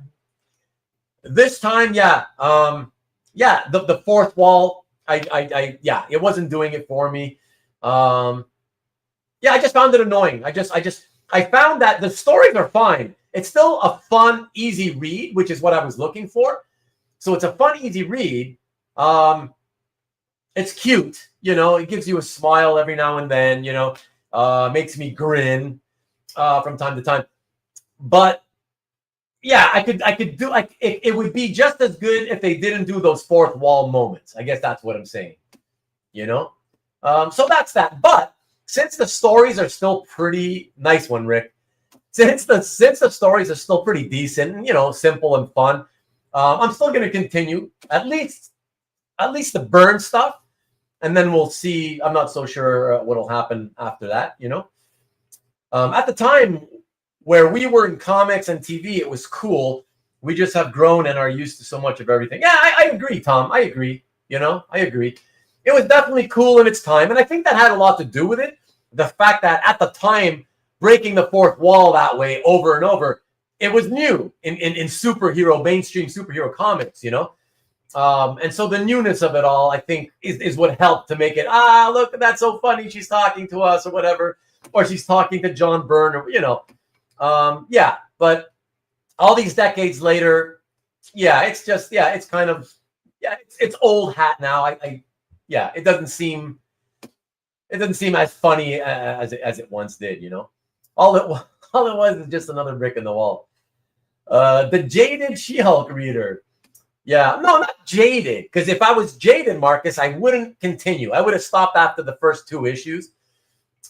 This time, yeah. The fourth wall, it wasn't doing it for me. I just found it annoying. I found that the stories are fine. It's still a fun, easy read, which is what I was looking for. So it's a fun, easy read. It's cute, it gives you a smile every now and then, makes me grin from time to time. But yeah, I could do like it would be just as good if they didn't do those fourth wall moments. I guess that's what I'm saying. So that's that. But since the stories are still pretty nice one, Rick. Since the stories are still pretty decent and simple and fun, I'm still gonna continue at least the Byrne stuff. And then we'll see. I'm not so sure what'll happen after that, At the time where we were in comics and TV, it was cool. We just have grown and are used to so much of everything. Yeah, I agree, Tom. I agree. I agree. It was definitely cool in its time. And I think that had a lot to do with it. The fact that at the time, breaking the fourth wall that way over and over, it was new in mainstream superhero comics, And so the newness of it all, I think, is what helped to make it, look, that's so funny. She's talking to us or whatever, or she's talking to John Byrne or, but all these decades later, it's just, it's kind of, it's old hat now. It doesn't seem as funny as it once did, all it was is just another brick in the wall. The jaded She-Hulk reader. Yeah, no, not jaded. Because if I was jaded, Marcus, I wouldn't continue. I would have stopped after the first 2 issues.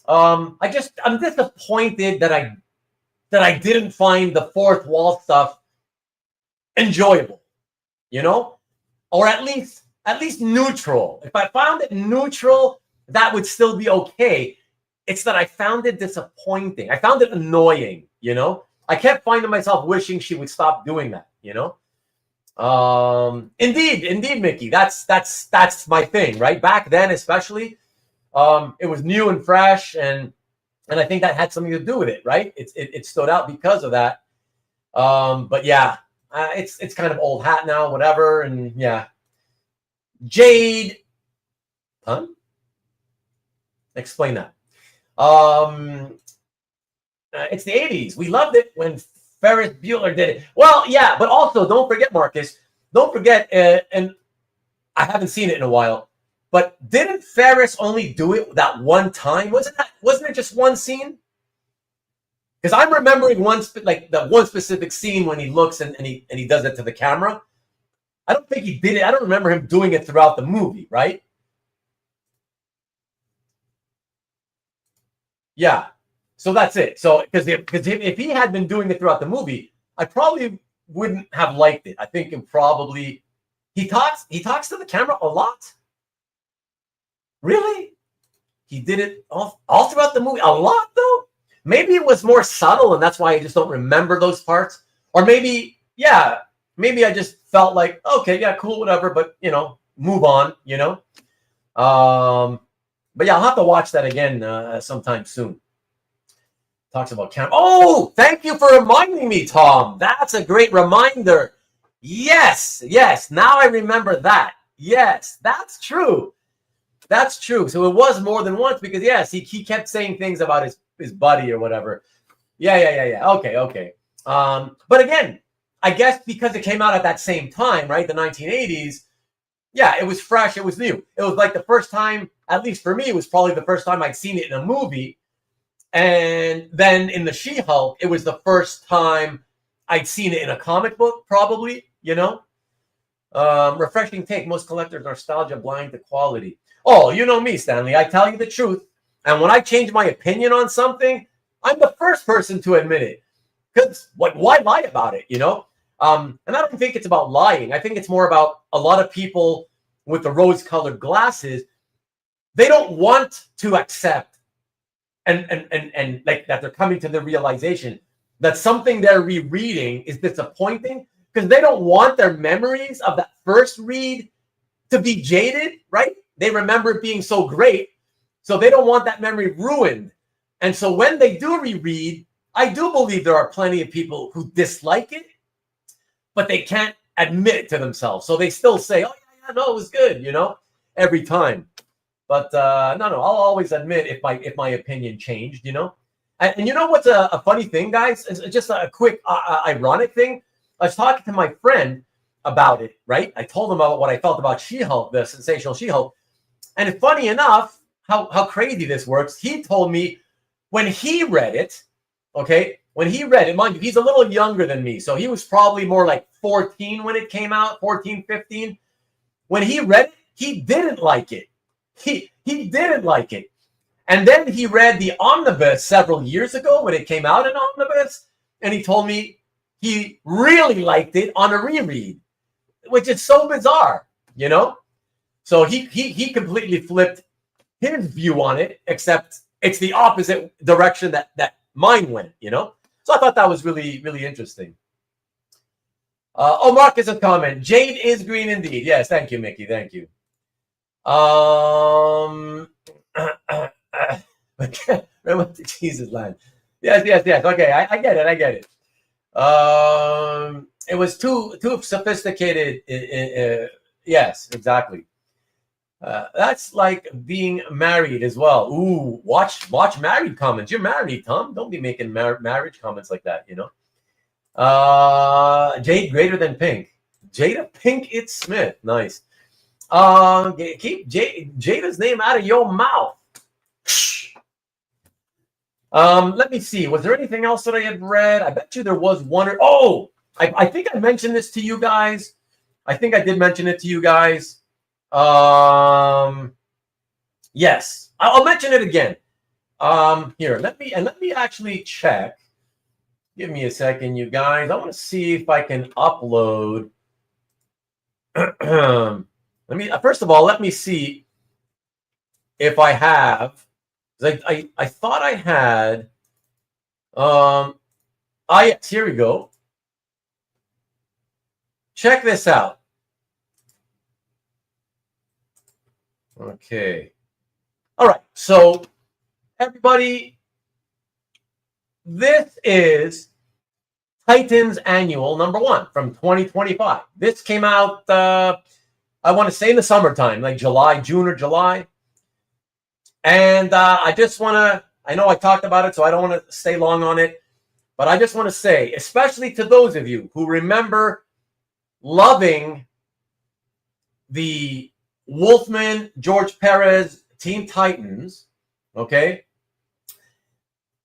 I'm disappointed that I didn't find the fourth wall stuff enjoyable, or at least neutral. If I found it neutral, that would still be okay. It's that I found it disappointing. I found it annoying. I kept finding myself wishing she would stop doing that. Indeed, Mickey. That's my thing, right? Back then, especially, it was new and fresh, and I think that had something to do with it, right? It stood out because of that. But yeah, it's kind of old hat now, whatever, and yeah. Jade, huh? Explain that. It's the 80s. We loved it when Ferris Bueller did it. Well, yeah, but also don't forget, Marcus. Don't forget, and I haven't seen it in a while. But didn't Ferris only do it that one time? Wasn't it just one scene? Because I'm remembering that one specific scene when he looks and he does it to the camera. I don't think he did it. I don't remember him doing it throughout the movie, right? Yeah. So that's it. So because if he had been doing it throughout the movie, I probably wouldn't have liked it. I think it probably he talks to the camera a lot. Really? He did it all throughout the movie a lot though. Maybe it was more subtle, and that's why I just don't remember those parts. Or maybe, yeah, maybe I just felt like, okay, yeah, cool, whatever, but move on, But yeah, I'll have to watch that again sometime soon. Talks about camera. Oh, thank you for reminding me, Tom. That's a great reminder. Yes. Now I remember that. Yes, that's true. That's true. So it was more than once because yes, he kept saying things about his buddy or whatever. Yeah. Okay. But again, I guess because it came out at that same time, right? The 1980s. Yeah, it was fresh. It was new. It was like the first time, at least for me, it was probably the first time I'd seen it in a movie. And then in the She-Hulk, it was the first time I'd seen it in a comic book, probably, refreshing take. Most collectors' nostalgia blind to quality. Oh, you know me, Stanley. I tell you the truth. And when I change my opinion on something, I'm the first person to admit it. Because why lie about it, And I don't think it's about lying. I think it's more about a lot of people with the rose-colored glasses. They don't want to accept and like that they're coming to the realization that something they're rereading is disappointing because they don't want their memories of that first read to be jaded, right? They remember it being so great, so they don't want that memory ruined. And so when they do reread, I do believe there are plenty of people who dislike it, but they can't admit it to themselves. So they still say, oh, yeah, no, it was good, every time. But no, I'll always admit if my opinion changed, And you know what's a funny thing, guys? It's just a quick ironic thing. I was talking to my friend about it, right? I told him about what I felt about She-Hulk, the sensational She-Hulk. And funny enough, how crazy this works, he told me when he read it, okay, when he read it, mind you, he's a little younger than me. So he was probably more like 14 when it came out, 14, 15. When he read it, he didn't like it. He didn't like it. And then he read the omnibus several years ago when it came out in omnibus, and he told me he really liked it on a reread, which is so bizarre, So he completely flipped his view on it, except it's the opposite direction that mine went, So I thought that was really, really interesting. Marcus has comment. Jade is green indeed. Yes, thank you, Mickey. Thank you. Jesus land. Yes. Okay, I get it. It was too sophisticated. Yes, exactly. That's like being married as well. Ooh, watch married comments. You're married, Tom. Don't be making marriage comments like that. Jade greater than Pink. Jada Pinkett Smith. Nice. Keep Jada's name out of your mouth. Let me see. Was there anything else that I had read? I bet you there was one. I think I mentioned this to you guys. I think I did mention it to you guys. Yes, I'll mention it again. Here, let me actually check. Give me a second, you guys. I want to see if I can upload. First of all, let me see if I have. I thought I had. Yes, here we go. Check this out. Okay. All right. So, everybody, this is Titans Annual #1 from 2025. This came out, I want to say in the summertime, like June or July. And I just want to, I know I talked about it, so I don't want to stay long on it. But I just want to say, especially to those of you who remember loving the Wolfman, George Perez, Teen Titans, okay?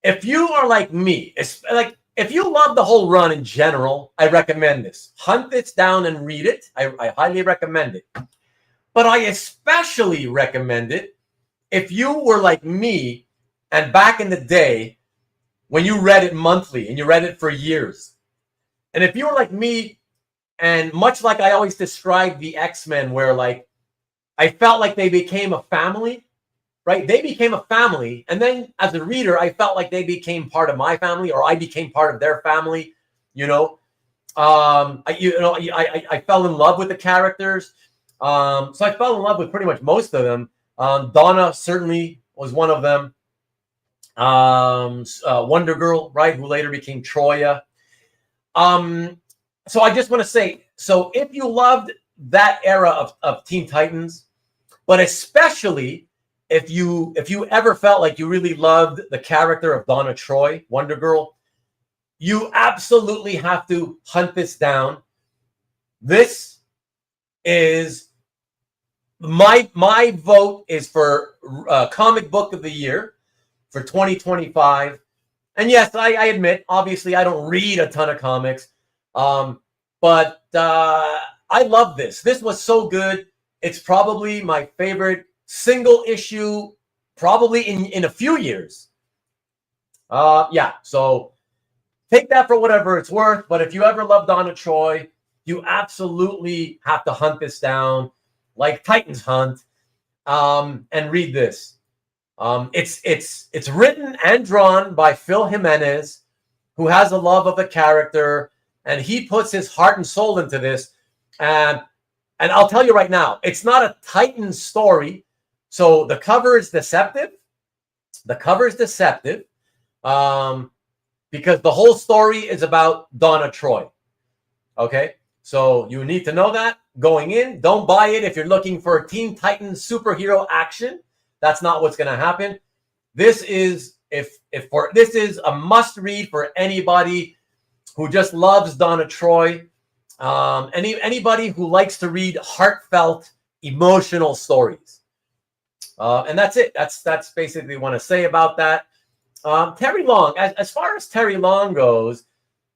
If you are like me, if you love the whole run in general, I recommend this. Hunt this down and read it. I highly recommend it. But I especially recommend it if you were like me and back in the day when you read it monthly and you read it for years. And if you were like me, and much like I always describe the X-Men, where like I felt like they became a family, right? They became a family. And then as a reader, I felt like they became part of my family, or I became part of their family, you know. I fell in love with the characters. So I fell in love with pretty much most of them. Donna certainly was one of them. Wonder Girl, right, who later became Troya. So I just want to say, so if you loved that era of Teen Titans, but especially if you ever felt like you really loved the character of Donna Troy, Wonder Girl, you absolutely have to hunt this down. This is my vote is for comic book of the year for 2025. And yes, I admit, obviously, I don't read a ton of comics, but I love this. This was so good. It's probably my favorite single issue, probably in a few years. Yeah, so take that for whatever it's worth. But if you ever loved Donna Troy, you absolutely have to hunt this down, like Titans hunt, and read this. It's written and drawn by Phil Jimenez, who has a love of the character, and he puts his heart and soul into this. And I'll tell you right now, it's not a Titan story. So the cover is deceptive. The cover is deceptive because the whole story is about Donna Troy. Okay, so you need to know that going in. Don't buy it if you're looking for Teen Titans superhero action. That's not what's going to happen. This is this is a must read for anybody who just loves Donna Troy. Anybody who likes to read heartfelt, emotional stories. And that's it. That's basically what I want to say about that. Terry Long, as far as Terry Long goes,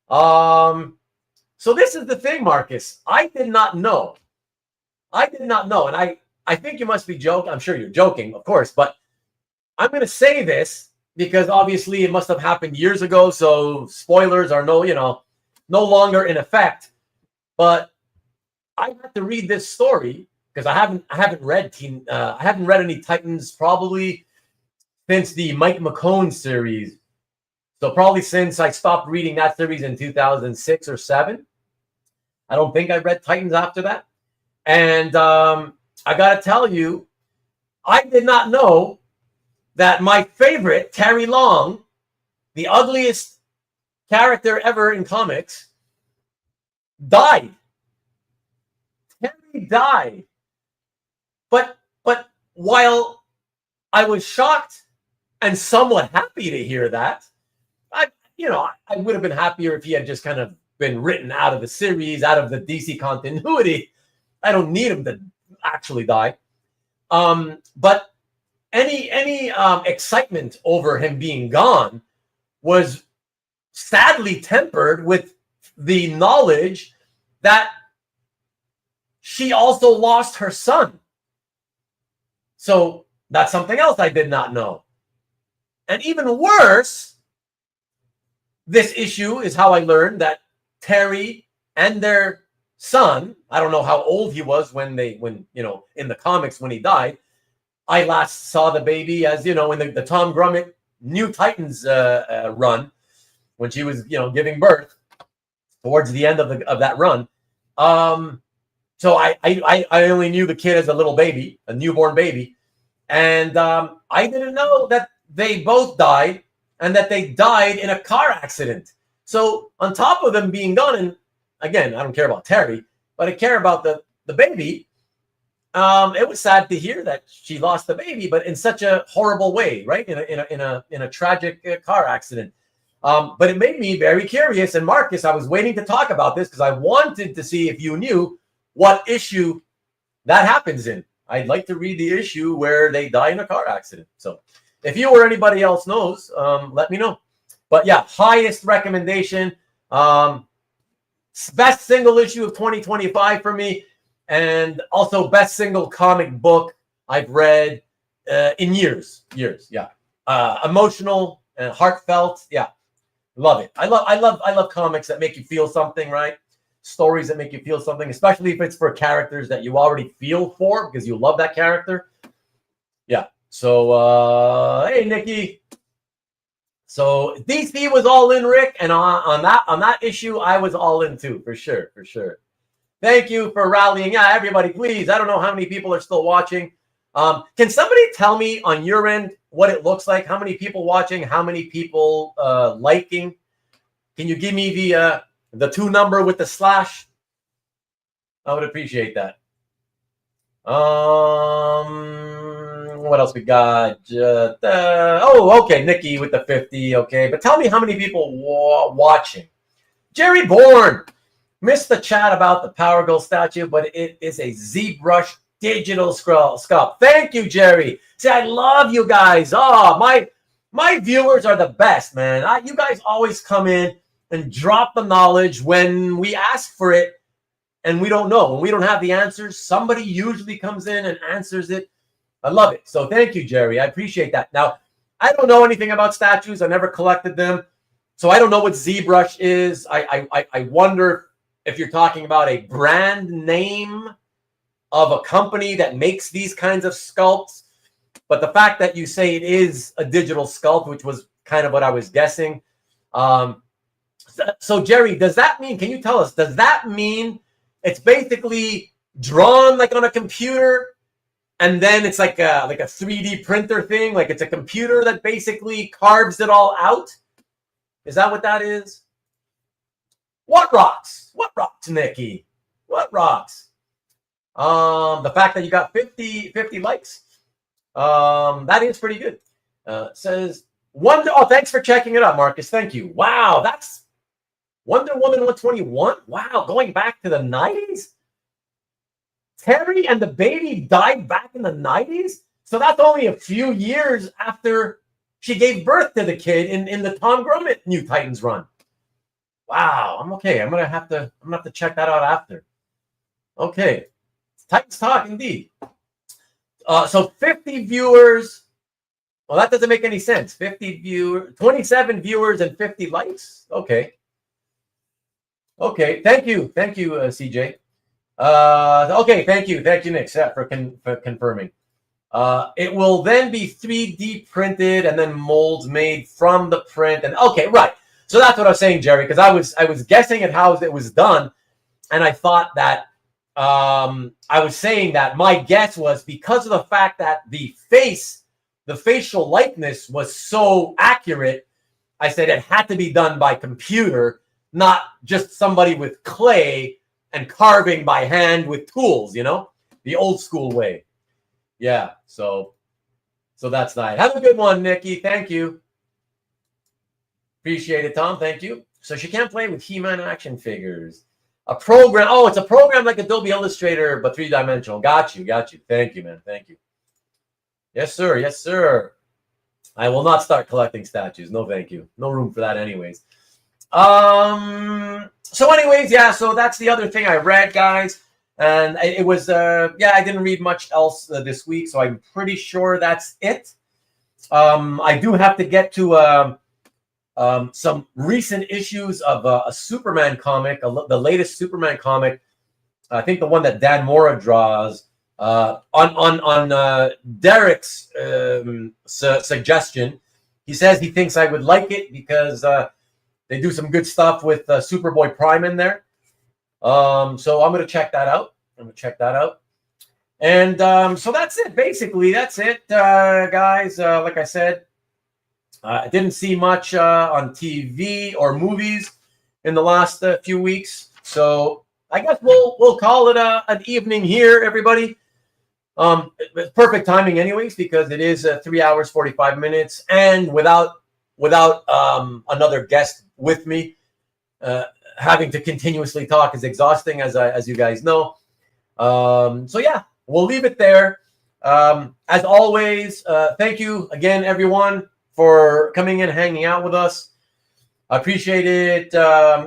so this is the thing, Marcus. I did not know. And I think you must be joking. I'm sure you're joking, of course, but I'm going to say this because obviously it must have happened years ago. So spoilers are no longer in effect. But I had to read this story because I haven't read any Titans probably since the Mike McCone series. So probably since I stopped reading that series in 2006 or 7. I don't think I read Titans after that. And I got to tell you, I did not know that my favorite, Terry Long, the ugliest character ever in comics, died. Terry died. But while I was shocked and somewhat happy to hear that, I would have been happier if he had just kind of been written out of the series, out of the DC continuity. I don't need him to actually die. But any excitement over him being gone was sadly tempered with the knowledge that she also lost her son. So that's something else I did not know. And even worse, this issue is how I learned that Terry and their son, I don't know how old he was when in the comics when he died. I last saw the baby as, in the Tom Grummett New Titans run when she was, giving birth towards the end of that run. So I only knew the kid as a little baby, a newborn baby. And I didn't know that they both died and that they died in a car accident. So on top of them being gone, and again, I don't care about Terry, but I care about the baby. It was sad to hear that she lost the baby, but in such a horrible way, right? In a tragic car accident. But it made me very curious. And Marcus, I was waiting to talk about this because I wanted to see if you knew what issue that happens in. I'd like to read the issue where they die in a car accident. So if you or anybody else knows, let me know. But yeah, highest recommendation. Best single issue of 2025 for me. And also best single comic book I've read in years. Yeah. Emotional and heartfelt. Yeah. Love it. I love comics that make you feel something, right? Stories that make you feel something, especially if it's for characters that you already feel for because you love that character. Yeah. So hey Nikki. So DC was all in, Rick, and on that issue, I was all in too, for sure, for sure. Thank you for rallying. Yeah, everybody, please. I don't know how many people are still watching. Can somebody tell me on your end what it looks like? How many people watching? How many people liking? Can you give me the 2 number with the slash? I would appreciate that. What else we got? Okay, Nikki with the 50. Okay, but tell me how many people watching. Jerry Bourne missed the chat about the Power Girl statue, but it is a ZBrush digital sculpt. Thank you, Jerry. See, I love you guys. Oh, my viewers are the best, man. You guys always come in and drop the knowledge when we ask for it. And we don't know. When we don't have the answers, somebody usually comes in and answers it. I love it. So thank you, Jerry. I appreciate that. Now, I don't know anything about statues. I never collected them. So I don't know what ZBrush is. I wonder if you're talking about a brand name of a company that makes these kinds of sculpts. But the fact that you say it is a digital sculpt, which was kind of what I was guessing. So Jerry, does that mean, can you tell us, does that mean it's basically drawn like on a computer, and then it's like a 3D printer thing? Like it's a computer that basically carves it all out? Is that what that is? What rocks? What rocks, Nikki? What rocks? The fact that you got 50 likes, that is pretty good. Says Wonder. Oh, thanks for checking it out, Marcus. Thank you. Wow, that's Wonder Woman 121. Wow, going back to the 90s. Terry and the baby died back in the 90s. So that's only a few years after she gave birth to the kid in the Tom Grummett New Titans run. Wow, I'm okay. I'm gonna have to check that out after. Okay. Titans talk indeed. So 50 viewers. Well, that doesn't make any sense. 50 viewers, 27 viewers, and 50 likes. Okay. Okay. Thank you, CJ. Okay. Thank you, Nick, for confirming. It will then be 3D printed and then molds made from the print. And okay, right. So that's what I was saying, Jerry, because I was guessing at how it was done, and I thought that I was saying that my guess was because of the fact that the facial likeness was so accurate, I said it had to be done by computer, not just somebody with clay and carving by hand with tools, the old school way. Yeah, so that's nice. Have a good one, Nikki. Thank you. Appreciate it, Tom. Thank you. So she can't play with He-Man action figures. A program. Oh, it's a program like Adobe Illustrator, but 3-dimensional. Got you. Thank you, man. Thank you. Yes, sir. I will not start collecting statues. No, thank you. No room for that anyways. So anyways, yeah, so that's the other thing I read, guys. And it was, I didn't read much else this week, so I'm pretty sure that's it. I do have to get to some recent issues of a Superman comic, the latest Superman comic. I think the one that Dan Mora draws on Derek's suggestion. He says he thinks I would like it because they do some good stuff with Superboy Prime in there. So I'm going to check that out. And so that's it. Basically, that's it, guys. Like I said, I didn't see much on TV or movies in the last few weeks. So I guess we'll call it an evening here, everybody. Perfect timing anyways, because it is 3 hours, 45 minutes. And without another guest with me, having to continuously talk is exhausting, as you guys know. So yeah, we'll leave it there. As always, thank you again, everyone, for coming in, hanging out with us. I appreciate it,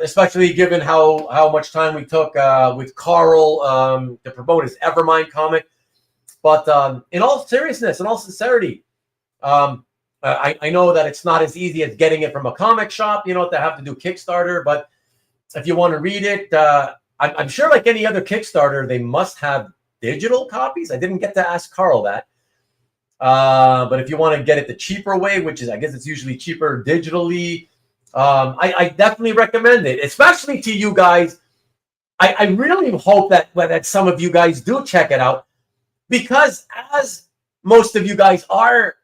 especially given how much time we took with Carl to promote his Evermind comic. But in all seriousness, in all sincerity, I know that it's not as easy as getting it from a comic shop. You know, they have to do Kickstarter. But if you want to read it, I'm sure like any other Kickstarter, they must have digital copies. I didn't get to ask Carl that. But if you want to get it the cheaper way, which is, I guess it's usually cheaper digitally, I definitely recommend it, especially to you guys. I really hope that some of you guys do check it out, because as most of you guys are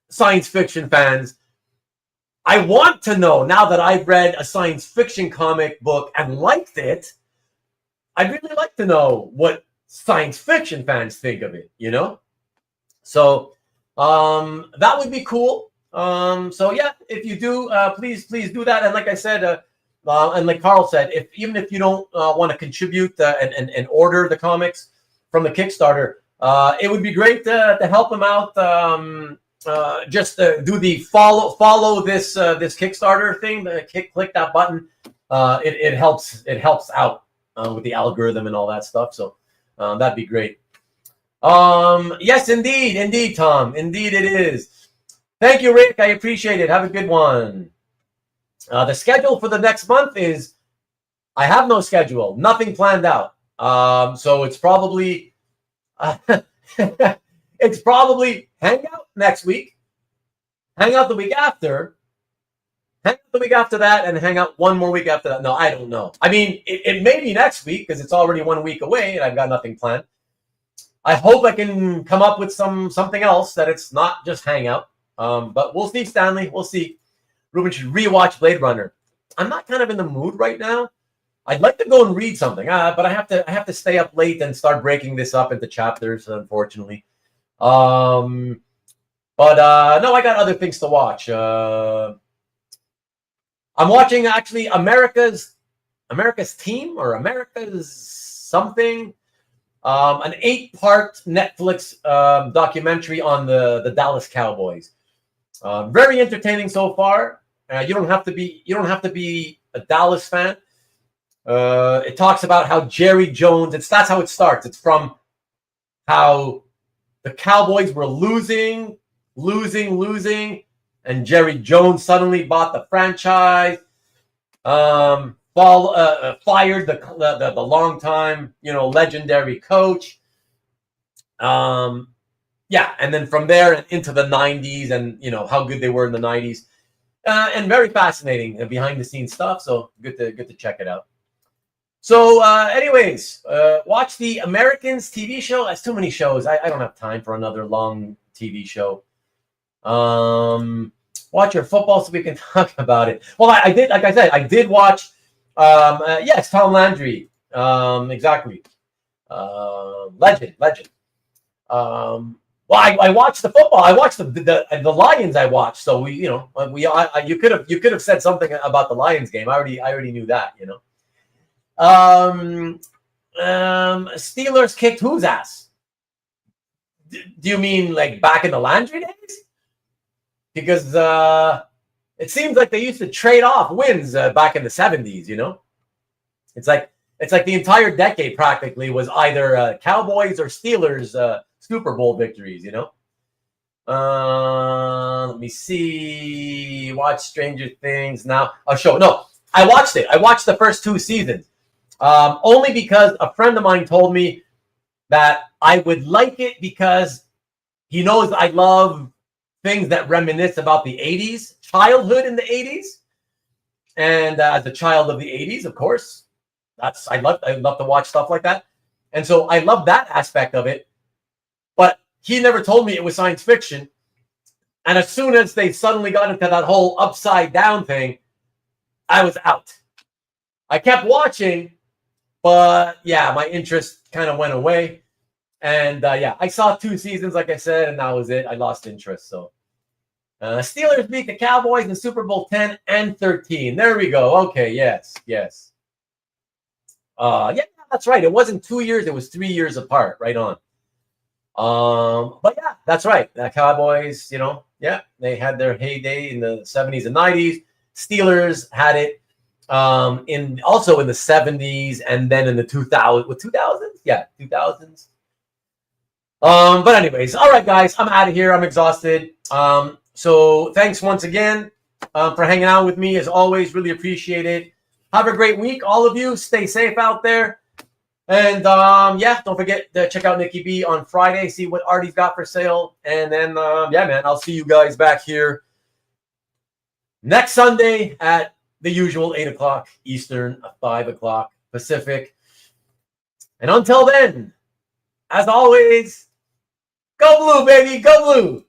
science fiction fans, I want to know, now that I've read a science fiction comic book and liked it, I'd really like to know what science fiction fans think of it, you know? So that would be cool. So yeah, if you do, please do that. And like I said, and like Carl said, even if you don't want to contribute and order the comics from the Kickstarter, it would be great to help them out. Just do the follow this Kickstarter thing. Click that button. It helps out with the algorithm and all that stuff. So that'd be great. Yes, indeed, Tom. Indeed, it is. Thank you, Rick. I appreciate it. Have a good one. The schedule for the next month is, I have no schedule, nothing planned out. So it's probably it's probably Hangout next week, Hangout the week after, Hangout the week after that, and Hangout one more week after that. No, I don't know. I mean, it may be next week because it's already 1 week away and I've got nothing planned. I hope I can come up with something else that it's not just Hangout. But we'll see, Stanley. We'll see. Ruben should rewatch Blade Runner. I'm not kind of in the mood right now. I'd like to go and read something, but I have to stay up late and start breaking this up into chapters, unfortunately. But no, I got other things to watch. I'm watching actually America's Team, or America's something. An 8-part Netflix documentary on the Dallas Cowboys. Very entertaining so far. You don't have to be a Dallas fan. It talks about how Jerry Jones. That's how it starts. It's from how the Cowboys were losing, and Jerry Jones suddenly bought the franchise. Fired the longtime, legendary coach. Yeah, and then from there into the 90s, and how good they were in the 90s, and very fascinating behind the scenes stuff. So good to check it out. So, anyways, watch the Americans TV show. That's too many shows. I don't have time for another long TV show. Watch your football so we can talk about it. Well, I did, like I said, I did watch. Yes, Tom Landry. Exactly. Legend. Well, I watched the football. I watched the Lions. I watched. So you could have said something about the Lions game. I already knew that. Steelers kicked whose ass? Do you mean like back in the Landry days? Because it seems like they used to trade off wins back in the 70s. It's like the entire decade practically was either Cowboys or Steelers Super Bowl victories. Let me see. Watch Stranger Things now. A show. No, I watched it. I watched the first 2 seasons. Only because a friend of mine told me that I would like it because he knows I love things that reminisce about the 80s, childhood in the 80s. And as a child of the 80s, of course, I love to watch stuff like that. And so I love that aspect of it. But he never told me it was science fiction. And as soon as they suddenly got into that whole upside down thing, I was out. I kept watching, but yeah, my interest kind of went away. And yeah, I saw 2 seasons, like I said, and that was it. I lost interest. So Steelers beat the Cowboys in Super Bowl 10 and 13. There we go. Okay, yes. Yeah, that's right. It wasn't 2 years. It was 3 years apart. Right on. But yeah, that's right. The Cowboys, they had their heyday in the 70s and 90s. Steelers had it also in the 70s, and then in the 2000s. What, 2000s? Yeah, 2000s. But anyways, all right, guys, I'm out of here. I'm exhausted. So thanks once again for hanging out with me. As always, really appreciate it. Have a great week, all of you. Stay safe out there. And yeah, don't forget to check out Nikki B on Friday, see what Artie's got for sale. And then, yeah, man, I'll see you guys back here next Sunday at the usual 8 o'clock Eastern, 5 o'clock Pacific. And until then, as always, go blue, baby, go blue.